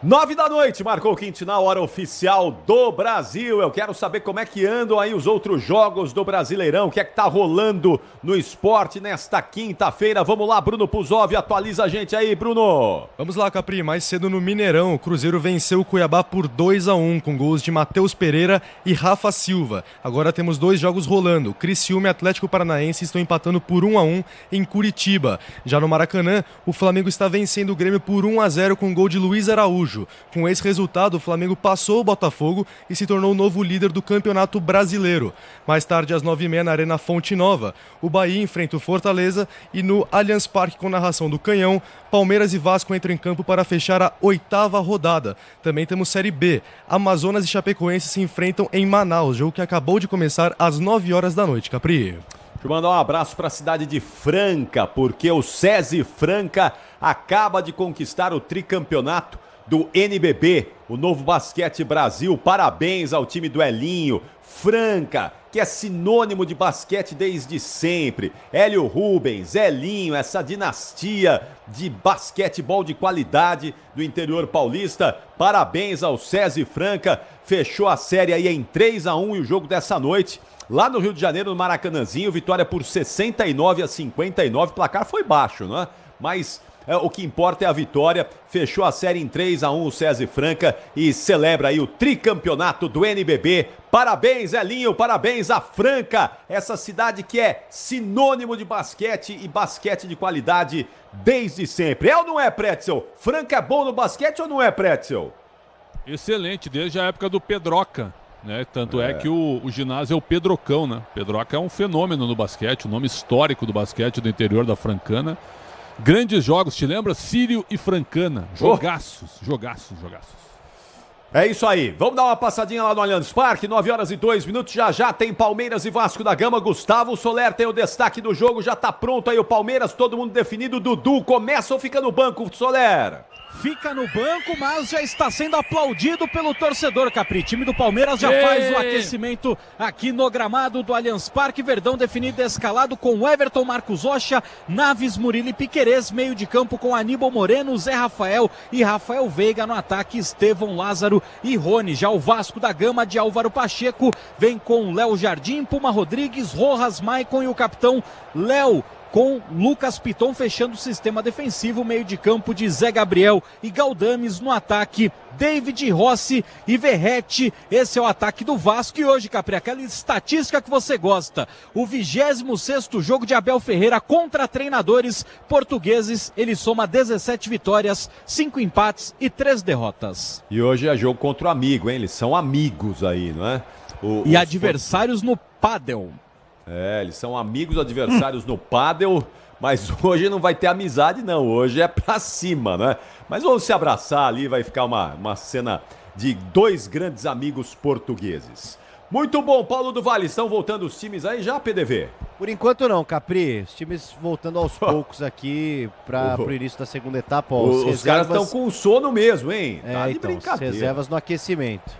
9 da noite, marcou o Quintinal, hora oficial do Brasil. Eu quero saber como é que andam aí os outros jogos do Brasileirão, o que é que tá rolando no esporte nesta quinta-feira. Vamos lá, Bruno Puzov, atualiza a gente aí, Bruno. Vamos lá, Capri, mais cedo no Mineirão, o Cruzeiro venceu o Cuiabá por 2-1, com gols de Matheus Pereira e Rafa Silva. Agora temos 2 jogos rolando, Criciúma e Atlético Paranaense estão empatando por 1-1 em Curitiba. Já no Maracanã, o Flamengo está vencendo o Grêmio por 1-0 com gol de Luiz Araújo. Com esse resultado, o Flamengo passou o Botafogo e se tornou o novo líder do Campeonato Brasileiro. Mais tarde, às 9h30, na Arena Fonte Nova, o Bahia enfrenta o Fortaleza e no Allianz Parque, com narração do Canhão, Palmeiras e Vasco entram em campo para fechar a 8ª rodada. Também temos Série B. Amazonas e Chapecoense se enfrentam em Manaus, jogo que acabou de começar às 9 horas da noite. Capri. Deixa eu mandar um abraço para a cidade de Franca, porque o SESI Franca acaba de conquistar o tricampeonato do NBB, o Novo Basquete Brasil. Parabéns ao time do Elinho. Franca, que é sinônimo de basquete desde sempre. Hélio Rubens, Elinho, essa dinastia de basquetebol de qualidade do interior paulista. Parabéns ao SESI Franca. Fechou a série aí em 3-1 e o jogo dessa noite lá no Rio de Janeiro, no Maracanãzinho, vitória por 69-59. O placar foi baixo, não é? Mas o que importa é a vitória. Fechou a série em 3-1 o SESI Franca e celebra aí o tricampeonato do NBB. Parabéns, Elinho, parabéns a Franca, essa cidade que é sinônimo de basquete e basquete de qualidade desde sempre. É ou não é, Pretzel? Franca é bom no basquete ou não é, Pretzel? Excelente, desde a época do Pedroca, né? Tanto é que o ginásio é o Pedrocão, né? Pedroca é um fenômeno no basquete, o nome histórico do basquete do interior da Francana. Grandes jogos, te lembra? Sírio e Francana. Jogaços. É isso aí. Vamos dar uma passadinha lá no Allianz Parque. 9h02. Já tem Palmeiras e Vasco da Gama. Gustavo Soler tem o destaque do jogo. Já tá pronto aí o Palmeiras. Todo mundo definido. Dudu começa ou fica no banco, Soler? Fica no banco, mas já está sendo aplaudido pelo torcedor, Capri. Time do Palmeiras já faz o aquecimento aqui no gramado do Allianz Parque. Verdão definido e escalado com Everton, Marcos Rocha, Naves, Murilo e Piquerez. Meio de campo com Aníbal Moreno, Zé Rafael e Rafael Veiga. No ataque, Estevão, Lázaro e Rony. Já o Vasco da Gama de Álvaro Pacheco vem com Léo Jardim, Puma Rodrigues, Rojas, Maicon e o capitão Léo, com Lucas Piton fechando o sistema defensivo. Meio de campo de Zé Gabriel e Galdames. No ataque, David, Rossi e Verrete. Esse é o ataque do Vasco. E hoje, Capri, aquela estatística que você gosta. O 26º jogo de Abel Ferreira contra treinadores portugueses. Ele soma 17 vitórias, 5 empates e 3 derrotas. E hoje é jogo contra o amigo, hein? Eles são amigos aí, não é? E adversários no pádel. É, eles são amigos adversários no pádel, mas hoje não vai ter amizade não, hoje é pra cima, né? Mas vamos se abraçar ali, vai ficar uma cena de 2 grandes amigos portugueses. Muito bom, Paulo do Vale, estão voltando os times aí já, PDV? Por enquanto não, Capri, os times voltando aos poucos aqui para o início da segunda etapa. Ó, os caras estão com sono mesmo, hein? Tá de brincadeira. As reservas no aquecimento.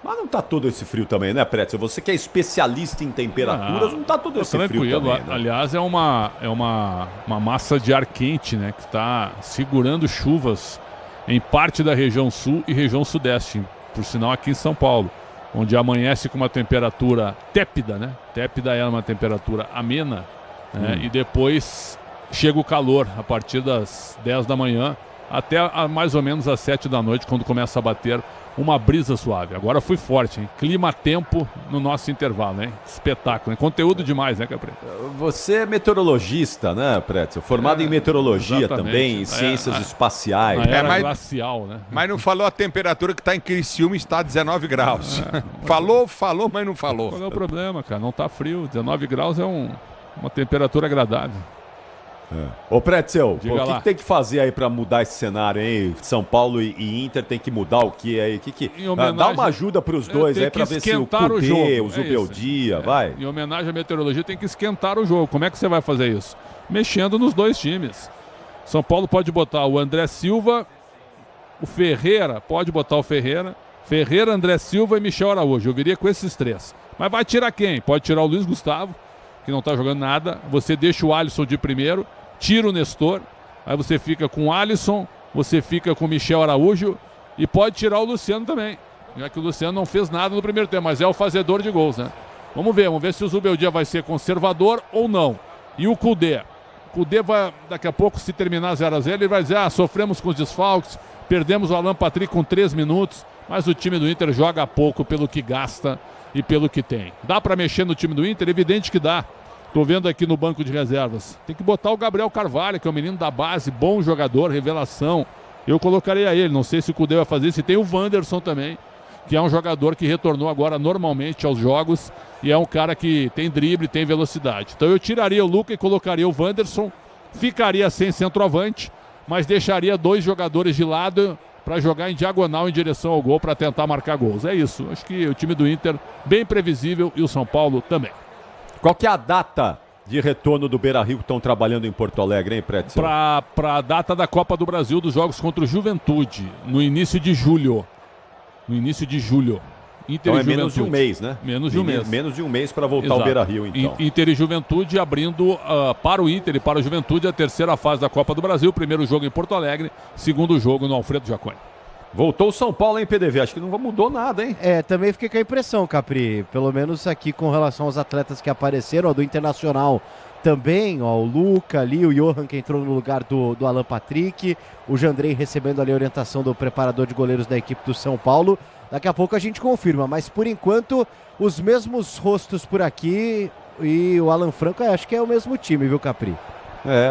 Mas não tá todo esse frio também, né, Pretzel? Você que é especialista em temperaturas, não tá todo esse frio também, né? Aliás, é uma massa de ar quente, né, que está segurando chuvas em parte da região sul e região sudeste, por sinal aqui em São Paulo, onde amanhece com uma temperatura tépida, né? Tépida é uma temperatura amena, né? E depois chega o calor a partir das 10 da manhã até mais ou menos às 7 da noite, quando começa a bater uma brisa suave. Agora foi forte, hein? Clima-tempo no nosso intervalo, hein? Espetáculo, hein? Conteúdo demais, né, Capri? Você é meteorologista, né, Pretzel? Formado em meteorologia exatamente. Também, em ciências espaciais. Mas glacial, né? Mas não falou a temperatura que está em Criciúma, está 19 graus. Falou, mas não falou. Qual é o problema, cara? Não tá frio. 19 graus é uma temperatura agradável. Ô, Pretzel, Diga o que lá. tem que fazer aí pra mudar esse cenário, hein? São Paulo e Inter tem que mudar o que aí? Em homenagem- Dá uma ajuda pros dois Tem aí pra que ver se o esquentar o Cudê, jogo. o É Zubeldia, isso. vai. Em homenagem à meteorologia, tem que esquentar o jogo. Como é que você vai fazer isso? Mexendo nos dois times. São Paulo pode botar o André Silva, o Ferreira, pode botar o Ferreira, André Silva e Michel Araújo. Eu viria com esses três. Mas vai tirar quem? Pode tirar o Luiz Gustavo, que não tá jogando nada. Você deixa o Alisson de primeiro, tira o Nestor, aí você fica com o Alisson, você fica com o Michel Araújo e pode tirar o Luciano também, já que o Luciano não fez nada no primeiro tempo, mas é o fazedor de gols, né? Vamos ver se o Zubeldia vai ser conservador ou não. E o Cudê? O Cudê vai, daqui a pouco, se terminar 0-0, ele vai dizer, sofremos com os desfalques, perdemos o Alan Patrick com 3 minutos, mas o time do Inter joga pouco pelo que gasta e pelo que tem. Dá para mexer no time do Inter? Evidente que dá. Tô vendo aqui no banco de reservas. Tem que botar o Gabriel Carvalho, que é um menino da base, bom jogador, revelação. Eu colocaria ele. Não sei se o Cudê vai fazer isso. E tem o Wanderson também, que é um jogador que retornou agora normalmente aos jogos e é um cara que tem drible, tem velocidade. Então eu tiraria o Luca e colocaria o Wanderson. Ficaria sem centroavante, mas deixaria 2 jogadores de lado para jogar em diagonal em direção ao gol para tentar marcar gols. É isso. Acho que o time do Inter bem previsível e o São Paulo também. Qual que é a data de retorno do Beira-Rio que estão trabalhando em Porto Alegre, hein, Pretzel? Para a data da Copa do Brasil dos jogos contra o Juventude, no início de julho. Inter Então e é menos Juventude. de um mês, né? Menos de um mês. Menos de um mês para voltar Exato. ao Beira-Rio, então. Inter e Juventude abrindo para o Inter e para o Juventude a terceira fase da Copa do Brasil. Primeiro jogo em Porto Alegre, segundo jogo no Alfredo Jaconi. Voltou o São Paulo, hein, PDV? Acho que não mudou nada, hein? Também fiquei com a impressão, Capri, pelo menos aqui com relação aos atletas que apareceram, do Internacional também, o Luca ali, o Johan que entrou no lugar do Alan Patrick, o Jandrei recebendo ali a orientação do preparador de goleiros da equipe do São Paulo. Daqui a pouco a gente confirma, mas por enquanto os mesmos rostos por aqui e o Alan Franco acho que é o mesmo time, viu, Capri?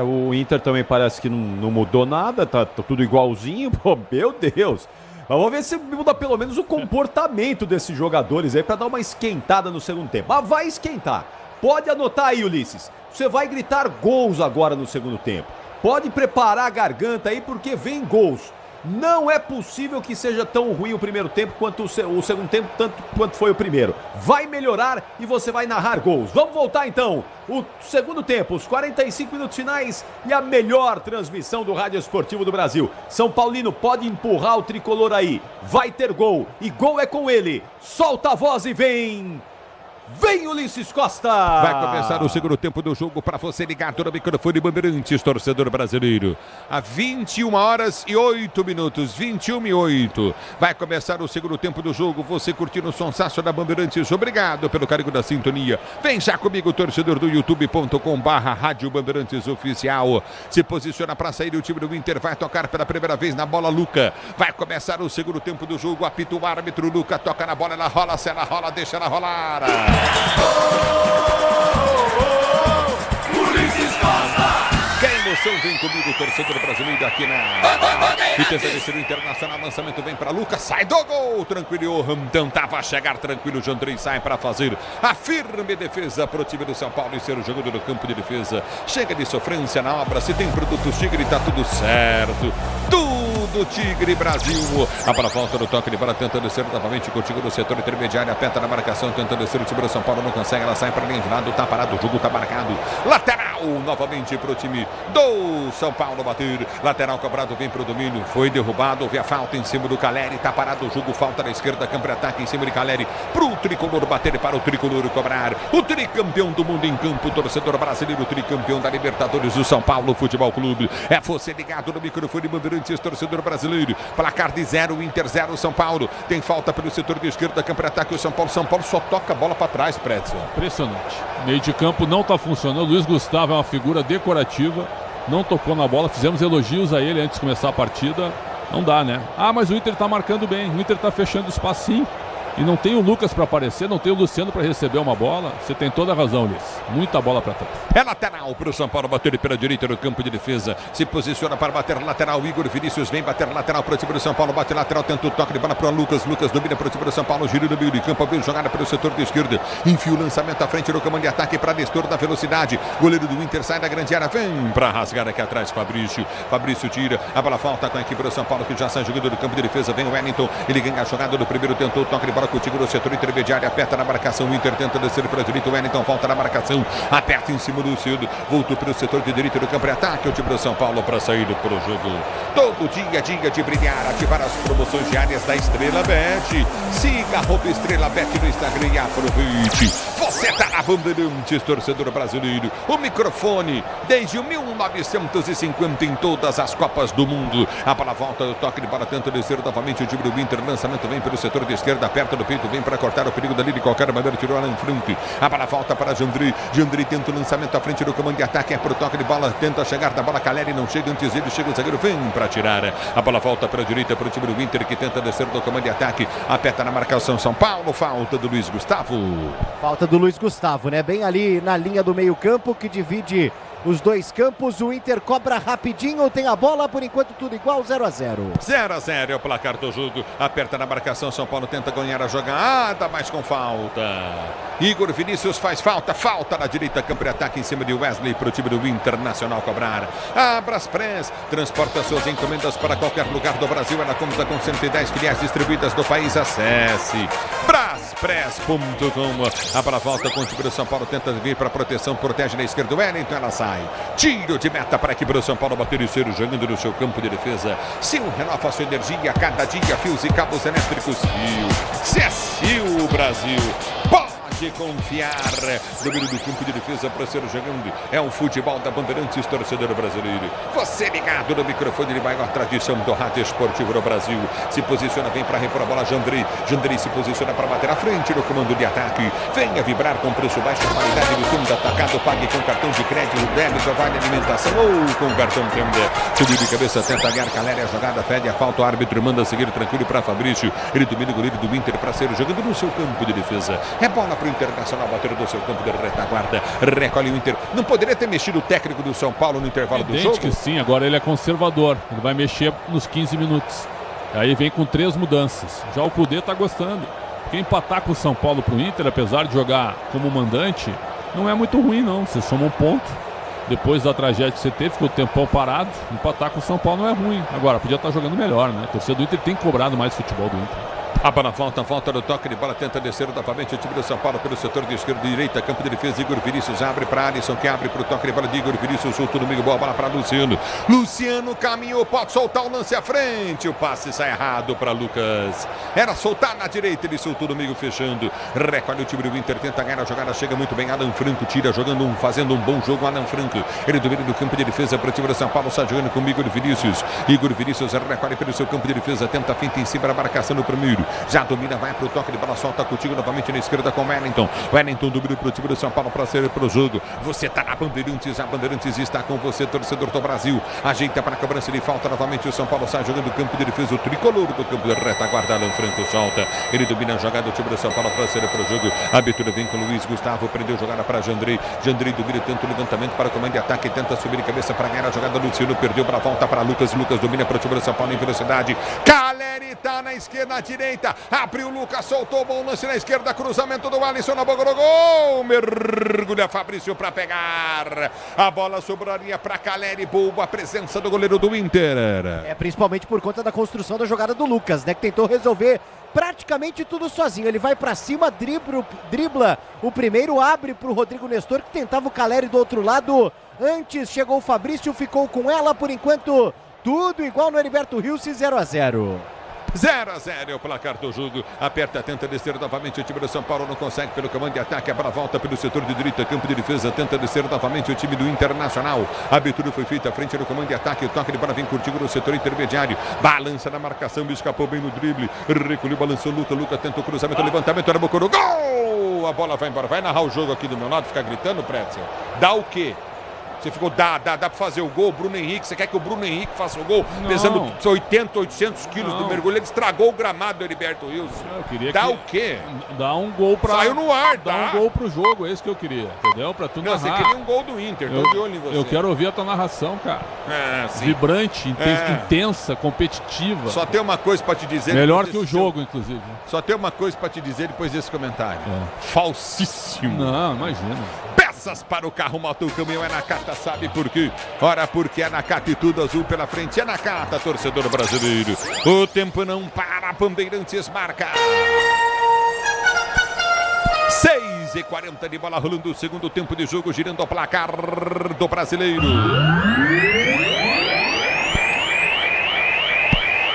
O Inter também parece que não mudou nada, tá tudo igualzinho. Pô, meu Deus. Vamos ver se muda pelo menos o comportamento desses jogadores aí para dar uma esquentada no segundo tempo. Mas vai esquentar. Pode anotar aí, Ulisses. Você vai gritar gols agora no segundo tempo. Pode preparar a garganta aí porque vem gols. Não é possível que seja tão ruim o primeiro tempo quanto o segundo tempo, tanto quanto foi o primeiro. Vai melhorar e você vai narrar gols. Vamos voltar então. O segundo tempo, os 45 minutos finais e a melhor transmissão do Rádio Esportivo do Brasil. São Paulino pode empurrar o tricolor aí. Vai ter gol. E gol é com ele. Solta a voz e vem. Vem, Ulisses Costa! Vai começar o segundo tempo do jogo para você ligado no microfone Bandeirantes, torcedor brasileiro. A 21 horas e 8 minutos, 21 e 8. Vai começar o segundo tempo do jogo, você curtindo o sonsaço da Bandeirantes. Obrigado pelo carinho da sintonia. Vem já comigo, torcedor do youtube.com/Rádio Bandeirantes Oficial. Se posiciona para sair, o time do Inter vai tocar pela primeira vez na bola, Luca. Vai começar o segundo tempo do jogo, apita o árbitro, Luca toca na bola, ela rola, se ela rola, deixa ela rolar. Ulisses Costa! Que emoção, vem comigo, torcedor brasileiro aqui na e tenta descer o Internacional, lançamento vem para Lucas, sai do gol, tranquilo, tentava chegar tranquilo, Jandrei sai para fazer a firme defesa para o time do São Paulo e ser o jogador do campo de defesa. Chega de sofrência na obra, se tem produtos Tigre, tá tudo certo, tudo Tigre Brasil. A para volta do toque de bola, tentando descer novamente contigo no setor intermediário, aperta na marcação, tentando descer o time do São Paulo, não consegue, ela sai para a linha de lado, tá parado, o jogo tá marcado, lateral novamente para o time do São Paulo bater, lateral cobrado, vem para o domínio, foi derrubado, houve a falta em cima do Caleri, tá parado o jogo, falta na esquerda, campo de ataque em cima de Caleri, para o tricolor bater, para o tricolor cobrar, o tricampeão do mundo em campo, torcedor brasileiro, tricampeão da Libertadores do São Paulo Futebol Clube, é você ligado no microfone Bandeirantes, torcedor brasileiro, placar de 0, Inter 0, São Paulo, tem falta pelo setor de esquerda, campo de ataque, o São Paulo só toca a bola para trás, Pretzel. Impressionante, meio de campo não tá funcionando, Luiz Gustavo é uma figura decorativa, não tocou na bola, fizemos elogios a ele antes de começar a partida. Não dá, né? Mas o Inter tá marcando bem, o Inter tá fechando espaço sim. E não tem o Lucas para aparecer, não tem o Luciano para receber uma bola. Você tem toda a razão, Ulisses. Muita bola para trás. É lateral para o São Paulo bater pela direita no campo de defesa. Se posiciona para bater lateral. Igor Vinícius vem bater lateral para o time do São Paulo. Bate lateral, tenta o toque de bola para o Lucas. Lucas domina para o time do São Paulo. Gira no meio de campo, abriu jogada pelo setor de esquerda. Enfia o lançamento à frente no comando de ataque para Nestor da velocidade. Goleiro do Inter sai da grande área. Vem para rasgar aqui atrás Fabrício. Fabrício tira. A bola falta com a equipe do São Paulo que já sai jogando no campo de defesa. Vem o Wellington. Ele ganha a jogada do primeiro. Tentou o toque de bola contigo no setor intermediário, aperta na marcação, o Inter tenta descer para a direita, o Wellington volta na marcação, aperta em cima do Cido, voltou para o setor de direita do campo de ataque, o time do São Paulo para sair para o jogo. Todo dia, dia de brilhar, ativar as promoções diárias da Estrela Bet. Siga a Estrela Bet no Instagram e aproveite. Você está na Bandeirantes, torcedor brasileiro. O microfone desde 1950 em todas as Copas do Mundo. A bola volta, o toque de bola tenta descer novamente o time do Inter, lançamento vem pelo setor de esquerda, aperta do peito, vem para cortar o perigo dali de qualquer maneira, tirou ela em frente. A bola volta para Jandri. Jandri tenta o lançamento à frente do comando de ataque, é pro toque de bola, tenta chegar da bola, Caleri não chega antes dele, chega o zagueiro, vem para tirar. A bola volta para a direita para o time do Inter que tenta descer do comando de ataque, aperta na marcação São Paulo, falta do Luiz Gustavo. Falta do Luiz Gustavo, né? Bem ali na linha do meio campo que divide os dois campos, o Inter cobra rapidinho, tem a bola, por enquanto tudo igual, 0-0. 0-0 é o placar do jogo, aperta na marcação, São Paulo tenta ganhar a jogada, mas com falta. Igor Vinícius faz falta na direita, campo de ataque em cima de Wesley para o time do Internacional cobrar. A Braspress transporta suas encomendas para qualquer lugar do Brasil, ela conta com 110 filiais distribuídas do país, acesse braspress.com. A bola volta com o time do São Paulo, tenta vir para proteção, protege na esquerda, Wellington, ela sai. Tiro de meta para a equipe do São Paulo bater e ser jogando no seu campo de defesa. Sil renova sua energia a cada dia, fios e cabos elétricos Sil Brasil. Pode confiar. Número do campo de defesa para ser jogando. É o futebol da Bandeirantes, torcedor brasileiro. Você ligado no microfone de maior tradição do rádio esportivo do Brasil. Se posiciona, vem para repor a bola, Jandri. Jandri se posiciona para bater à frente no comando de ataque. Venha vibrar com preço baixo, qualidade do fundo atacado. Pague com cartão de crédito, débito, vale alimentação ou com cartão Tenda. Subiu de cabeça, tenta ganhar, Caleri, a jogada, pede a falta, o árbitro manda seguir tranquilo para Fabrício. Ele domina o goleiro do Inter para ser jogando no seu campo de defesa. É bola para o Internacional bater do seu campo de retaguarda. Recolhe o Inter. Não poderia ter mexido o técnico do São Paulo no intervalo do jogo? Que sim, agora ele é conservador. Ele vai mexer nos 15 minutos. Aí vem com 3 mudanças. Já o Cudê tá gostando. Porque empatar com o São Paulo pro Inter, apesar de jogar como mandante, não é muito ruim não. Você soma um ponto. Depois da tragédia que você teve, ficou o tempão parado. Empatar com o São Paulo não é ruim. Agora, podia estar jogando melhor, né? A torcida do Inter tem cobrado mais futebol do Inter. A bola falta do toque de bola, tenta descer novamente o time do São Paulo pelo setor de esquerda e direita, campo de defesa, Igor Vinícius abre para Alisson, que abre para o toque de bola de Igor Vinícius, soltou no meio, boa bola para Luciano. Luciano caminhou, pode soltar o lance à frente, o passe sai errado para Lucas. Era soltar na direita, ele soltou no meio, fechando. Recolhe o time do Inter, tenta ganhar a jogada, chega muito bem, Adam Franco tira, fazendo um bom jogo, Adam Franco. Ele domina do campo de defesa para o time do São Paulo, está jogando com o Igor Vinícius. Igor Vinícius recolhe pelo seu campo de defesa, tenta a finta em cima da marcação no primeiro. Já domina, vai para o toque de bola, solta contigo novamente na esquerda com Wellington. Wellington domina para o time do São Paulo para sair para o jogo. Você está na Bandeirantes, a Bandeirantes está com você, torcedor do Brasil. Ajeita para a cobrança de falta novamente. O São Paulo sai jogando o campo de defesa, o tricolor do campo de retaguarda. Alan Franco solta. Ele domina a jogada do time do São Paulo para sair para o jogo. A abertura vem com o Luiz Gustavo, prendeu a jogada para Jandrei. Jandrei domina, tenta o levantamento para o comando de ataque, tenta subir de cabeça para ganhar a jogada. Luciano perdeu para a volta para Lucas. Lucas domina para o time do São Paulo em velocidade. Caleri está na esquerda, na direita. Abriu o Lucas, soltou, bom lance na esquerda, cruzamento do Alisson na boca do gol, mergulha Fabrício para pegar, a bola sobraria para Caleri, boa presença do goleiro do Inter. É principalmente por conta da construção da jogada do Lucas, né, que tentou resolver praticamente tudo sozinho, ele vai para cima, dribla o primeiro, abre para o Rodrigo Nestor, que tentava o Caleri do outro lado, antes chegou o Fabrício, ficou com ela, por enquanto tudo igual no Heriberto Rilse, 0-0. 0-0 é o placar do jogo. Aperta, tenta descer novamente o time do São Paulo, não consegue pelo comando de ataque. A bola volta pelo setor de direita, campo de defesa, tenta descer novamente o time do Internacional. A abertura foi feita à frente do comando de ataque. O toque de bola vem curtindo no setor intermediário. Balança na marcação, escapou bem no drible. Recolheu, balançou Luca tenta o cruzamento, levantamento, era Bocoro. Gol! A bola vai embora. Vai narrar o jogo aqui do meu lado, ficar gritando, Pretzel. Dá o quê? Você ficou, dá pra fazer o gol, Bruno Henrique, você quer que o Bruno Henrique faça o gol, pesando 80, 800 quilos do mergulho, ele estragou o gramado do Heriberto Wilson. Eu queria dá o quê? Dá um gol pra... Saiu no ar, dá um gol pro jogo, é isso que eu queria, entendeu? Pra tu narrar. Não, você queria um gol do Inter, tô de olho em você. Eu quero ouvir a tua narração, cara. Sim. Vibrante, intensa, competitiva. Só tem uma coisa pra te dizer. Melhor que o jogo, inclusive. Só tem uma coisa pra te dizer depois desse comentário. Falsíssimo. Não, imagina. Peças para o carro, moto, o caminhão é Nakata, sabe por quê? Ora, porque é Nakata e tudo azul pela frente. É Nakata, torcedor brasileiro. O tempo não para, Bandeirantes marca. 6h40 de bola rolando o segundo tempo de jogo, girando o placar do brasileiro.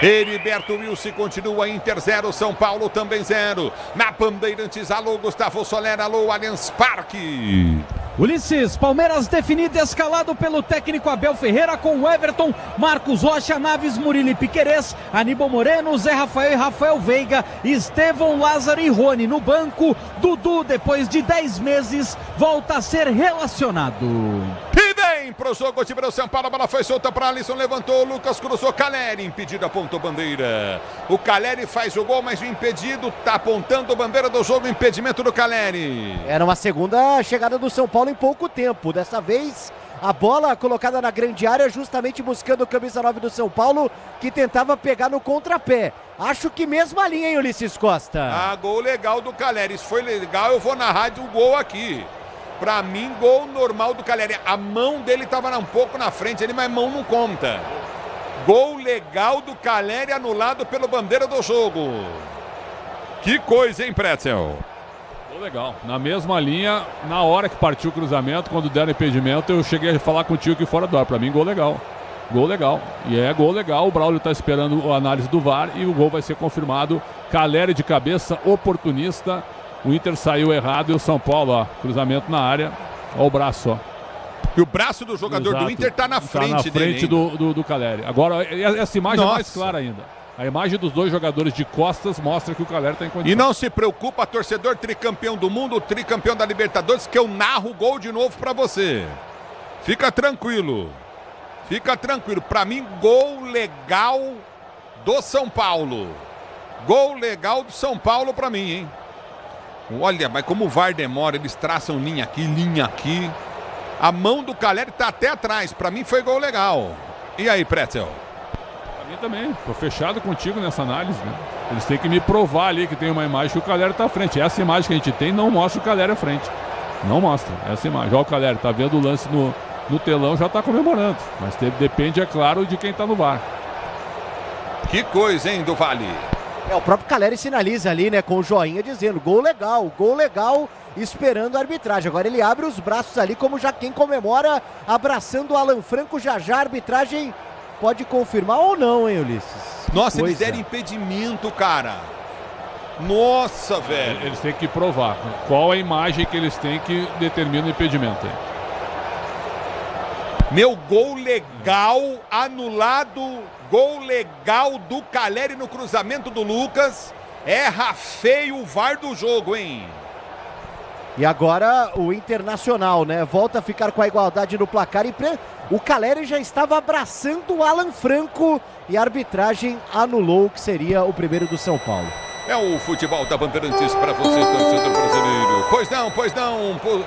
Heriberto Wilson continua, Inter 0, São Paulo também 0. Na Bandeirantes, alô Gustavo Soler, alô Allianz Parque. Ulisses, Palmeiras definido e escalado pelo técnico Abel Ferreira com Everton, Marcos Rocha, Naves, Murilo e Piquerez, Aníbal Moreno, Zé Rafael e Rafael Veiga, Estevão, Lázaro e Rony no banco. Dudu, depois de 10 meses, volta a ser relacionado. E vem pro jogo, time do São Paulo, a bola foi solta para Alisson, levantou, Lucas cruzou, Caleri, impedido, apontou bandeira. O Caleri faz o gol, mas o impedido tá apontando bandeira do jogo, impedimento do Caleri. Era uma segunda chegada do São Paulo em pouco tempo. Dessa vez, a bola colocada na grande área, justamente buscando o camisa 9 do São Paulo, que tentava pegar no contrapé. Acho que mesma linha, hein, Ulisses Costa? Gol legal do Caleri. Se foi legal, eu vou narrar o gol aqui. Pra mim, gol normal do Caleri. A mão dele tava um pouco na frente, mas a mão não conta. Gol legal do Caleri, anulado pelo bandeira do jogo. Que coisa, hein, Pretzel? Legal, na mesma linha, na hora que partiu o cruzamento, quando deram impedimento, eu cheguei a falar contigo aqui fora do ar. Pra mim, gol legal. Gol legal. E é gol legal. O Braulio tá esperando a análise do VAR e o gol vai ser confirmado. Caleri de cabeça, oportunista. O Inter saiu errado e o São Paulo, ó, cruzamento na área. Ó o braço, ó. E o braço do jogador do Inter tá na frente dele, do Caleri. Agora, essa imagem é mais clara ainda. A imagem dos dois jogadores de costas mostra que o Caleri está em condição. E não se preocupa, torcedor tricampeão do mundo, tricampeão da Libertadores, que eu narro o gol de novo para você. Fica tranquilo. Fica tranquilo. Para mim, gol legal do São Paulo. Gol legal do São Paulo para mim, hein? Olha, mas como o VAR demora, eles traçam linha aqui. A mão do Caleri tá até atrás. Para mim foi gol legal. E aí, Pretzel? Pra mim também, tô fechado contigo nessa análise, né? Eles têm que me provar ali que tem uma imagem que o Caleri tá à frente. Essa imagem que a gente tem não mostra o Caleri à frente. Não mostra essa imagem. Já o Caleri tá vendo o lance no telão, já tá comemorando. Mas depende, é claro, de quem tá no VAR. Que coisa, hein, do Vale? O próprio Caleri sinaliza ali, né, com o joinha dizendo gol legal, esperando a arbitragem. Agora ele abre os braços ali como já quem comemora, abraçando o Alan Franco. Já a arbitragem pode confirmar ou não, hein, Ulisses? Nossa, eles deram impedimento, cara. Nossa, velho. Eles têm que provar qual a imagem que eles têm que determina o impedimento. Meu gol legal, anulado. Gol legal do Caleri no cruzamento do Lucas. Erra feio o VAR do jogo, hein? E agora o Internacional, né? Volta a ficar com a igualdade no placar. E o Caleri já estava abraçando o Alan Franco e a arbitragem anulou o que seria o primeiro do São Paulo. É o futebol da Bandeirantes para você, torcedor brasileiro. Pois não,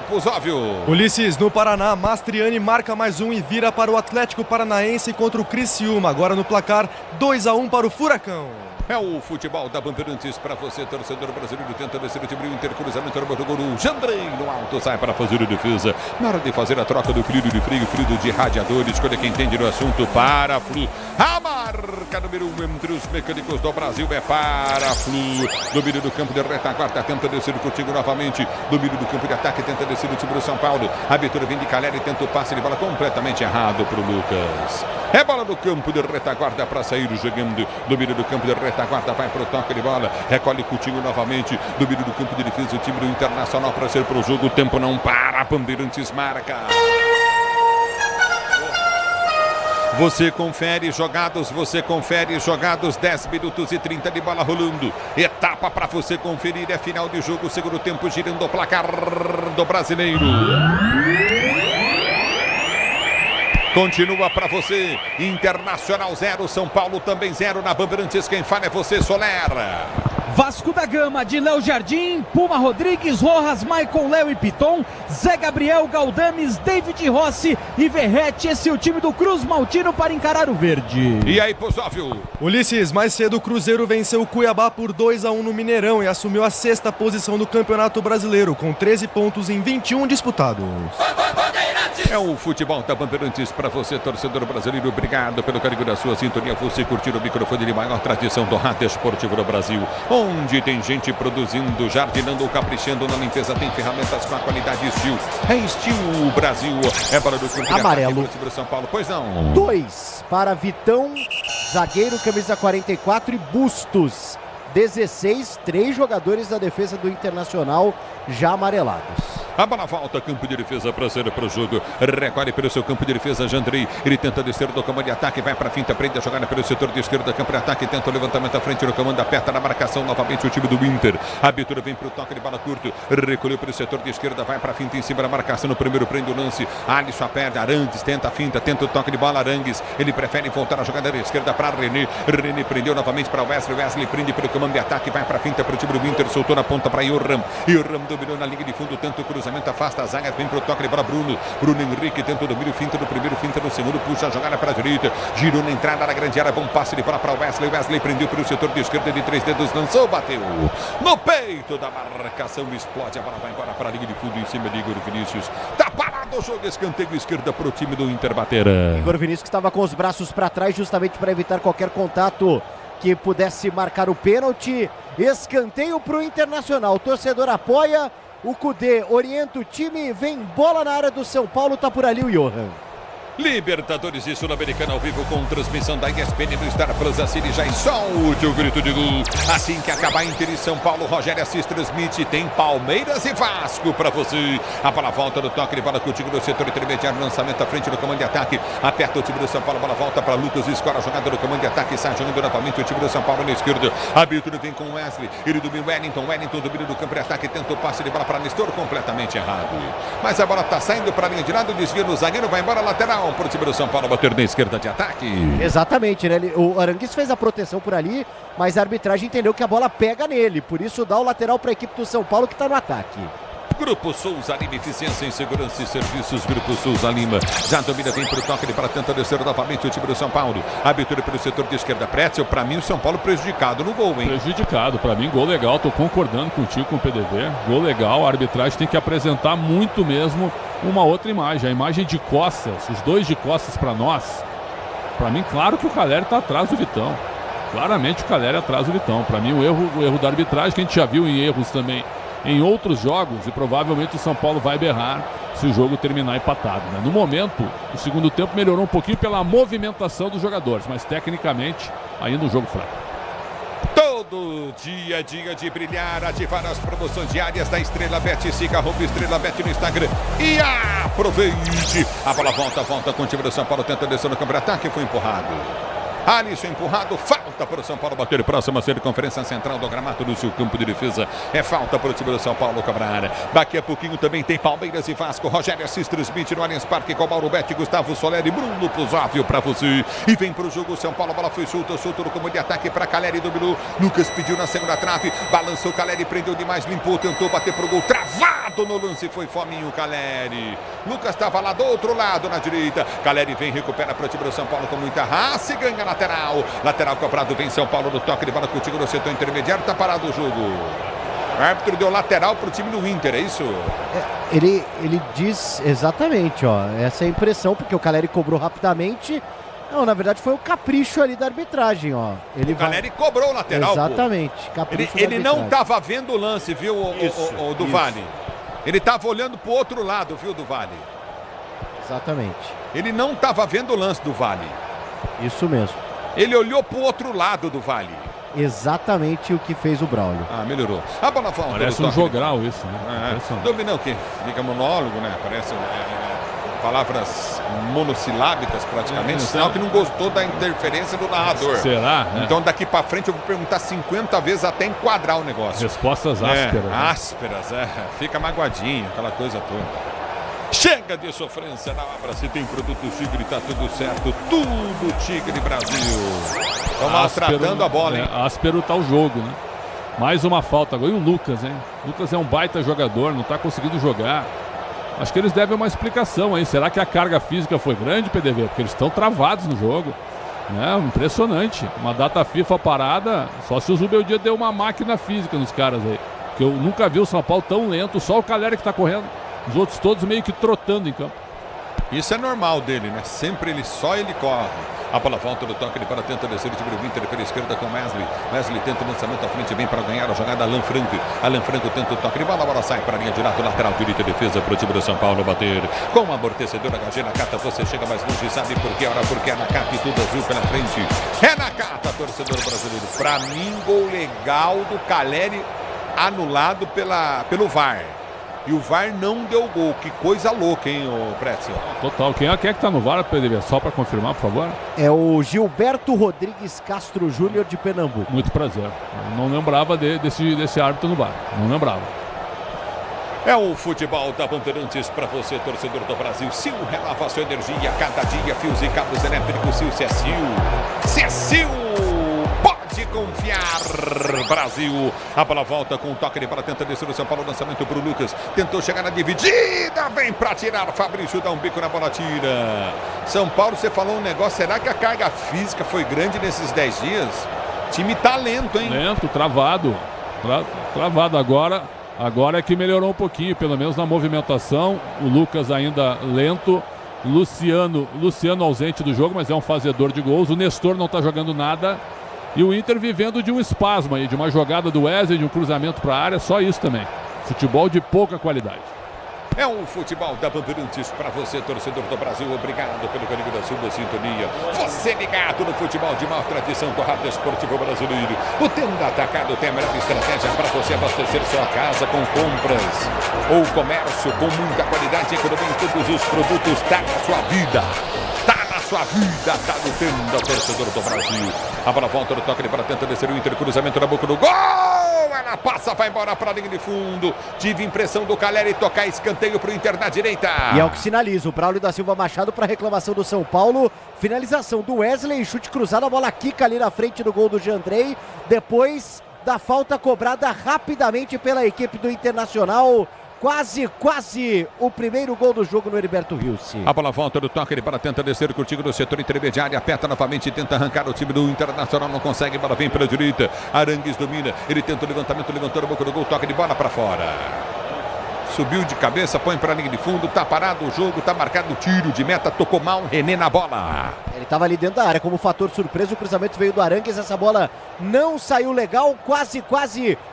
Pusóvio. Ulisses, no Paraná, Mastriani marca mais um e vira para o Atlético Paranaense contra o Criciúma. Agora no placar, 2-1 para o Furacão. É o futebol da Bandeirantes para você, torcedor brasileiro. Tenta descer o time do Inter, cruzamento do gol. Jandrei no alto, sai para fazer a defesa. Na hora de fazer a troca do fluido de freio, fluido de radiador. Escolha quem entende no assunto. Para Flu. A marca número 1 entre os mecânicos do Brasil é para Flu. Domínio do campo de retaguarda, tenta descer contigo novamente. Domínio do campo de ataque, tenta descer o time do São Paulo. A abertura vem de Caleri, tenta o passe de bola completamente errado para o Lucas. É bola do campo de retaguarda para sair jogando. Domínio do campo de retaguarda, vai para o toque de bola. Recolhe Coutinho novamente. Domínio do campo de defesa, o time do Internacional para ser para o jogo. O tempo não para, Bandeirantes marca. Você confere jogados, 10 minutos e 30 de bola rolando. Etapa para você conferir, é final de jogo, segundo tempo, girando o placar do brasileiro. Continua para você. Internacional 0, São Paulo também 0. Na Bandeirantes, quem fala é você, Soler. Vasco da Gama, de Léo Jardim, Puma Rodrigues, Rojas, Maicon, Léo e Piton, Zé Gabriel, Galdames, David Rossi e Verrete. Esse é o time do Cruz Maltino para encarar o verde. E aí, Pozóvio? Ulisses, mais cedo o Cruzeiro venceu o Cuiabá por 2-1 no Mineirão e assumiu a 6ª posição do Campeonato Brasileiro, com 13 pontos em 21 disputados. É o futebol da Bandeirantes para você, torcedor brasileiro. Obrigado pelo carinho da sua sintonia. Você curtir o microfone de maior tradição do rádio esportivo do Brasil, onde tem gente produzindo, jardinando, caprichando na limpeza. Tem ferramentas com a qualidade Steel. É Steel Brasil. É para do time amarelo. São Paulo. Pois não. 2 para Vitão, zagueiro, camisa 44 e Bustos. 16, 3 jogadores da defesa do Internacional já amarelados. A bola volta, campo de defesa para ser para o jogo. Recolhe pelo seu campo de defesa, Jandrei. Ele tenta descer do comando de ataque, vai para a finta, prende a jogada pelo setor de esquerda, campo de ataque, tenta o levantamento à frente no comando, aperta na marcação novamente o time do Inter. A abertura vem para o toque de bola curto, recolheu pelo setor de esquerda, vai para a finta em cima da marcação no primeiro, prende o lance. Alisson perde, Arangues tenta a finta, tenta o toque de bola, Arangues. Ele prefere voltar a jogada da esquerda para René. René prendeu novamente para Wesley. Wesley prende pelo comando de ataque, vai para a finta para o time do Inter, soltou na ponta para Yoram. Yoram dominou na linha de fundo, tenta o cruzamento, afasta a zaga, vem para o toque de bola Bruno. Bruno Henrique tenta o domínio, finta no primeiro, finta no segundo, puxa a jogada para a direita, girou na entrada da grande área, bom passe de bola para Wesley. Wesley prendeu pelo setor de esquerda de 3 dedos, lançou, bateu no peito da marcação, explode, a bola vai embora para a linha de fundo em cima de Igor Vinícius. Tá parado o jogo, escanteio esquerda para o time do Inter bater. Igor Vinícius que estava com os braços para trás justamente para evitar qualquer contato que pudesse marcar o pênalti. Escanteio para o Internacional, o torcedor apoia. O Cudê orienta o time, vem bola na área do São Paulo, tá por ali o Johan. Libertadores e Sul-Americana ao vivo com transmissão da ESPN no Star Plus. Assine já e solte o grito de gol. Assim que acabar Inter e São Paulo, Rogério Assis transmite. Tem Palmeiras e Vasco para você. A bola volta no toque de bola contigo no setor intermediário. Lançamento à frente do comando de ataque. Aperta o time do São Paulo. A bola volta para Lucas. Escora a jogada do comando de ataque. Sai jogando novamente o time do São Paulo na esquerda. A abertura vem com Wesley. Ele domina o Wellington. Wellington domina do campo de ataque. Tenta o passe de bola para Nestor. Completamente errado. Mas a bola está saindo para a linha de lado. Desvia no zagueiro. Vai embora lateral. Para o time do São Paulo bater na esquerda de ataque. Exatamente, né? O Arangues fez a proteção por ali, mas a arbitragem entendeu que a bola pega nele. Por isso dá o lateral para a equipe do São Paulo que está no ataque. Grupo Souza Lima, eficiência em segurança e serviços. Grupo Souza Lima já domina, vem para o toque para tentar descer novamente o time do São Paulo. Abertura pelo setor de esquerda. Pretzel, para mim o São Paulo prejudicado no gol, hein? Prejudicado, para mim gol legal, tô concordando contigo com o PDV. Gol legal, a arbitragem tem que apresentar muito mesmo uma outra imagem. A imagem de costas, os dois de costas para nós. Para mim, claro que o Caleri está atrás do Vitão. Claramente o Caleri atrás do Vitão. Para mim o erro da arbitragem, que a gente já viu em erros também em outros jogos, e provavelmente o São Paulo vai berrar se o jogo terminar empatado, né? No momento, o segundo tempo melhorou um pouquinho pela movimentação dos jogadores, mas tecnicamente ainda um jogo fraco. Todo dia é dia de brilhar, ativar as promoções diárias da Estrela Bet. Siga @ Estrela Bet no Instagram e aproveite. A bola volta com o time do São Paulo, tenta descer no campo de ataque, foi empurrado. Alisson empurrado, falta para o São Paulo bater próxima circunferência central do gramado do seu campo de defesa. É falta para o time do São Paulo cobrar. Daqui a pouquinho também tem Palmeiras e Vasco. Rogério Assis transmite no Allianz Parque com Mauro Betti, Gustavo Soler e Bruno Pozóvio para você. E vem para o jogo o São Paulo, a bola foi solta no comando de ataque para Caleri, dominou. Lucas pediu na segunda trave, balançou Caleri, prendeu demais, limpou, tentou bater pro gol, travado no lance, foi fominho Caleri. Lucas estava lá do outro lado na direita. Caleri vem, recupera para o time do São Paulo com muita raça e ganha lateral cobrado, vem São Paulo no toque de bola contigo no setor intermediário, tá parado o jogo. O árbitro deu lateral pro time do Inter, é isso? Ele diz exatamente, ó, essa é a impressão, porque o Caleri cobrou rapidamente. Não, na verdade foi o capricho ali da arbitragem, ó. O Caleri cobrou o lateral. Exatamente, capricho ele não tava vendo o lance, viu, o do Vale? Ele tava olhando pro outro lado, viu, do Vale? Exatamente. Ele não tava vendo o lance do Vale. Isso mesmo. Ele olhou pro outro lado do Vale. Exatamente o que fez o Braulio. Ah, melhorou. A bola volta. Parece um jogral isso, né? Dominão que fica monólogo, né? Parece palavras monossilábicas praticamente. Sinal que não gostou da interferência do narrador. Será? Então daqui pra frente eu vou perguntar 50 vezes até enquadrar o negócio. Respostas ásperas. Ásperas, Fica magoadinho, aquela coisa toda. Chega de sofrência na obra, se tem produto Tigre, tá tudo certo, tudo Tigre Brasil. Estão maltratando a bola, hein? Áspero tá o jogo, né? Mais uma falta agora. E o Lucas, hein? O Lucas é um baita jogador, não tá conseguindo jogar. Acho que eles devem uma explicação aí. Será que a carga física foi grande, PDV? Porque eles estão travados no jogo. Né? Impressionante. Uma data FIFA parada, só se o Zubeldia deu uma máquina física nos caras aí. Porque eu nunca vi o São Paulo tão lento, só o Calleri que tá correndo. Os outros todos meio que trotando em campo. Isso é normal dele, né? Sempre só ele corre. A bola volta do toque, ele para, tenta descer o time do Inter pela esquerda com Wesley. Wesley tenta o lançamento à frente, vem para ganhar a jogada. Alan Franco. Alan Franco tenta o toque de bola, a bola sai para a linha de lado, lateral direita, defesa para o time do São Paulo bater. Com o amortecedor HG Nakata, você chega mais longe, sabe por que? Ora, porque é Nakata e tudo azul pela frente. É Nakata, torcedor brasileiro. Para mim, gol legal do Calleri anulado pelo VAR. E o VAR não deu gol. Que coisa louca, hein, o Pretzel? Total. Quem é que tá no VAR, PDV? Só para confirmar, por favor. É o Gilberto Rodrigues Castro Júnior de Pernambuco. Muito prazer. Eu não lembrava desse árbitro no VAR. Não lembrava. É o futebol da Bandeirantes para você, torcedor do Brasil. Sil renova sua energia cada dia. Fios e cabos elétricos Sil, se é Sil. Se é Sil, pode confiar, Brasil. A bola volta com o toque de bola, tenta descer o São Paulo, lançamento para o Lucas. Tentou chegar na dividida, vem para tirar. Fabrício dá um bico na bola, tira. São Paulo, você falou um negócio, será que a carga física foi grande nesses 10 dias? O time tá lento, hein? Lento, travado. Travado agora. Agora é que melhorou um pouquinho, pelo menos na movimentação. O Lucas ainda lento. Luciano ausente do jogo, mas é um fazedor de gols. O Nestor não está jogando nada. E o Inter vivendo de um espasmo aí, de uma jogada do Wesley, de um cruzamento para a área. Só isso também. Futebol de pouca qualidade. É o futebol da Bandeirantes para você, torcedor do Brasil. Obrigado pelo carinho da sua sintonia. Você ligado no futebol de maior tradição do rádio esportivo brasileiro. O Tenda Atacado tem a melhor estratégia para você abastecer sua casa com compras ou comércio com muita qualidade e economia em todos os produtos. Tá na sua vida. Sua vida tá no Tenda, torcedor do Brasil. A bola volta no toque de bola, tenta descer o Inter, cruzamento na boca do gol. Ela passa, vai embora para a linha de fundo. Tive impressão do Calleri tocar escanteio para o Inter na direita. E é o que sinaliza o Braulio da Silva Machado para reclamação do São Paulo. Finalização do Wesley, chute cruzado, a bola quica ali na frente do gol do Jandrei. Depois da falta cobrada rapidamente pela equipe do Internacional. Quase o primeiro gol do jogo no Heriberto Rilse. A bola volta do toque, ele para, tenta descer contigo no setor intermediário, aperta novamente e tenta arrancar o time do Internacional, não consegue, bola vem pela direita, Arangues domina, ele tenta o levantamento, levantou a boca do gol, toque de bola para fora. Subiu de cabeça, põe para a linha de fundo, tá parado o jogo, tá marcado o tiro de meta, tocou mal, René na bola. Ele estava ali dentro da área como fator surpresa, o cruzamento veio do Arangues, essa bola não saiu legal, quase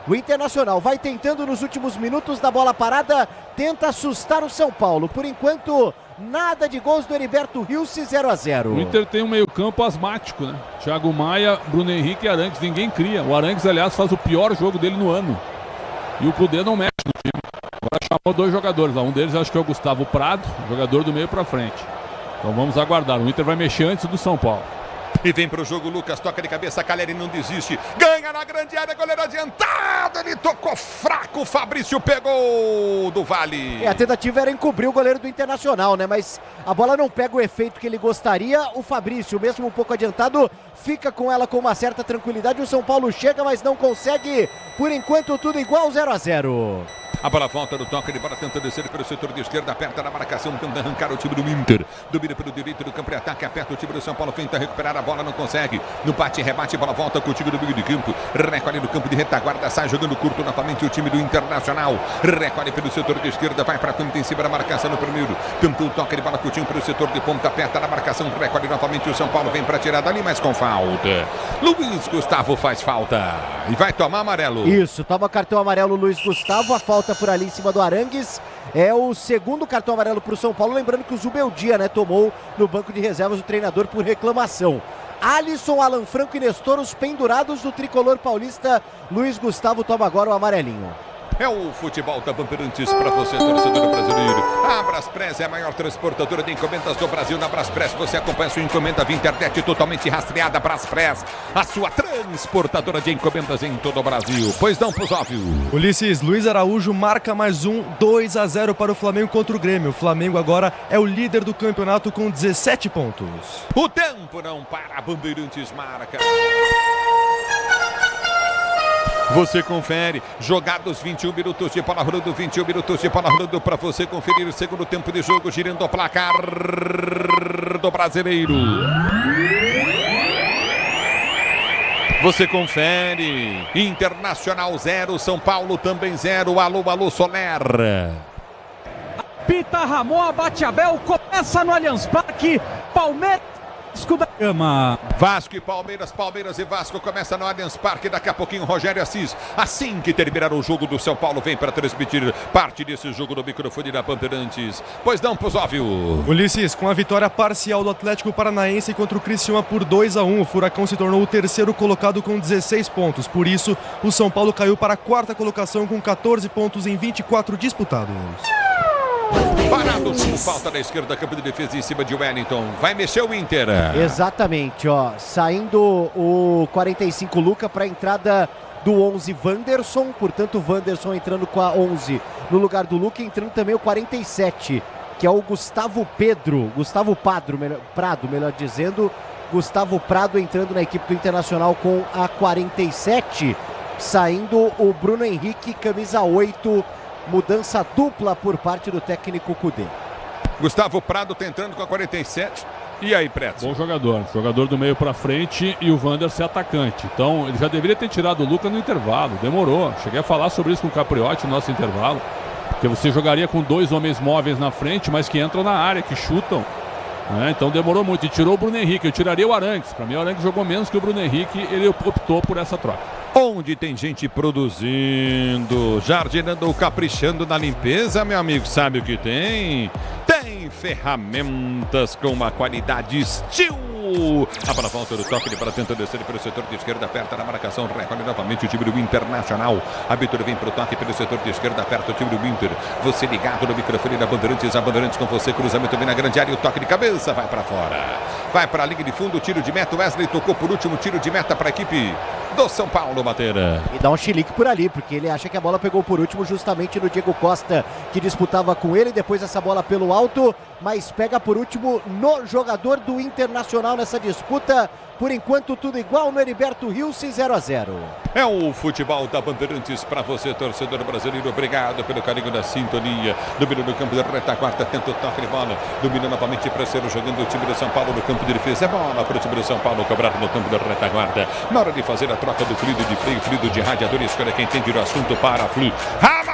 o Internacional vai tentando nos últimos minutos da bola parada, tenta assustar o São Paulo, por enquanto nada de gols do Heriberto Rilse, 0-0. O Inter tem um meio campo asmático, né? Thiago Maia, Bruno Henrique e Arangues, ninguém cria, o Arangues aliás faz o pior jogo dele no ano e o Cudê não mexe no time. Agora chamou 2 jogadores, um deles acho que é o Gustavo Prado, jogador do meio para frente. Então vamos aguardar, o Inter vai mexer antes do São Paulo. E vem pro jogo, Lucas toca de cabeça, Calleri não desiste, ganha na grande área, goleiro adiantado, ele tocou fraco, Fabrício pegou do Vale. A tentativa era encobrir o goleiro do Internacional, né? Mas a bola não pega o efeito que ele gostaria, o Fabrício, mesmo um pouco adiantado, fica com ela com uma certa tranquilidade, o São Paulo chega, mas não consegue, por enquanto tudo igual, 0-0. A bola volta no toque de bola, tenta descer pelo setor de esquerda, aperta na marcação, tenta arrancar o time do Inter. Domina pelo direito do campo de ataque, aperta o time do São Paulo, tenta recuperar a bola, não consegue. No bate, rebate, bola volta com o time do meio de campo. Recolhe no campo de retaguarda, sai jogando curto novamente o time do Internacional. Recolhe pelo setor de esquerda, vai para campo em cima da marcação no primeiro. Tentou o toque de bola, curtinho pelo setor de ponta, aperta na marcação, recolhe novamente o São Paulo, vem para tirar dali, mas com falta. Luiz Gustavo faz falta e vai tomar amarelo. Isso, toma cartão amarelo Luiz Gustavo, a falta por ali em cima do Arangues, é o segundo cartão amarelo para o São Paulo, lembrando que o Zubeldia, né, tomou no banco de reservas o treinador por reclamação. Alisson, Alan Franco e Nestor, os pendurados do tricolor paulista, Luiz Gustavo toma agora o amarelinho. É o futebol da Bandeirantes para você, torcedor brasileiro. A Braspress é a maior transportadora de encomendas do Brasil. Na Braspress você acompanha sua encomenda via internet totalmente rastreada. Braspress, a sua transportadora de encomendas em todo o Brasil. Pois não, Pusóvio. Ulisses, Luiz Araújo marca mais um 2-0 para o Flamengo contra o Grêmio. O Flamengo agora é o líder do campeonato com 17 pontos. O tempo não para, Bandeirantes marca. Você confere, jogados 21 minutos de bola rolando, 21 minutos de bola rolando para você conferir o segundo tempo de jogo, girando o placar do Brasileiro. Você confere, Internacional 0, São Paulo também 0, alô Soler. Pita Ramon, abate Abel, começa no Allianz Parque, Palmeiras. Vasco da Gama. Vasco e Palmeiras, Palmeiras e Vasco começa no Allianz Parque. Daqui a pouquinho Rogério Assis, assim que terminar o jogo do São Paulo, vem para transmitir parte desse jogo no microfone da Bandeirantes. Pois não, Pusóvio. Ulisses, com a vitória parcial do Atlético Paranaense contra o Criciúma por 2-1, o Furacão se tornou o terceiro colocado com 16 pontos. Por isso, o São Paulo caiu para a quarta colocação com 14 pontos em 24 disputados. Parado, falta da esquerda, campo de defesa em cima de Wellington. Vai mexer o Inter. Exatamente, ó. Saindo o 45 Luca para a entrada do 11 Wanderson. Portanto, o Wanderson entrando com a 11 no lugar do Luca. Entrando também o 47, que é o Gustavo Prado, melhor dizendo. Gustavo Prado entrando na equipe do Internacional com a 47. Saindo o Bruno Henrique, camisa 8. Mudança dupla por parte do técnico Cudê. Gustavo Prado tá entrando com a 47. E aí, Preto? Bom jogador do meio para frente e o Wanderson é atacante. Então, ele já deveria ter tirado o Luca no intervalo. Demorou. Cheguei a falar sobre isso com o Capriotti no nosso intervalo. Porque você jogaria com 2 homens móveis na frente, mas que entram na área, que chutam. Então demorou muito. E tirou o Bruno Henrique. Eu tiraria o Arangues. Para mim, o Arangues jogou menos que o Bruno Henrique. Ele optou por essa troca. Onde tem gente produzindo, jardinando, caprichando na limpeza, meu amigo, sabe o que tem? Tem ferramentas com uma qualidade Steel. A bola volta do toque para tentar descer pelo setor de esquerda, aperta na marcação, recolhe novamente o time do Internacional. A Vitória vem pro toque pelo setor de esquerda, aperta o time do Inter. Você ligado no microfone da Bandeirantes, a Bandeirantes com você, cruzamento vem na grande área, o toque de cabeça vai para fora. Vai para a linha de fundo, tiro de meta, Wesley tocou por último, tiro de meta para a equipe do São Paulo, Mateira. E dá um chilique por ali, porque ele acha que a bola pegou por último justamente no Diego Costa, que disputava com ele, depois essa bola pelo alto, mas pega por último no jogador do Internacional nessa disputa. Por enquanto tudo igual no Heriberto Rilse, 0-0. É o futebol da Bandeirantes para você, torcedor brasileiro. Obrigado pelo carinho da sintonia. Domina no campo da retaguarda, tenta o toque de bola. Domina novamente para ser jogando o time do São Paulo no campo de defesa. É bola para o time do São Paulo cobrar no campo da retaguarda. Na hora de fazer a troca do fluido de freio, fluido de radiador, escolha quem entende do assunto para a Flu. A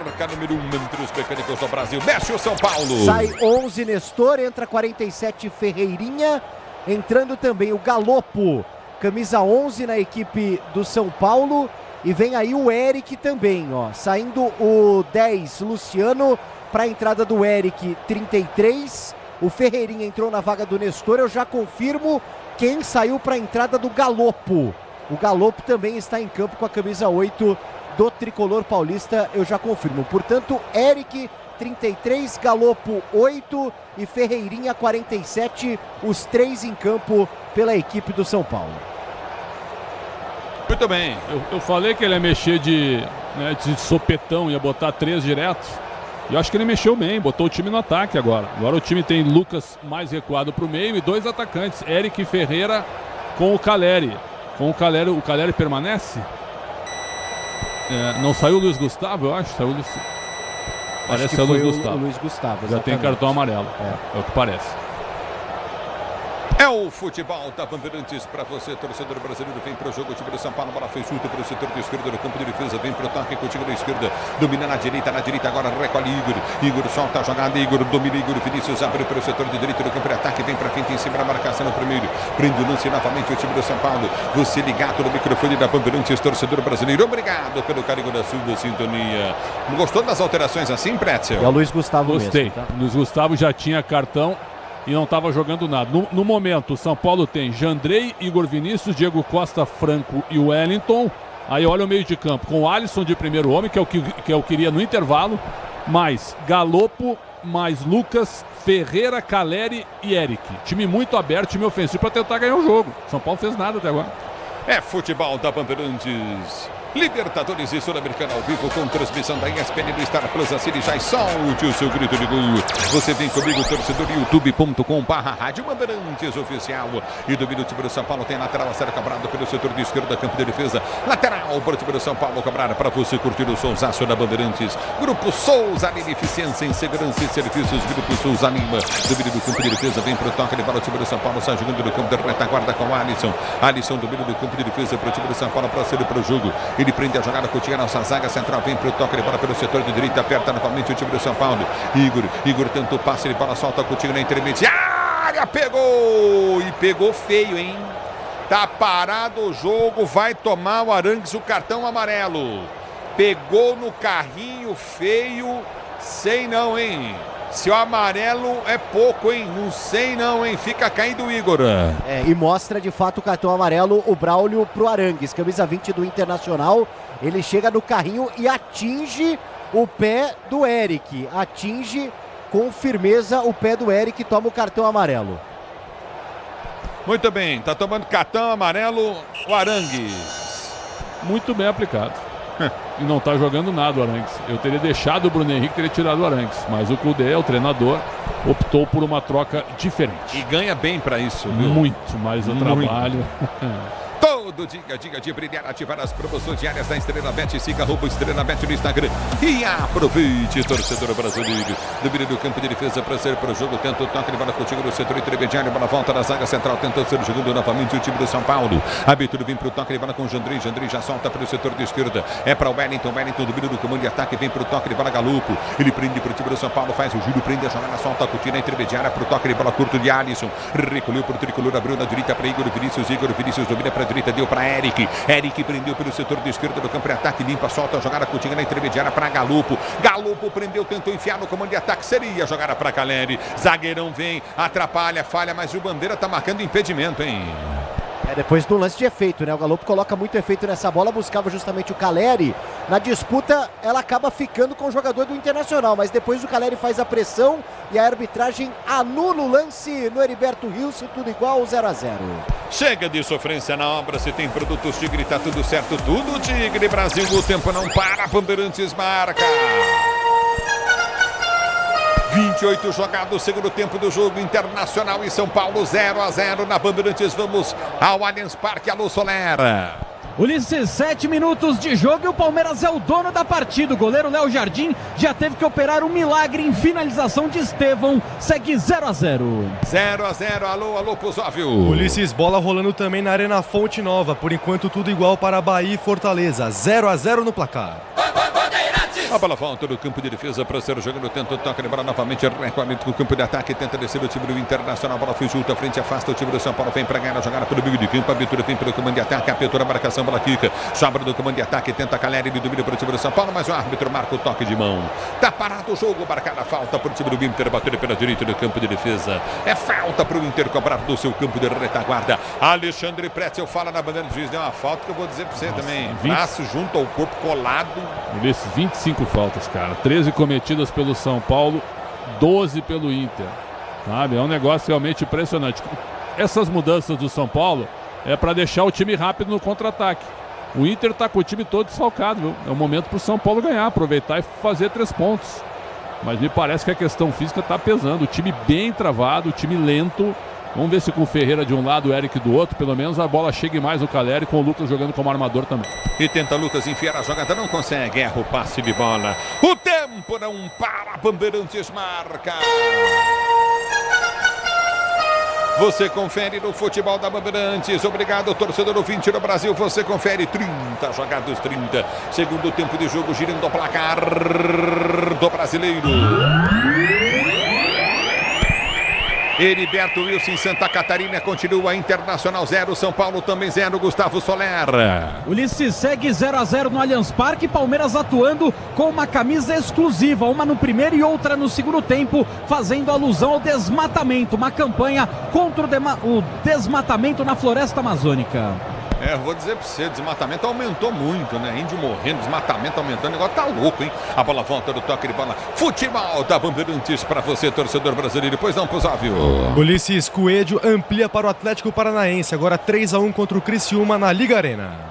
marca número 1 entre os mecânicos do Brasil. Mexe o São Paulo. Sai 11 Nestor, entra 47 Ferreirinha. Entrando também o Galopo, camisa 11 na equipe do São Paulo. E vem aí o Eric também, ó. Saindo o 10, Luciano, para a entrada do Eric, 33. O Ferreirinha entrou na vaga do Nestor. Eu já confirmo quem saiu para a entrada do Galopo. O Galopo também está em campo com a camisa 8 do tricolor paulista. Eu já confirmo. Portanto, Eric, 33, Galopo 8 e Ferreirinha 47, os 3 em campo pela equipe do São Paulo. Muito bem, eu falei que ele ia mexer de sopetão, ia botar 3 diretos. E eu acho que ele mexeu bem, botou o time no ataque agora. Agora o time tem Lucas mais recuado para o meio e 2 atacantes, Eric e Ferreira com o Caleri. O Caleri permanece? Não saiu o Luiz Gustavo, eu acho, saiu o Luiz... Parece que é o Luiz Gustavo. Já tem cartão amarelo. É o que parece. É o futebol da Bandeirantes para você, torcedor brasileiro. Vem para o jogo, o time do São Paulo. Bola foi junto para o setor de esquerda do campo de defesa. Vem para o toque contigo na esquerda. Domina na direita agora recolhe Igor. Igor solta a jogada. Igor domina Igor. Vinícius abre para o setor de direita do campo de ataque. Vem para frente em cima da marcação no primeiro. Prende o lance novamente o time do São Paulo. Você ligado no microfone da Bandeirantes, torcedor brasileiro. Obrigado pelo carinho da sua sintonia. Gostou das alterações assim, Pretzel? É o Luiz Gustavo. Gostei. Mesmo, tá? Luiz Gustavo já tinha cartão e não estava jogando nada. No momento, o São Paulo tem Jandrei, Igor Vinícius, Diego Costa, Franco e Wellington. Aí olha o meio de campo com o Alisson de primeiro homem, que é o que eu queria no intervalo. mais Galopo, mais Lucas, Ferreira, Caleri e Eric. Time muito aberto, time ofensivo para tentar ganhar o jogo. São Paulo fez nada até agora. É futebol da Bandeirantes. Libertadores e Sul-Americana ao vivo com transmissão da ESPN do Star Plus. Assine já e solte o seu grito de gol. Você vem comigo, torcedor, youtube.com/Rádio Bandeirantes Oficial. E domina o time do São Paulo. Tem lateral a ser cobrado pelo setor de esquerda, campo de defesa. Lateral para o time do São Paulo cobrar para você curtir o sonsaço da Bandeirantes. Grupo Souza Lima, eficiência em segurança e serviços. Grupo Souza Lima. Domina do campo de defesa. Vem para o toque, ele para o time do São Paulo. Sai jogando no campo de retaguarda com o Alisson. Alisson domina do campo de defesa para o time do São Paulo para sair para o jogo. Ele prende a jogada, Coutinho, a nossa zaga central, vem para o toque, ele bola pelo setor de direita, aperta novamente o time do São Paulo. Igor tenta o passe, ele bola, solta o Coutinho na intermediária, pegou! E pegou feio, hein? Tá parado o jogo, vai tomar o Arangues o cartão amarelo. Pegou no carrinho feio, sei não, hein? Se o amarelo é pouco, hein? Não sei não, hein? Fica caindo o Igor. E mostra de fato o cartão amarelo, o Braulio pro Arangues, camisa 20 do Internacional. Ele chega no carrinho e atinge o pé do Eric. Atinge com firmeza o pé do Eric e toma o cartão amarelo. Muito bem, tá tomando cartão amarelo o Arangues. Muito bem aplicado. E não tá jogando nada o Arangues. Eu teria deixado o Bruno Henrique, teria tirado o Arangues. Mas o Cudê, o treinador, optou por uma troca diferente. E ganha bem para isso, viu? Muito mais o trabalho. Todo dia de brilhar, ativar as promoções diárias da Estrela Bet. Siga @Estrela Bet no Instagram e aproveite, torcedor brasileiro. Domínio do campo de defesa para ser para o jogo. Tenta o toque, ele bola contigo no setor intermediário, bola volta na zaga central, tenta ser jogando novamente o time do São Paulo. Abertura vem para o toque, ele bola com o Jandrei já solta para o setor de esquerda. É para o Wellington, domínio do comando de ataque, vem para o toque, ele bola Galopo. Ele prende para o time do São Paulo, faz o giro, prende a jogada, solta a cortina intermediária para o toque, ele bola curto de Alisson. Recolheu para o tricolor, abriu na direita para Igor Vinícius domina para a direita, deu para Eric prendeu pelo setor de esquerda do campo de ataque, limpa, solta a jogada, Coutinho na intermediária para Galopo prendeu, tentou enfiar no comando de ataque, seria a jogada para Caleri, zagueirão vem, atrapalha, falha, mas o Bandeira tá marcando impedimento, hein? Depois do lance de efeito, né? O Galopo coloca muito efeito nessa bola, buscava justamente o Caleri. Na disputa, ela acaba ficando com o jogador do Internacional, mas depois o Caleri faz a pressão e a arbitragem anula o lance no Heriberto Rios, tudo igual, 0-0. Chega de sofrência na obra, se tem produtos Tigre, tá tudo certo, tudo Tigre. Brasil, o tempo não para, Bandeirantes marca. 28 jogados, segundo tempo do jogo, Internacional e São Paulo 0-0 na Bandeirantes. Vamos ao Allianz Parque, alô Soler. Ulisses, 7 minutos de jogo e o Palmeiras é o dono da partida. O goleiro Léo Jardim já teve que operar um milagre em finalização de Estevão. Segue 0-0. 0-0, alô Pusóvio. Ulisses, bola rolando também na Arena Fonte Nova. Por enquanto tudo igual para Bahia e Fortaleza. 0-0 no placar. A bola volta do campo de defesa para ser jogando, tenta o toque, bola novamente, recuamento com o campo de ataque, tenta descer o time do Internacional, a bola foi junto à frente, afasta o time do São Paulo, vem para ganhar a jogada pelo meio de campo, a abertura vem pelo comando de ataque, apertura a marcação, bola quica, sobra do comando de ataque, tenta a Caleri, ele domina para o time do São Paulo, mas o árbitro marca o toque de mão. Tá parado o jogo, marcada a falta para o time do Inter, bater pela direita do campo de defesa. É falta para o Inter cobrar do seu campo de retaguarda. Alexandre Pretzel fala na bandeira do juiz, deu uma falta que eu vou dizer para você também. Braço junto ao corpo, colado. Ulisses, 25 faltas, cara. 13 cometidas pelo São Paulo, 12 pelo Inter. Sabe? É um negócio realmente impressionante. Essas mudanças do São Paulo é para deixar o time rápido no contra-ataque. O Inter tá com o time todo desfalcado, viu? É o momento pro São Paulo ganhar, aproveitar e fazer 3 pontos. Mas me parece que a questão física tá pesando. O time bem travado, o time lento. Vamos ver se com o Ferreira de um lado, o Eric do outro, pelo menos a bola chegue mais no Caleri, com o Lucas jogando como armador também. E tenta Lucas enfiar a jogada, não consegue, erra o passe de bola. O tempo não para, Bandeirantes marca. Você confere no futebol da Bandeirantes. Obrigado, torcedor ouvinte do Brasil. Você confere 30 jogados, 30. Segundo tempo de jogo, girando o placar do brasileiro. Heriberto Wilson, Santa Catarina, continua Internacional 0, São Paulo também 0, Gustavo Soler. Ulisses, segue 0-0 no Allianz Parque, Palmeiras atuando com uma camisa exclusiva, uma no primeiro e outra no segundo tempo, fazendo alusão ao desmatamento, uma campanha contra o desmatamento na floresta amazônica. Vou dizer pra você, desmatamento aumentou muito, né? Índio morrendo, desmatamento aumentando, o negócio tá louco, hein? A bola volta do toque de bola. Futebol da Bandeirantes pra você, torcedor brasileiro. Depois não, Pusóvio. Ulisses Coelho amplia para o Atlético Paranaense, agora 3-1 contra o Criciúma na Liga Arena.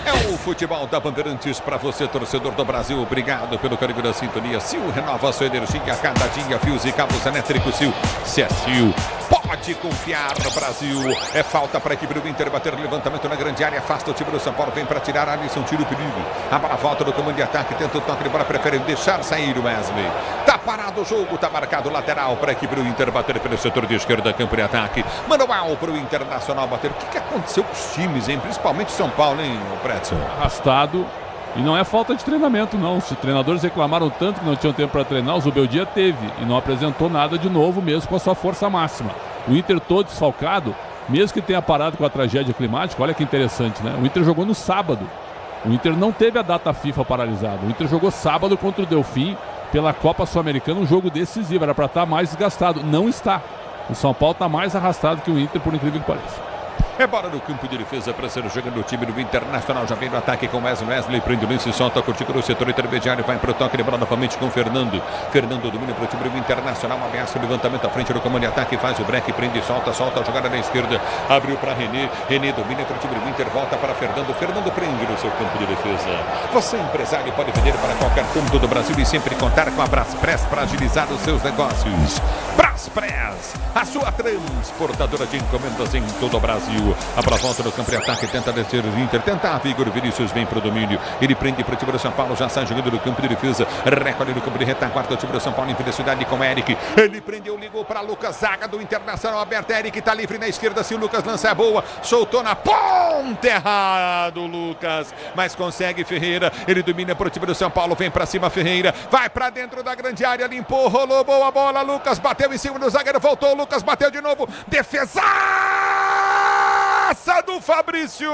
É o futebol da Bandeirantes para você, torcedor do Brasil. Obrigado pelo carinho da sintonia. Sil renova sua energia a cada dia. Fios e cabos elétricos Sil. Se é Sil, pode confiar no Brasil. É falta para a equipe do Inter bater levantamento na grande área. Afasta o time do São Paulo. Vem para tirar a Alisson. Tira o perigo. A bola volta do comando de ataque. Tenta o toque de bola. Prefere deixar sair o Wesley. Tá parado o jogo. Tá marcado lateral para a equipe do Inter bater pelo setor de esquerda. Campo de ataque. Manual para o Internacional bater. O que aconteceu com os times, hein? Principalmente o São Paulo, hein, Pretzel? Arrastado. E não é falta de treinamento, não. Se treinadores reclamaram tanto que não tinham tempo para treinar, o Zubeldia teve e não apresentou nada de novo, mesmo com a sua força máxima. O Inter todo desfalcado, mesmo que tenha parado com a tragédia climática, olha que interessante, né? O Inter jogou no sábado. O Inter não teve a data FIFA paralisada. O Inter jogou sábado contra o Delfim pela Copa Sul-Americana, um jogo decisivo. Era para estar mais desgastado. Não está. O São Paulo está mais arrastado que o Inter, por incrível que pareça. É bola no campo de defesa para ser jogando o time do Internacional. Já vem no ataque com Wesley. Prende o lance, solta, curtindo o setor intermediário. Vai para o toque de bola novamente com Fernando. Fernando domina para o time do Internacional. Ameaça o levantamento à frente do comando de ataque. Faz o break, prende, solta a jogada na esquerda. Abriu para René. René domina para o time do Inter. Volta para Fernando. Fernando prende no seu campo de defesa. Você, empresário, pode vender para qualquer ponto do Brasil e sempre contar com a Braspress para agilizar os seus negócios. Braspress, a sua transportadora de encomendas em todo o Brasil. A bola volta no campo de ataque, tenta descer o Inter, tentava Igor Vinícius, vem para o domínio, ele prende para o time do São Paulo, já sai jogando no campo de defesa, recolhe no campo de retaguarda, o time do São Paulo em felicidade com Eric, ele prendeu, ligou para Lucas, zaga do Internacional aberta, Eric tá livre na esquerda, se o Lucas lança é boa, soltou na ponta, errado Lucas, mas consegue Ferreira, ele domina para o time do São Paulo, vem para cima Ferreira, vai para dentro da grande área, limpou, rolou, boa bola, Lucas bateu em cima do zagueiro, voltou, Lucas bateu de novo, defesa! Do Fabrício,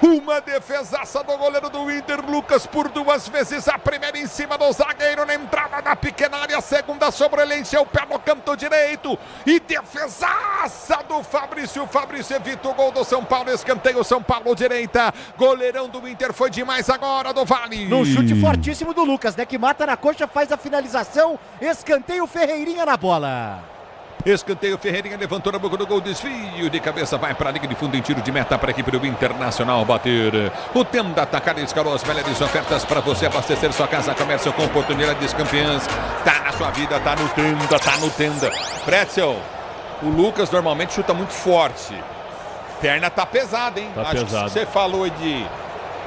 uma defesaça do goleiro do Inter, Lucas, por duas vezes, a primeira em cima do zagueiro, na entrada da pequena área, a segunda sobre ele, encheu o pé no canto direito, e defesaça do Fabrício, Fabrício evita o gol do São Paulo, escanteio São Paulo direita, goleirão do Inter, foi demais agora do Vale. Num chute fortíssimo do Lucas, né, que mata na coxa, faz a finalização, escanteio Ferreirinha na bola. Escanteio, Ferreirinha levantou na boca do gol, desvio de cabeça, vai para a linha de fundo em tiro de meta para a equipe do Internacional bater. O tempo da atacada escalou as melhores ofertas para você abastecer sua casa, comércio com oportunidades campeãs. Tá na sua vida, tá no tenda. Pretzel, o Lucas normalmente chuta muito forte. Perna tá pesada, hein? Tá Acho pesado. que você falou de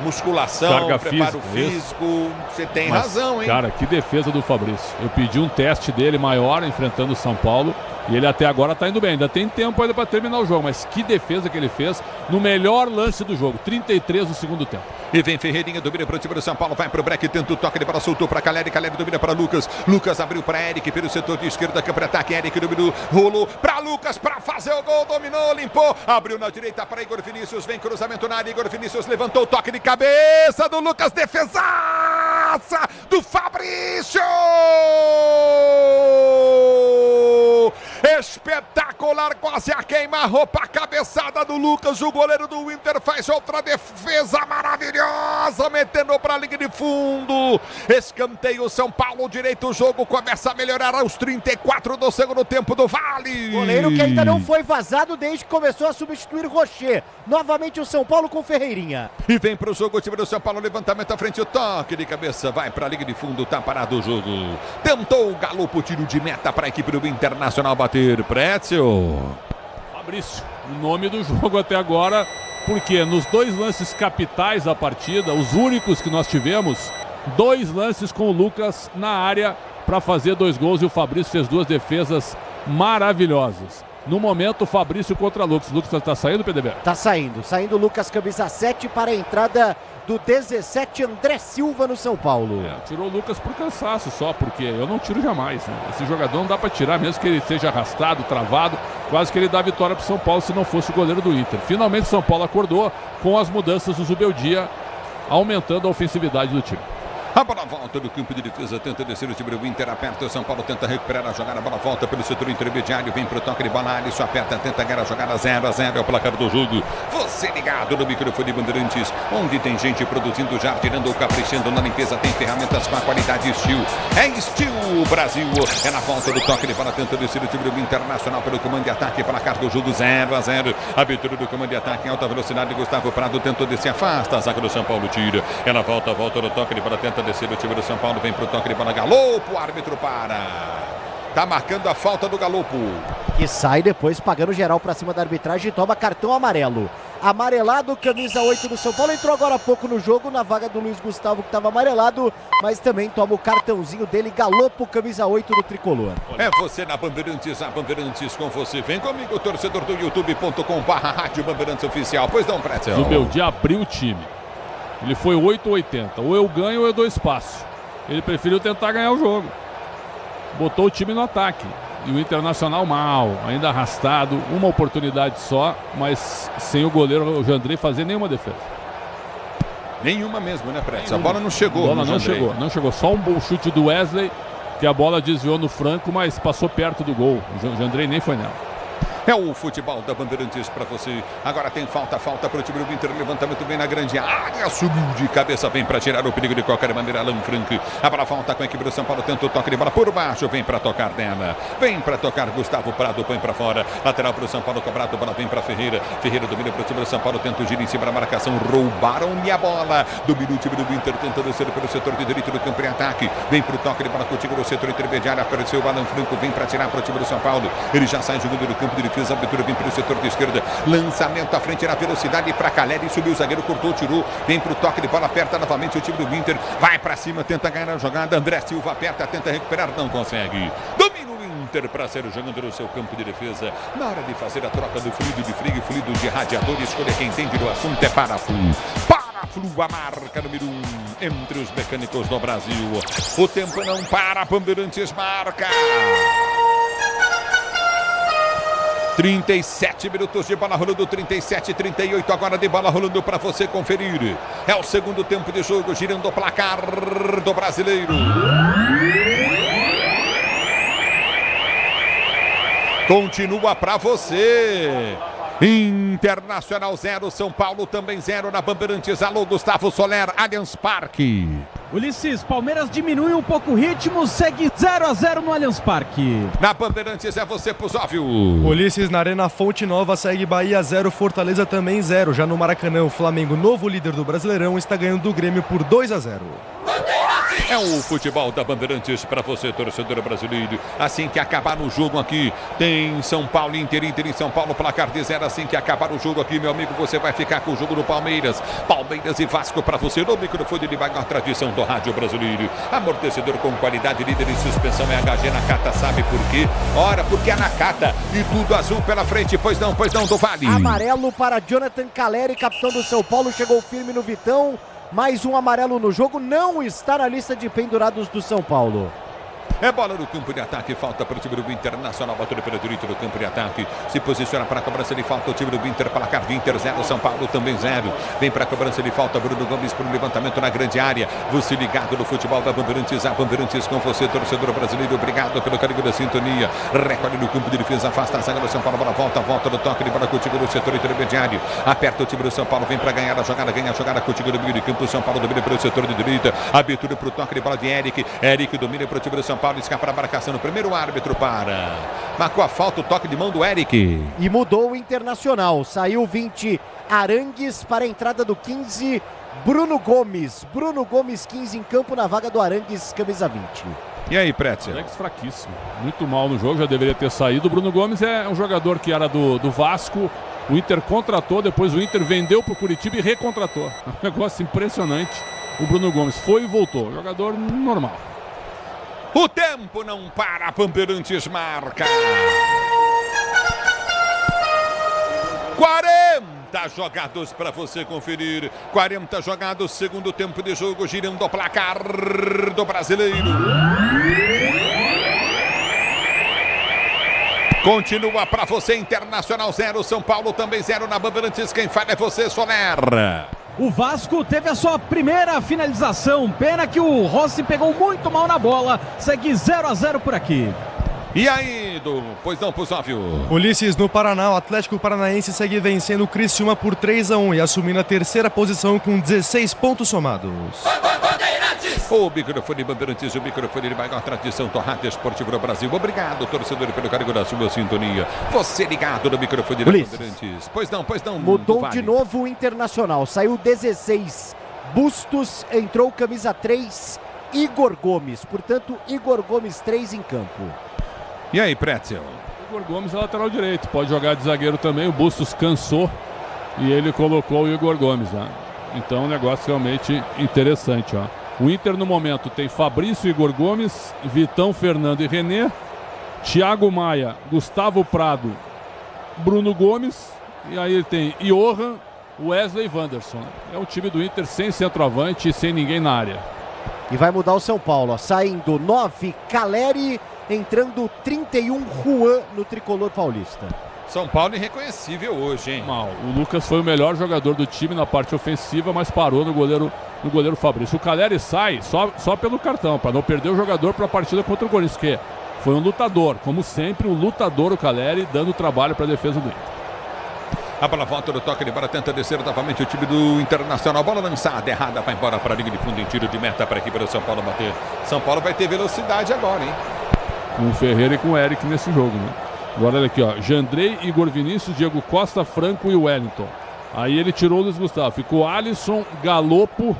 musculação, carga preparo físico, físico, você tem Mas, razão, hein? Cara, que defesa do Fabrício. Eu pedi um teste dele maior enfrentando o São Paulo e ele até agora tá indo bem. Ainda tem tempo ainda para terminar o jogo, mas que defesa que ele fez no melhor lance do jogo, 33 do segundo tempo. E vem Ferreirinha, domina para o time do São Paulo, vai para o break, tenta o toque de bola, soltou para Caleri, Caleri domina para Lucas, Lucas abriu para Eric pelo setor de esquerda, campo de ataque, Eric dominou, rolou para Lucas para fazer o gol, dominou, limpou, abriu na direita para Igor Vinícius, vem cruzamento na área, Igor Vinícius levantou o toque de cabeça do Lucas, defesaça do Fabrício! Espetacular, quase a queima-roupa, cabeçada do Lucas, o goleiro do Inter faz outra defesa maravilhosa, metendo para a linha de fundo, escanteio São Paulo, direito, o jogo começa a melhorar aos 34 do segundo tempo do Vale. Goleiro que ainda não foi vazado desde que começou a substituir Rocher, novamente o São Paulo com Ferreirinha. E vem para o jogo o time do São Paulo, levantamento à frente, o toque de cabeça, vai para a linha de fundo, tá parado o jogo, tentou o galopo, tiro de meta para a equipe do Internacional bater, Pretzel. Fabrício, o nome do jogo até agora, porque nos dois lances capitais da partida, os únicos que nós tivemos, dois lances com o Lucas na área para fazer 2 gols e o Fabrício fez 2 defesas maravilhosas. No momento, o Fabrício contra Lucas. Lucas está saindo, PDB? Tá saindo o Lucas, camisa 7 para a entrada do 17, André Silva no São Paulo. Tirou o Lucas por cansaço só, porque eu não tiro jamais, né? Esse jogador não dá para tirar, mesmo que ele seja arrastado, travado, quase que ele dá a vitória para o São Paulo se não fosse o goleiro do Inter. Finalmente o São Paulo acordou com as mudanças do Zubeldia, aumentando a ofensividade do time. A bola volta do campo de defesa, tenta descer o time do Inter, aperta o São Paulo, tenta recuperar a jogada, a bola volta pelo setor intermediário, vem pro toque de bola, Alisson aperta, tenta ganhar a jogada, 0-0 é o placar do jogo. Você ligado no microfone Bandeirantes, onde tem gente produzindo, jardinando ou caprichando na limpeza, tem ferramentas com a qualidade Steel. É Steel Brasil, é na volta do toque de bola, tenta descer o time do Internacional pelo comando de ataque, placar do jogo 0-0. Abertura do comando de ataque em alta velocidade, Gustavo Prado tentou descer, afasta, a zaga do São Paulo tira. Ela volta no toque de bola, tenta descer o time do São Paulo, vem pro toque de bola, Galopo, o árbitro para. Tá marcando a falta do Galopo. Que sai depois pagando geral pra cima da arbitragem e toma cartão amarelo. Amarelado, camisa 8 do São Paulo, entrou agora há pouco no jogo, na vaga do Luiz Gustavo, que estava amarelado, mas também toma o cartãozinho dele, Galopo, camisa 8 do Tricolor. É você na Bandeirantes, a Bandeirantes com você. Vem comigo, torcedor do youtube.com/rádio Bandeirantes Oficial. Pois não, Pretzel. O Beldia abriu o time. Ele foi 8-80. Ou eu ganho ou eu dou espaço. Ele preferiu tentar ganhar o jogo. Botou o time no ataque. E o Internacional mal, ainda arrastado. Uma oportunidade só, mas sem o goleiro o Jandrei fazer nenhuma defesa. Nenhuma mesmo, né, Pretzel? A bola não chegou. A bola não chegou. Só um bom chute do Wesley, que a bola desviou no franco, mas passou perto do gol. O Jandrei nem foi nela. É o futebol da Bandeirantes para você. Agora tem falta para o time do Inter. Levantamento bem na grande área. Subiu de cabeça, vem para tirar o perigo de qualquer maneira. Alan Frank. A bola volta com a equipe do São Paulo. Tenta o toque de bola por baixo. Vem para tocar dela. Vem para tocar Gustavo Prado. Põe para fora. Lateral para o São Paulo. Cobrado. Bola vem para Ferreira. Ferreira domina para o time do São Paulo. Tenta o giro em cima da marcação. Roubaram-lhe a bola. Domina o time do Inter. Tenta descer pelo setor de direito do campo em ataque. Vem para o toque de bola contigo no setor intermediário. Apareceu o Alan Franco. Vem para tirar para o time do São Paulo. Ele já sai jogando no campo de defesa. Abertura vem para o setor de esquerda, lançamento à frente na velocidade para Caleri, subiu o zagueiro, cortou, tirou, vem pro toque de bola, aperta novamente o time do Inter, vai para cima, tenta ganhar a jogada, André Silva aperta, tenta recuperar, não consegue, domina o Inter para ser jogando no seu campo de defesa, na hora de fazer a troca do fluido de frio, fluido de radiador, escolha quem entende do assunto, é Paraflu. Paraflu, a marca número 1 entre os mecânicos do Brasil, o tempo não para, Bandeirantes marca. 37 minutos de bola rolando, 37-38 agora de bola rolando para você conferir. É o segundo tempo de jogo, girando o placar do Brasileiro. Continua para você. Internacional 0, São Paulo também 0 na Bandeirantes. Alô, Gustavo Soler, Allianz Parque. Ulisses, Palmeiras diminui um pouco o ritmo, segue 0-0 no Allianz Parque. Na Bandeirantes é você, Pusóvio. Ulisses, na Arena Fonte Nova segue Bahia 0, Fortaleza também 0. Já no Maracanã, o Flamengo, novo líder do Brasileirão, está ganhando do Grêmio por 2-0. É o futebol da Bandeirantes para você, torcedor brasileiro. Assim que acabar o jogo aqui, tem São Paulo, Inter em São Paulo, placar de 0. Assim que acabar o jogo aqui, meu amigo, você vai ficar com o jogo do Palmeiras. Palmeiras e Vasco para você no microfone de maior tradição do rádio brasileiro. Amortecedor com qualidade, líder em suspensão é HG Nakata, sabe por quê? Ora, porque é Nakata e tudo azul pela frente, pois não, do Vale. Amarelo para Jonathan Caleri, capitão do São Paulo, chegou firme no Vitão. Mais um amarelo no jogo, não está na lista de pendurados do São Paulo. É bola no campo de ataque, falta para o time do Internacional, batendo pela direita do campo de ataque, se posiciona para a cobrança de falta, o time do Inter, placar de Inter 0, São Paulo também 0, vem para a cobrança de falta, Bruno Gomes para um levantamento na grande área, você ligado no futebol da Bandeirantes, a Bandeirantes com você, torcedor brasileiro, obrigado pelo carinho da sintonia, recolhe no campo de defesa, afasta a zaga do São Paulo, bola volta no toque de bola contigo no setor intermediário, aperta o time do São Paulo, vem para ganhar a jogada, ganha a jogada contigo no meio de campo, São Paulo domina pelo setor de direita, abertura para o toque de bola de Eric domina para o time do São Paulo, escapa para a marcação no primeiro, árbitro para. Marcou a falta, o toque de mão do Eric. E mudou o Internacional. Saiu 20 Arangues para a entrada do 15 Bruno Gomes. Bruno Gomes 15 em campo na vaga do Arangues, camisa 20. E aí, Pretzel? Arangues fraquíssimo. Muito mal no jogo, já deveria ter saído. O Bruno Gomes é um jogador que era do Vasco. O Inter contratou, depois o Inter vendeu para o Curitiba e recontratou. É um negócio impressionante. O Bruno Gomes foi e voltou. Jogador normal. O tempo não para, Bandeirantes marca. 40 jogados para você conferir. 40 jogados, segundo tempo de jogo, girando o placar do Brasileiro. Continua para você, Internacional 0, São Paulo também 0 na Bandeirantes. Quem fala é você, Soler. O Vasco teve a sua primeira finalização. Pena que o Rossi pegou muito mal na bola. Segue 0-0 por aqui. E aí, pois não, Pusóvio? Ulisses, no Paraná, o Atlético Paranaense segue vencendo o Criciúma por 3-1 e assumindo a terceira posição com 16 pontos somados. O microfone Bandeirantes, o microfone de maior tradição do Rádio Esportivo do Brasil. Obrigado, torcedor, pelo carinho da sua sintonia. Você ligado no microfone da Bandeirantes. Pois não. Mudou de novo o Internacional. Saiu 16 Bustos, entrou camisa 3, Igor Gomes. Portanto, Igor Gomes 3 em campo. E aí, Pretzel? Igor Gomes é lateral direito, pode jogar de zagueiro também. O Bustos cansou e ele colocou o Igor Gomes, né? Então, um negócio realmente interessante, ó. O Inter no momento tem Fabrício, Igor Gomes, Vitão, Fernando e René, Thiago Maia, Gustavo Prado, Bruno Gomes, e aí ele tem Johan, Wesley e Wanderson. É um time do Inter sem centroavante e sem ninguém na área. E vai mudar o São Paulo, ó. Saindo 9, Caleri, entrando 31, Juan no tricolor paulista. São Paulo irreconhecível hoje, hein? Mal. O Lucas foi o melhor jogador do time na parte ofensiva, mas parou no goleiro Fabrício. O Caleri sai só pelo cartão, para não perder o jogador para a partida contra o Corinthians, que foi um lutador, como sempre, um lutador o Caleri, dando trabalho para a defesa do Inter. A bola volta no toque de bola, tenta descer novamente o time do Internacional. Bola lançada, errada, vai embora para a linha de fundo em tiro de meta para aqui para o São Paulo bater. São Paulo vai ter velocidade agora, hein? Com o Ferreira e com o Eric nesse jogo, né? Agora olha aqui, ó. Jandrei, Igor Vinícius, Diego Costa, Franco e Wellington. Aí ele tirou o Luiz Gustavo. Ficou Alisson, Galopo,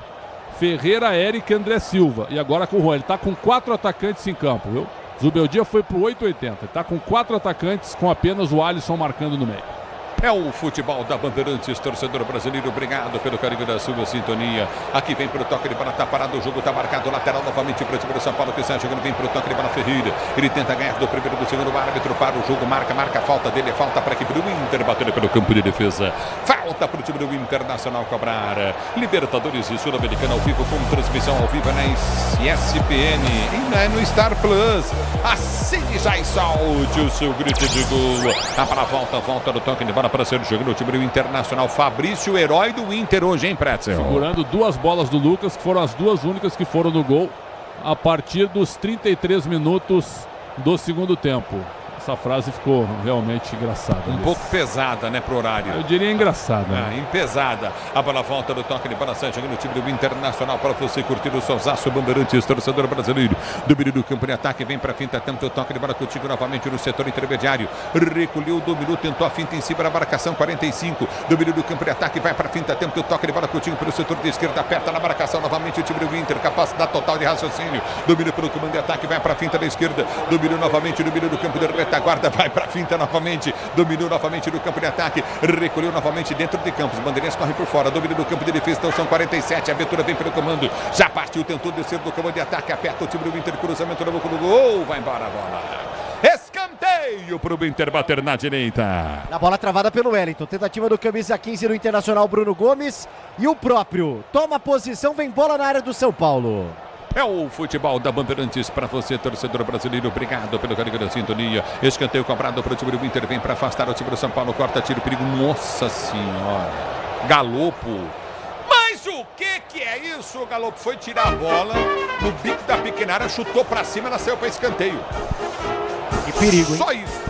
Ferreira, Eric e André Silva. E agora com o Juan. Ele tá com 4 atacantes em campo, viu? Zubeldia foi pro 8,80. Ele tá com 4 atacantes com apenas o Alisson marcando no meio. É o futebol da Bandeirantes, torcedor brasileiro, obrigado pelo carinho da sua sintonia. Aqui vem pro toque de bola, tá parado, o jogo tá marcado, lateral novamente para o time do São Paulo, que está jogando, vem pro toque de bola, Ferreira. Ele tenta ganhar do primeiro, do segundo, o árbitro para o jogo, marca a falta dele, falta para a equipe do Inter, batendo pelo campo de defesa. Falta pro time do Internacional cobrar. Libertadores e Sul-Americana ao vivo, com transmissão ao vivo na ESPN e no Star Plus. Assine já e solte o seu grito de gol. A bola volta no toque de bola para ser jogando no time do Internacional. Fabrício, herói do Inter hoje, hein, Pretzel? Segurando 2 bolas do Lucas, que foram as 2 únicas que foram no gol a partir dos 33 minutos do segundo tempo. Essa frase ficou realmente engraçada. Um pouco pesada, né, pro horário. Eu diria engraçada. Né? Pesada. A bola volta no toque de bola, sai jogando no time do Internacional para você curtir o Sozaço Bandeirantes, torcedor brasileiro. Domínio do campo de ataque, vem para a finta, tenta o toque de bola contigo novamente no setor intermediário. Recolheu, dominou, tentou a finta em cima da marcação, 45. Domínio do campo de ataque, vai para a finta, tenta o toque de bola contigo pelo setor de esquerda, aperta na marcação novamente o time do Inter, capacidade total de raciocínio. Domínio pelo comando de ataque, vai para a finta da esquerda. Domínio novamente, domínio do campo de retaguarda, vai para a finta novamente, dominou novamente no campo de ataque, recolheu novamente dentro de campo, os bandeirinhas correm por fora, domínio do campo de defesa, então são 47, a abertura vem pelo comando, já partiu, tentou descer do comando de ataque, aperta o time do Inter, cruzamento no boca do gol, vai embora a bola. Escanteio para o Inter bater na direita. Na bola travada pelo Wellington, tentativa do camisa 15 no Internacional, Bruno Gomes, e o próprio toma posição, vem bola na área do São Paulo. É o futebol da Bandeirantes para você, torcedor brasileiro. Obrigado pelo carinho da sintonia. Escanteio cobrado para o time do Inter. Vem para afastar o time do São Paulo. Corta, tiro, perigo. Nossa Senhora. Galopo. Mas o que é isso? O Galopo foi tirar a bola no bico da pequena área, chutou para cima, ela saiu para escanteio. Que perigo, hein? Só isso.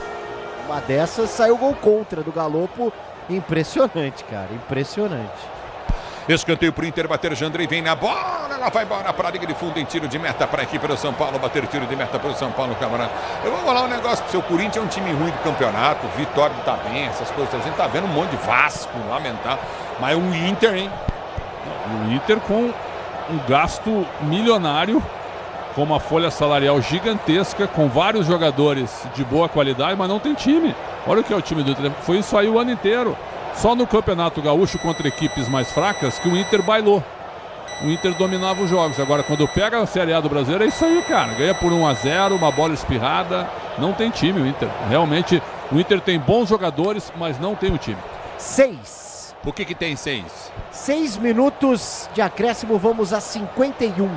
Uma dessas saiu gol contra do Galopo. Impressionante, cara. Impressionante. Escanteio para o Inter bater, Jandrei vem na bola, ela vai embora para a liga de fundo em tiro de meta para a equipe do São Paulo, bater tiro de meta para o São Paulo, camarada. Eu vou falar um negócio para o seu Corinthians, é um time ruim do campeonato, Vitória tá bem, essas coisas, a gente tá vendo um monte de Vasco, lamentável, mas o Inter, hein? O Inter com um gasto milionário, com uma folha salarial gigantesca, com vários jogadores de boa qualidade, mas não tem time. Olha o que é o time do Inter, foi isso aí o ano inteiro. Só no Campeonato Gaúcho contra equipes mais fracas que o Inter bailou. O Inter dominava os jogos. Agora, quando pega a Série A do Brasileiro, é isso aí, cara. Ganha por 1-0, uma bola espirrada. Não tem time o Inter. Realmente, o Inter tem bons jogadores, mas não tem o time. 6. O que tem 6? 6 minutos de acréscimo, vamos a 51.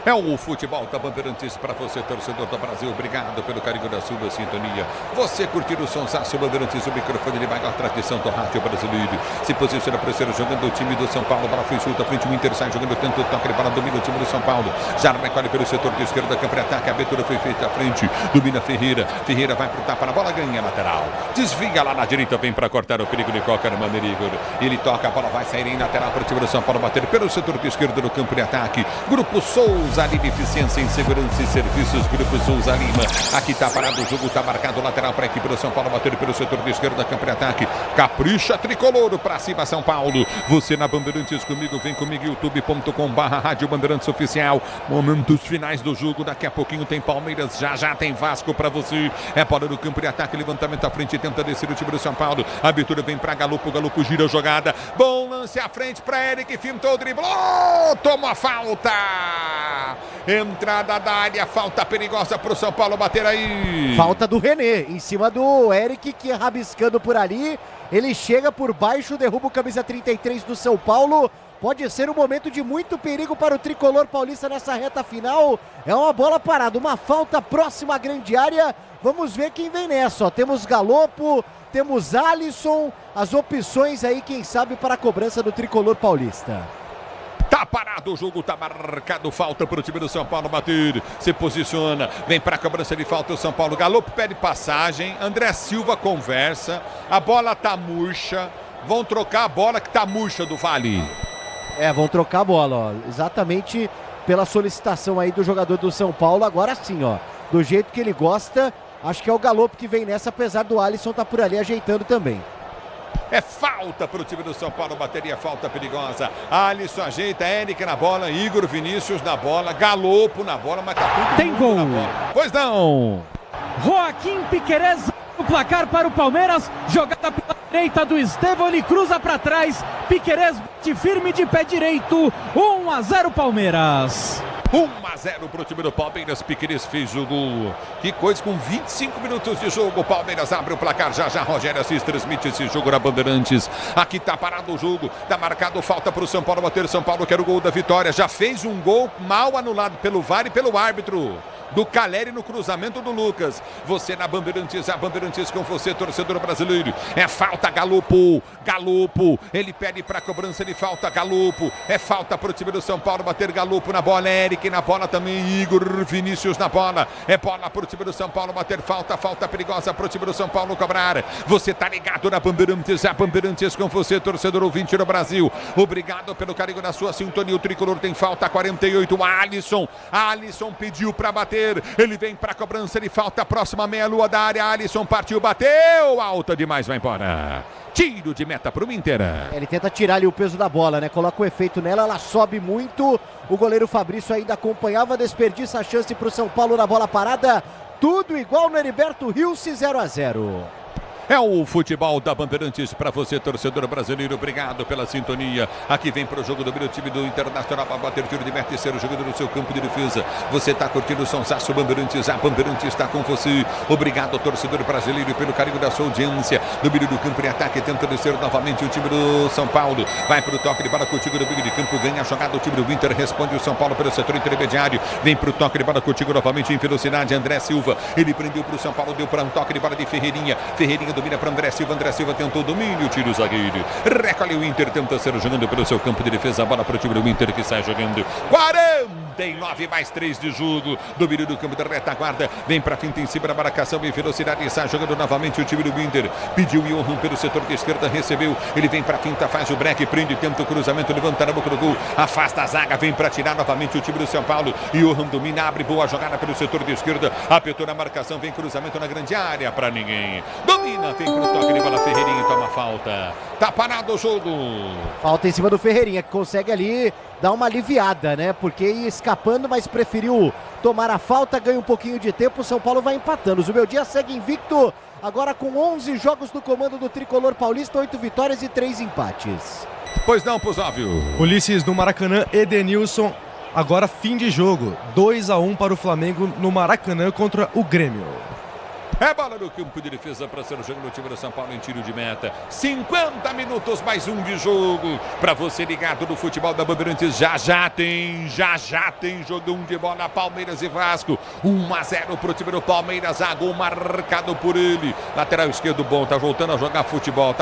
É o futebol da Bandeirantes para você, torcedor do Brasil. Obrigado pelo carinho da sua sintonia. Você curtir o sonsaço Bandeirantes, o microfone de maior tradição do rádio brasileiro. Se posiciona para ser jogando o time do São Paulo. Bola foi chuta, frente o Inter sai jogando tanto toque para domina o time do São Paulo. Já recolhe pelo setor de esquerda, campo de ataque. A abertura foi feita à frente. Domina Ferreira. Ferreira vai pro tapa na bola, ganha lateral. Desvia lá na direita, vem para cortar o perigo de qualquer maneira, Igor. Ele toca, a bola vai sair em lateral para o time do São Paulo bater pelo setor de esquerda no campo de ataque. Grupo Souza Lima, eficiência em segurança e serviços. Grupo Souza Lima. Aqui tá parado o jogo, tá marcado lateral para a equipe do São Paulo bater pelo setor de esquerda, campo de ataque. Capricha tricolor para cima, São Paulo. Você na Bandeirantes comigo, vem comigo, youtube.com/Rádio Bandeirantes Oficial. Momentos finais do jogo, daqui a pouquinho tem Palmeiras, já tem Vasco para você. É bola no campo de ataque, levantamento à frente, tenta descer o time do São Paulo. A abertura vem para Galo gira a jogada. Bom lance à frente para Eric, fintou, driblou, toma a falta. Entrada da área, falta perigosa para o São Paulo bater aí. Falta do René, em cima do Eric, que rabiscando por ali. Ele chega por baixo, derruba o camisa 33 do São Paulo. Pode ser um momento de muito perigo para o tricolor paulista nessa reta final. É uma bola parada, uma falta próxima à grande área. Vamos ver quem vem nessa. Ó. Temos Galopo, temos Alisson. As opções aí, quem sabe, para a cobrança do tricolor paulista. Tá parado o jogo, tá marcado, falta para o time do São Paulo bater, se posiciona, vem para a cobrança de falta o São Paulo. Galopo pede passagem, André Silva conversa, a bola tá murcha, vão trocar a bola que tá murcha do Vale. Vão trocar a bola, ó, exatamente pela solicitação aí do jogador do São Paulo. Agora sim, ó, do jeito que ele gosta, acho que é o Galopo que vem nessa, apesar do Alisson tá por ali ajeitando também. É falta para o time do São Paulo, bateria, falta perigosa. Alisson ajeita, Eric na bola, Igor Vinícius na bola, Galopo na bola, mas tá tudo tem gol. Na bola. Pois não. Joaquim Piquerez, o placar para o Palmeiras, jogada pela direita do Estevão, ele cruza para trás, Piquerez bate firme de pé direito, 1-0 Palmeiras. 1-0 para o time do Palmeiras, Piquerez fez o gol. Que coisa, com 25 minutos de jogo, o Palmeiras abre o placar, já Rogério Assis transmite esse jogo na Bandeirantes. Aqui tá parado o jogo, tá marcado, falta para o São Paulo bater, São Paulo quer o gol da vitória, já fez um gol mal anulado pelo VAR e pelo árbitro. Do Caleri no cruzamento do Lucas. Você na Bandeirantes, a Bandeirantes com você, torcedor brasileiro. É falta, Galopo, ele pede para cobrança de falta, Galopo. É falta para o time do São Paulo bater, Galopo na bola, Eric na bola também, Igor Vinícius na bola. É bola para o time do São Paulo bater, falta perigosa para o time do São Paulo cobrar. Você tá ligado na Bandeirantes, a Bandeirantes com você, torcedor ouvinte do Brasil. Obrigado pelo carinho da sua sintonia. O tricolor tem falta, 48, Alisson pediu para bater. Ele vem para a cobrança de falta, próxima meia-lua da área. Alisson partiu, bateu, alta demais, vai embora. Tiro de meta para o Inter. Ele tenta tirar ali o peso da bola, né? Coloca o efeito nela, ela sobe muito. O goleiro Fabrício ainda acompanhava, desperdiça a chance para o São Paulo na bola parada. Tudo igual no Heriberto Rilse, 0-0. É o futebol da Bandeirantes para você, torcedor brasileiro. Obrigado pela sintonia. Aqui vem para o jogo do time do Internacional para bater tiro de meta, terceiro jogador no seu campo de defesa. Você está curtindo o Sonsaço Bandeirantes. A Bandeirantes está com você. Obrigado, torcedor brasileiro, pelo carinho da sua audiência. No meio do campo em ataque, tenta descer novamente o time do São Paulo. Vai para o toque de bola contigo no meio de campo. Ganha a jogada. O time do Inter responde o São Paulo pelo setor intermediário. Vem para o toque de bola contigo novamente em velocidade. André Silva. Ele prendeu para o São Paulo. Deu para um toque de bola de Ferreirinha. Ferreirinha domina para André Silva tentou domínio, tira o zagueiro, recolhe o Inter, tenta ser jogando pelo seu campo de defesa, a bola para o time do Inter que sai jogando, 49 mais 3 de jogo, domínio do campo da retaguarda, vem para finta em cima da marcação e velocidade, sai jogando novamente o time do Inter, pediu o Johan pelo setor de esquerda, recebeu, ele vem para finta, faz o break, prende, tenta o cruzamento, levanta na boca do gol, afasta a zaga, vem para tirar novamente o time do São Paulo, Johan domina, abre boa jogada pelo setor de esquerda, apertou na marcação, vem cruzamento na grande área para ninguém, domina, vem pro toque de bola, Ferreirinha toma falta. Tá parado o jogo. Falta em cima do Ferreirinha, que consegue ali dar uma aliviada, né? Porque ia escapando, mas preferiu tomar a falta, ganha um pouquinho de tempo, o São Paulo vai empatando. O Zubeldia segue invicto, agora com 11 jogos no comando do tricolor paulista, 8 vitórias e 3 empates. Pois não, Pusóvio. Ulisses, no Maracanã, Edenilson, agora fim de jogo. 2-1 para o Flamengo no Maracanã contra o Grêmio. É bola no campo de defesa para ser o jogo no time do São Paulo em tiro de meta. 50 minutos mais um de jogo. Para você ligado no futebol da Bandeirantes, já tem jogão de bola, Palmeiras e Vasco. 1-0 pro time do Palmeiras, gol marcado por ele. Lateral esquerdo bom, tá voltando a jogar futebol,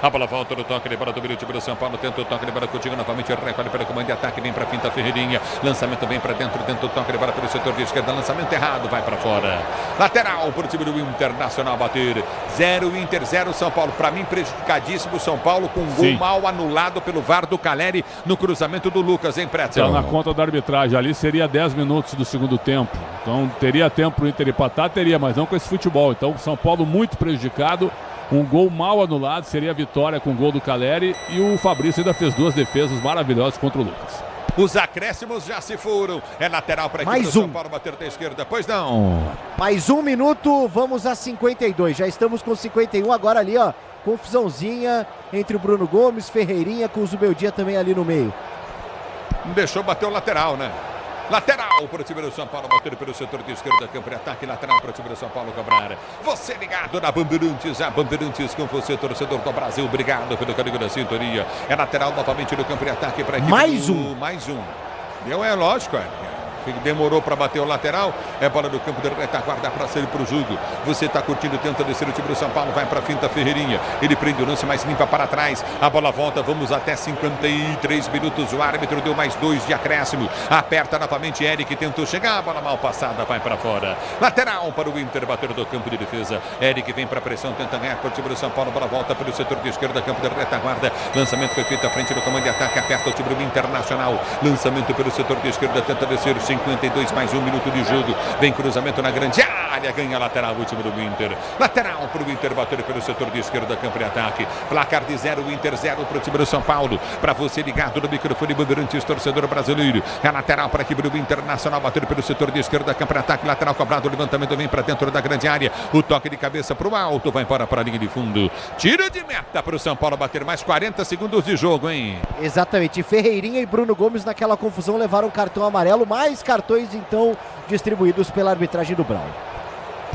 A bola volta no toque de bola do time do São Paulo, tenta o toque de bola contigo novamente, recolhe para o comando de ataque, vem para a finta Ferreirinha. Lançamento vem para dentro do toque de bola pelo setor de esquerda, lançamento errado, vai para fora. Lateral pro time do Internacional bater. 0 Inter, 0 São Paulo. Para mim, prejudicadíssimo São Paulo com um gol mal anulado pelo VAR do Caleri no cruzamento do Lucas, hein, Pretzel? Tá na conta da arbitragem. Ali seria 10 minutos do segundo tempo. Então teria tempo pro Inter empatar, teria, mas não com esse futebol. Então São Paulo muito prejudicado. Um gol mal anulado, seria a vitória com o gol do Caleri. E o Fabrício ainda fez 2 defesas maravilhosas contra o Lucas. Os acréscimos já se foram. É lateral para a equipe do São Paulo bater da esquerda. Pois não. Mais 1 minuto, vamos a 52. Já estamos com 51 agora ali, ó. Confusãozinha entre o Bruno Gomes, Ferreirinha com o Zubeldia também ali no meio. Não deixou bater o lateral, né? Lateral para o time do São Paulo, bater pelo setor de esquerda, campo de ataque, lateral para o time do São Paulo cobrar. Você ligado na Bandeirantes, a Bandeirantes com você, torcedor do Brasil, obrigado pelo carinho da sintonia. É lateral novamente no campo de ataque para a equipe. Mais um. Deu, é lógico, demorou para bater o lateral, é bola do campo de retaguarda para sair para o jogo. Você está curtindo, tenta descer o time do São Paulo, vai para a finta Ferreirinha, ele prende o lance, mais limpa para trás, a bola volta, vamos até 53 minutos, o árbitro deu mais 2 de acréscimo, aperta novamente, Eric tentou chegar, a bola mal passada, vai para fora, lateral para o Inter, bater do campo de defesa, Eric vem para a pressão, tenta ganhar para o time do São Paulo, bola volta pelo setor de esquerda, campo de retaguarda, lançamento foi feito à frente do comando de ataque, aperta o time do Internacional, lançamento pelo setor de esquerda, tenta descer, 52 mais 1 minuto de jogo. Vem cruzamento na grande área. Ganha lateral o time do Inter. Lateral para o Inter bater pelo setor de esquerda. Campo de ataque. Placar de 0. Inter 0 para o time do São Paulo. Para você ligado no microfone Bandeirantes, torcedor brasileiro. É lateral para a equipe do Internacional bater pelo setor de esquerda. Campo de ataque. Lateral cobrado. Levantamento vem para dentro da grande área. O toque de cabeça para o alto. Vai embora para a linha de fundo. Tira de meta para o São Paulo bater mais 40 segundos de jogo, hein? Exatamente. Ferreirinha e Bruno Gomes naquela confusão levaram cartão amarelo. Mais cartões então distribuídos pela arbitragem do Brown.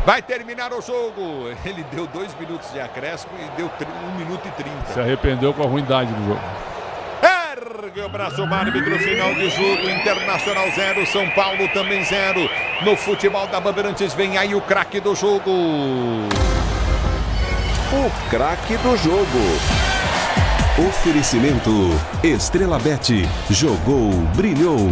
Vai terminar o jogo. Ele deu 2 minutos de acréscimo e deu 1 minuto e 30. Se arrependeu com a ruindade do jogo. Ergue o braço, o árbitro, final de jogo. Internacional 0, São Paulo também 0. No futebol da Bandeirantes vem aí o craque do jogo. O craque do jogo. Oferecimento Estrela Bet. Jogou, brilhou.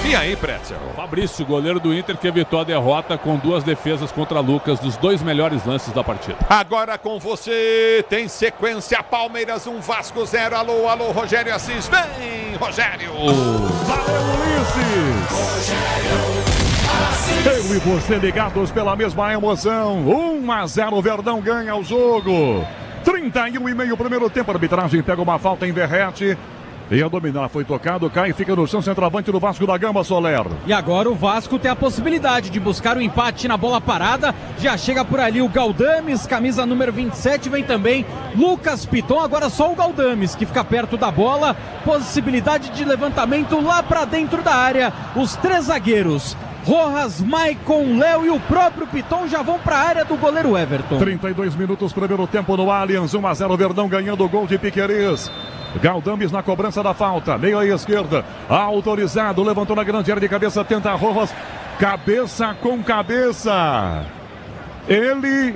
E aí, Pretzel? Fabrício, goleiro do Inter, que evitou a derrota com 2 defesas contra Lucas, dos 2 melhores lances da partida. Agora com você, tem sequência, Palmeiras 1, Vasco 0. Alô, Rogério Assis. Vem, Rogério! Valeu, Ulisses! Eu e você ligados pela mesma emoção. 1-0, Verdão ganha o jogo. 31,5 primeiro tempo, a arbitragem pega uma falta em Verrete. E a dominar foi tocado, cai e fica no chão, centroavante do Vasco da Gama, Soler. E agora o Vasco tem a possibilidade de buscar o empate na bola parada. Já chega por ali o Galdames, camisa número 27, vem também Lucas Piton. Agora só o Galdames que fica perto da bola. Possibilidade de levantamento lá para dentro da área. Os 3 zagueiros, Rojas, Maicon, Léo e o próprio Piton já vão para a área do goleiro Everton. 32 minutos, primeiro tempo no Allianz, 1-0, Verdão ganhando o gol de Piquerez. Galdames na cobrança da falta, meio à esquerda, autorizado, levantou na grande área de cabeça, tenta Rojas, cabeça com cabeça. Ele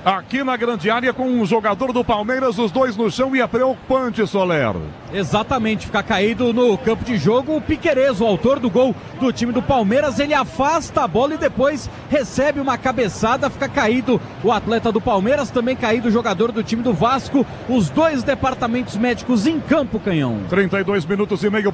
aqui na grande área com um jogador do Palmeiras, os 2 no chão, e é preocupante, Soler. Exatamente, fica caído no campo de jogo o Piquerez, o autor do gol do time do Palmeiras. Ele afasta a bola e depois recebe uma cabeçada, fica caído o atleta do Palmeiras, também caído o jogador do time do Vasco. Os 2 departamentos médicos em campo, Canhão. 32 minutos e meio.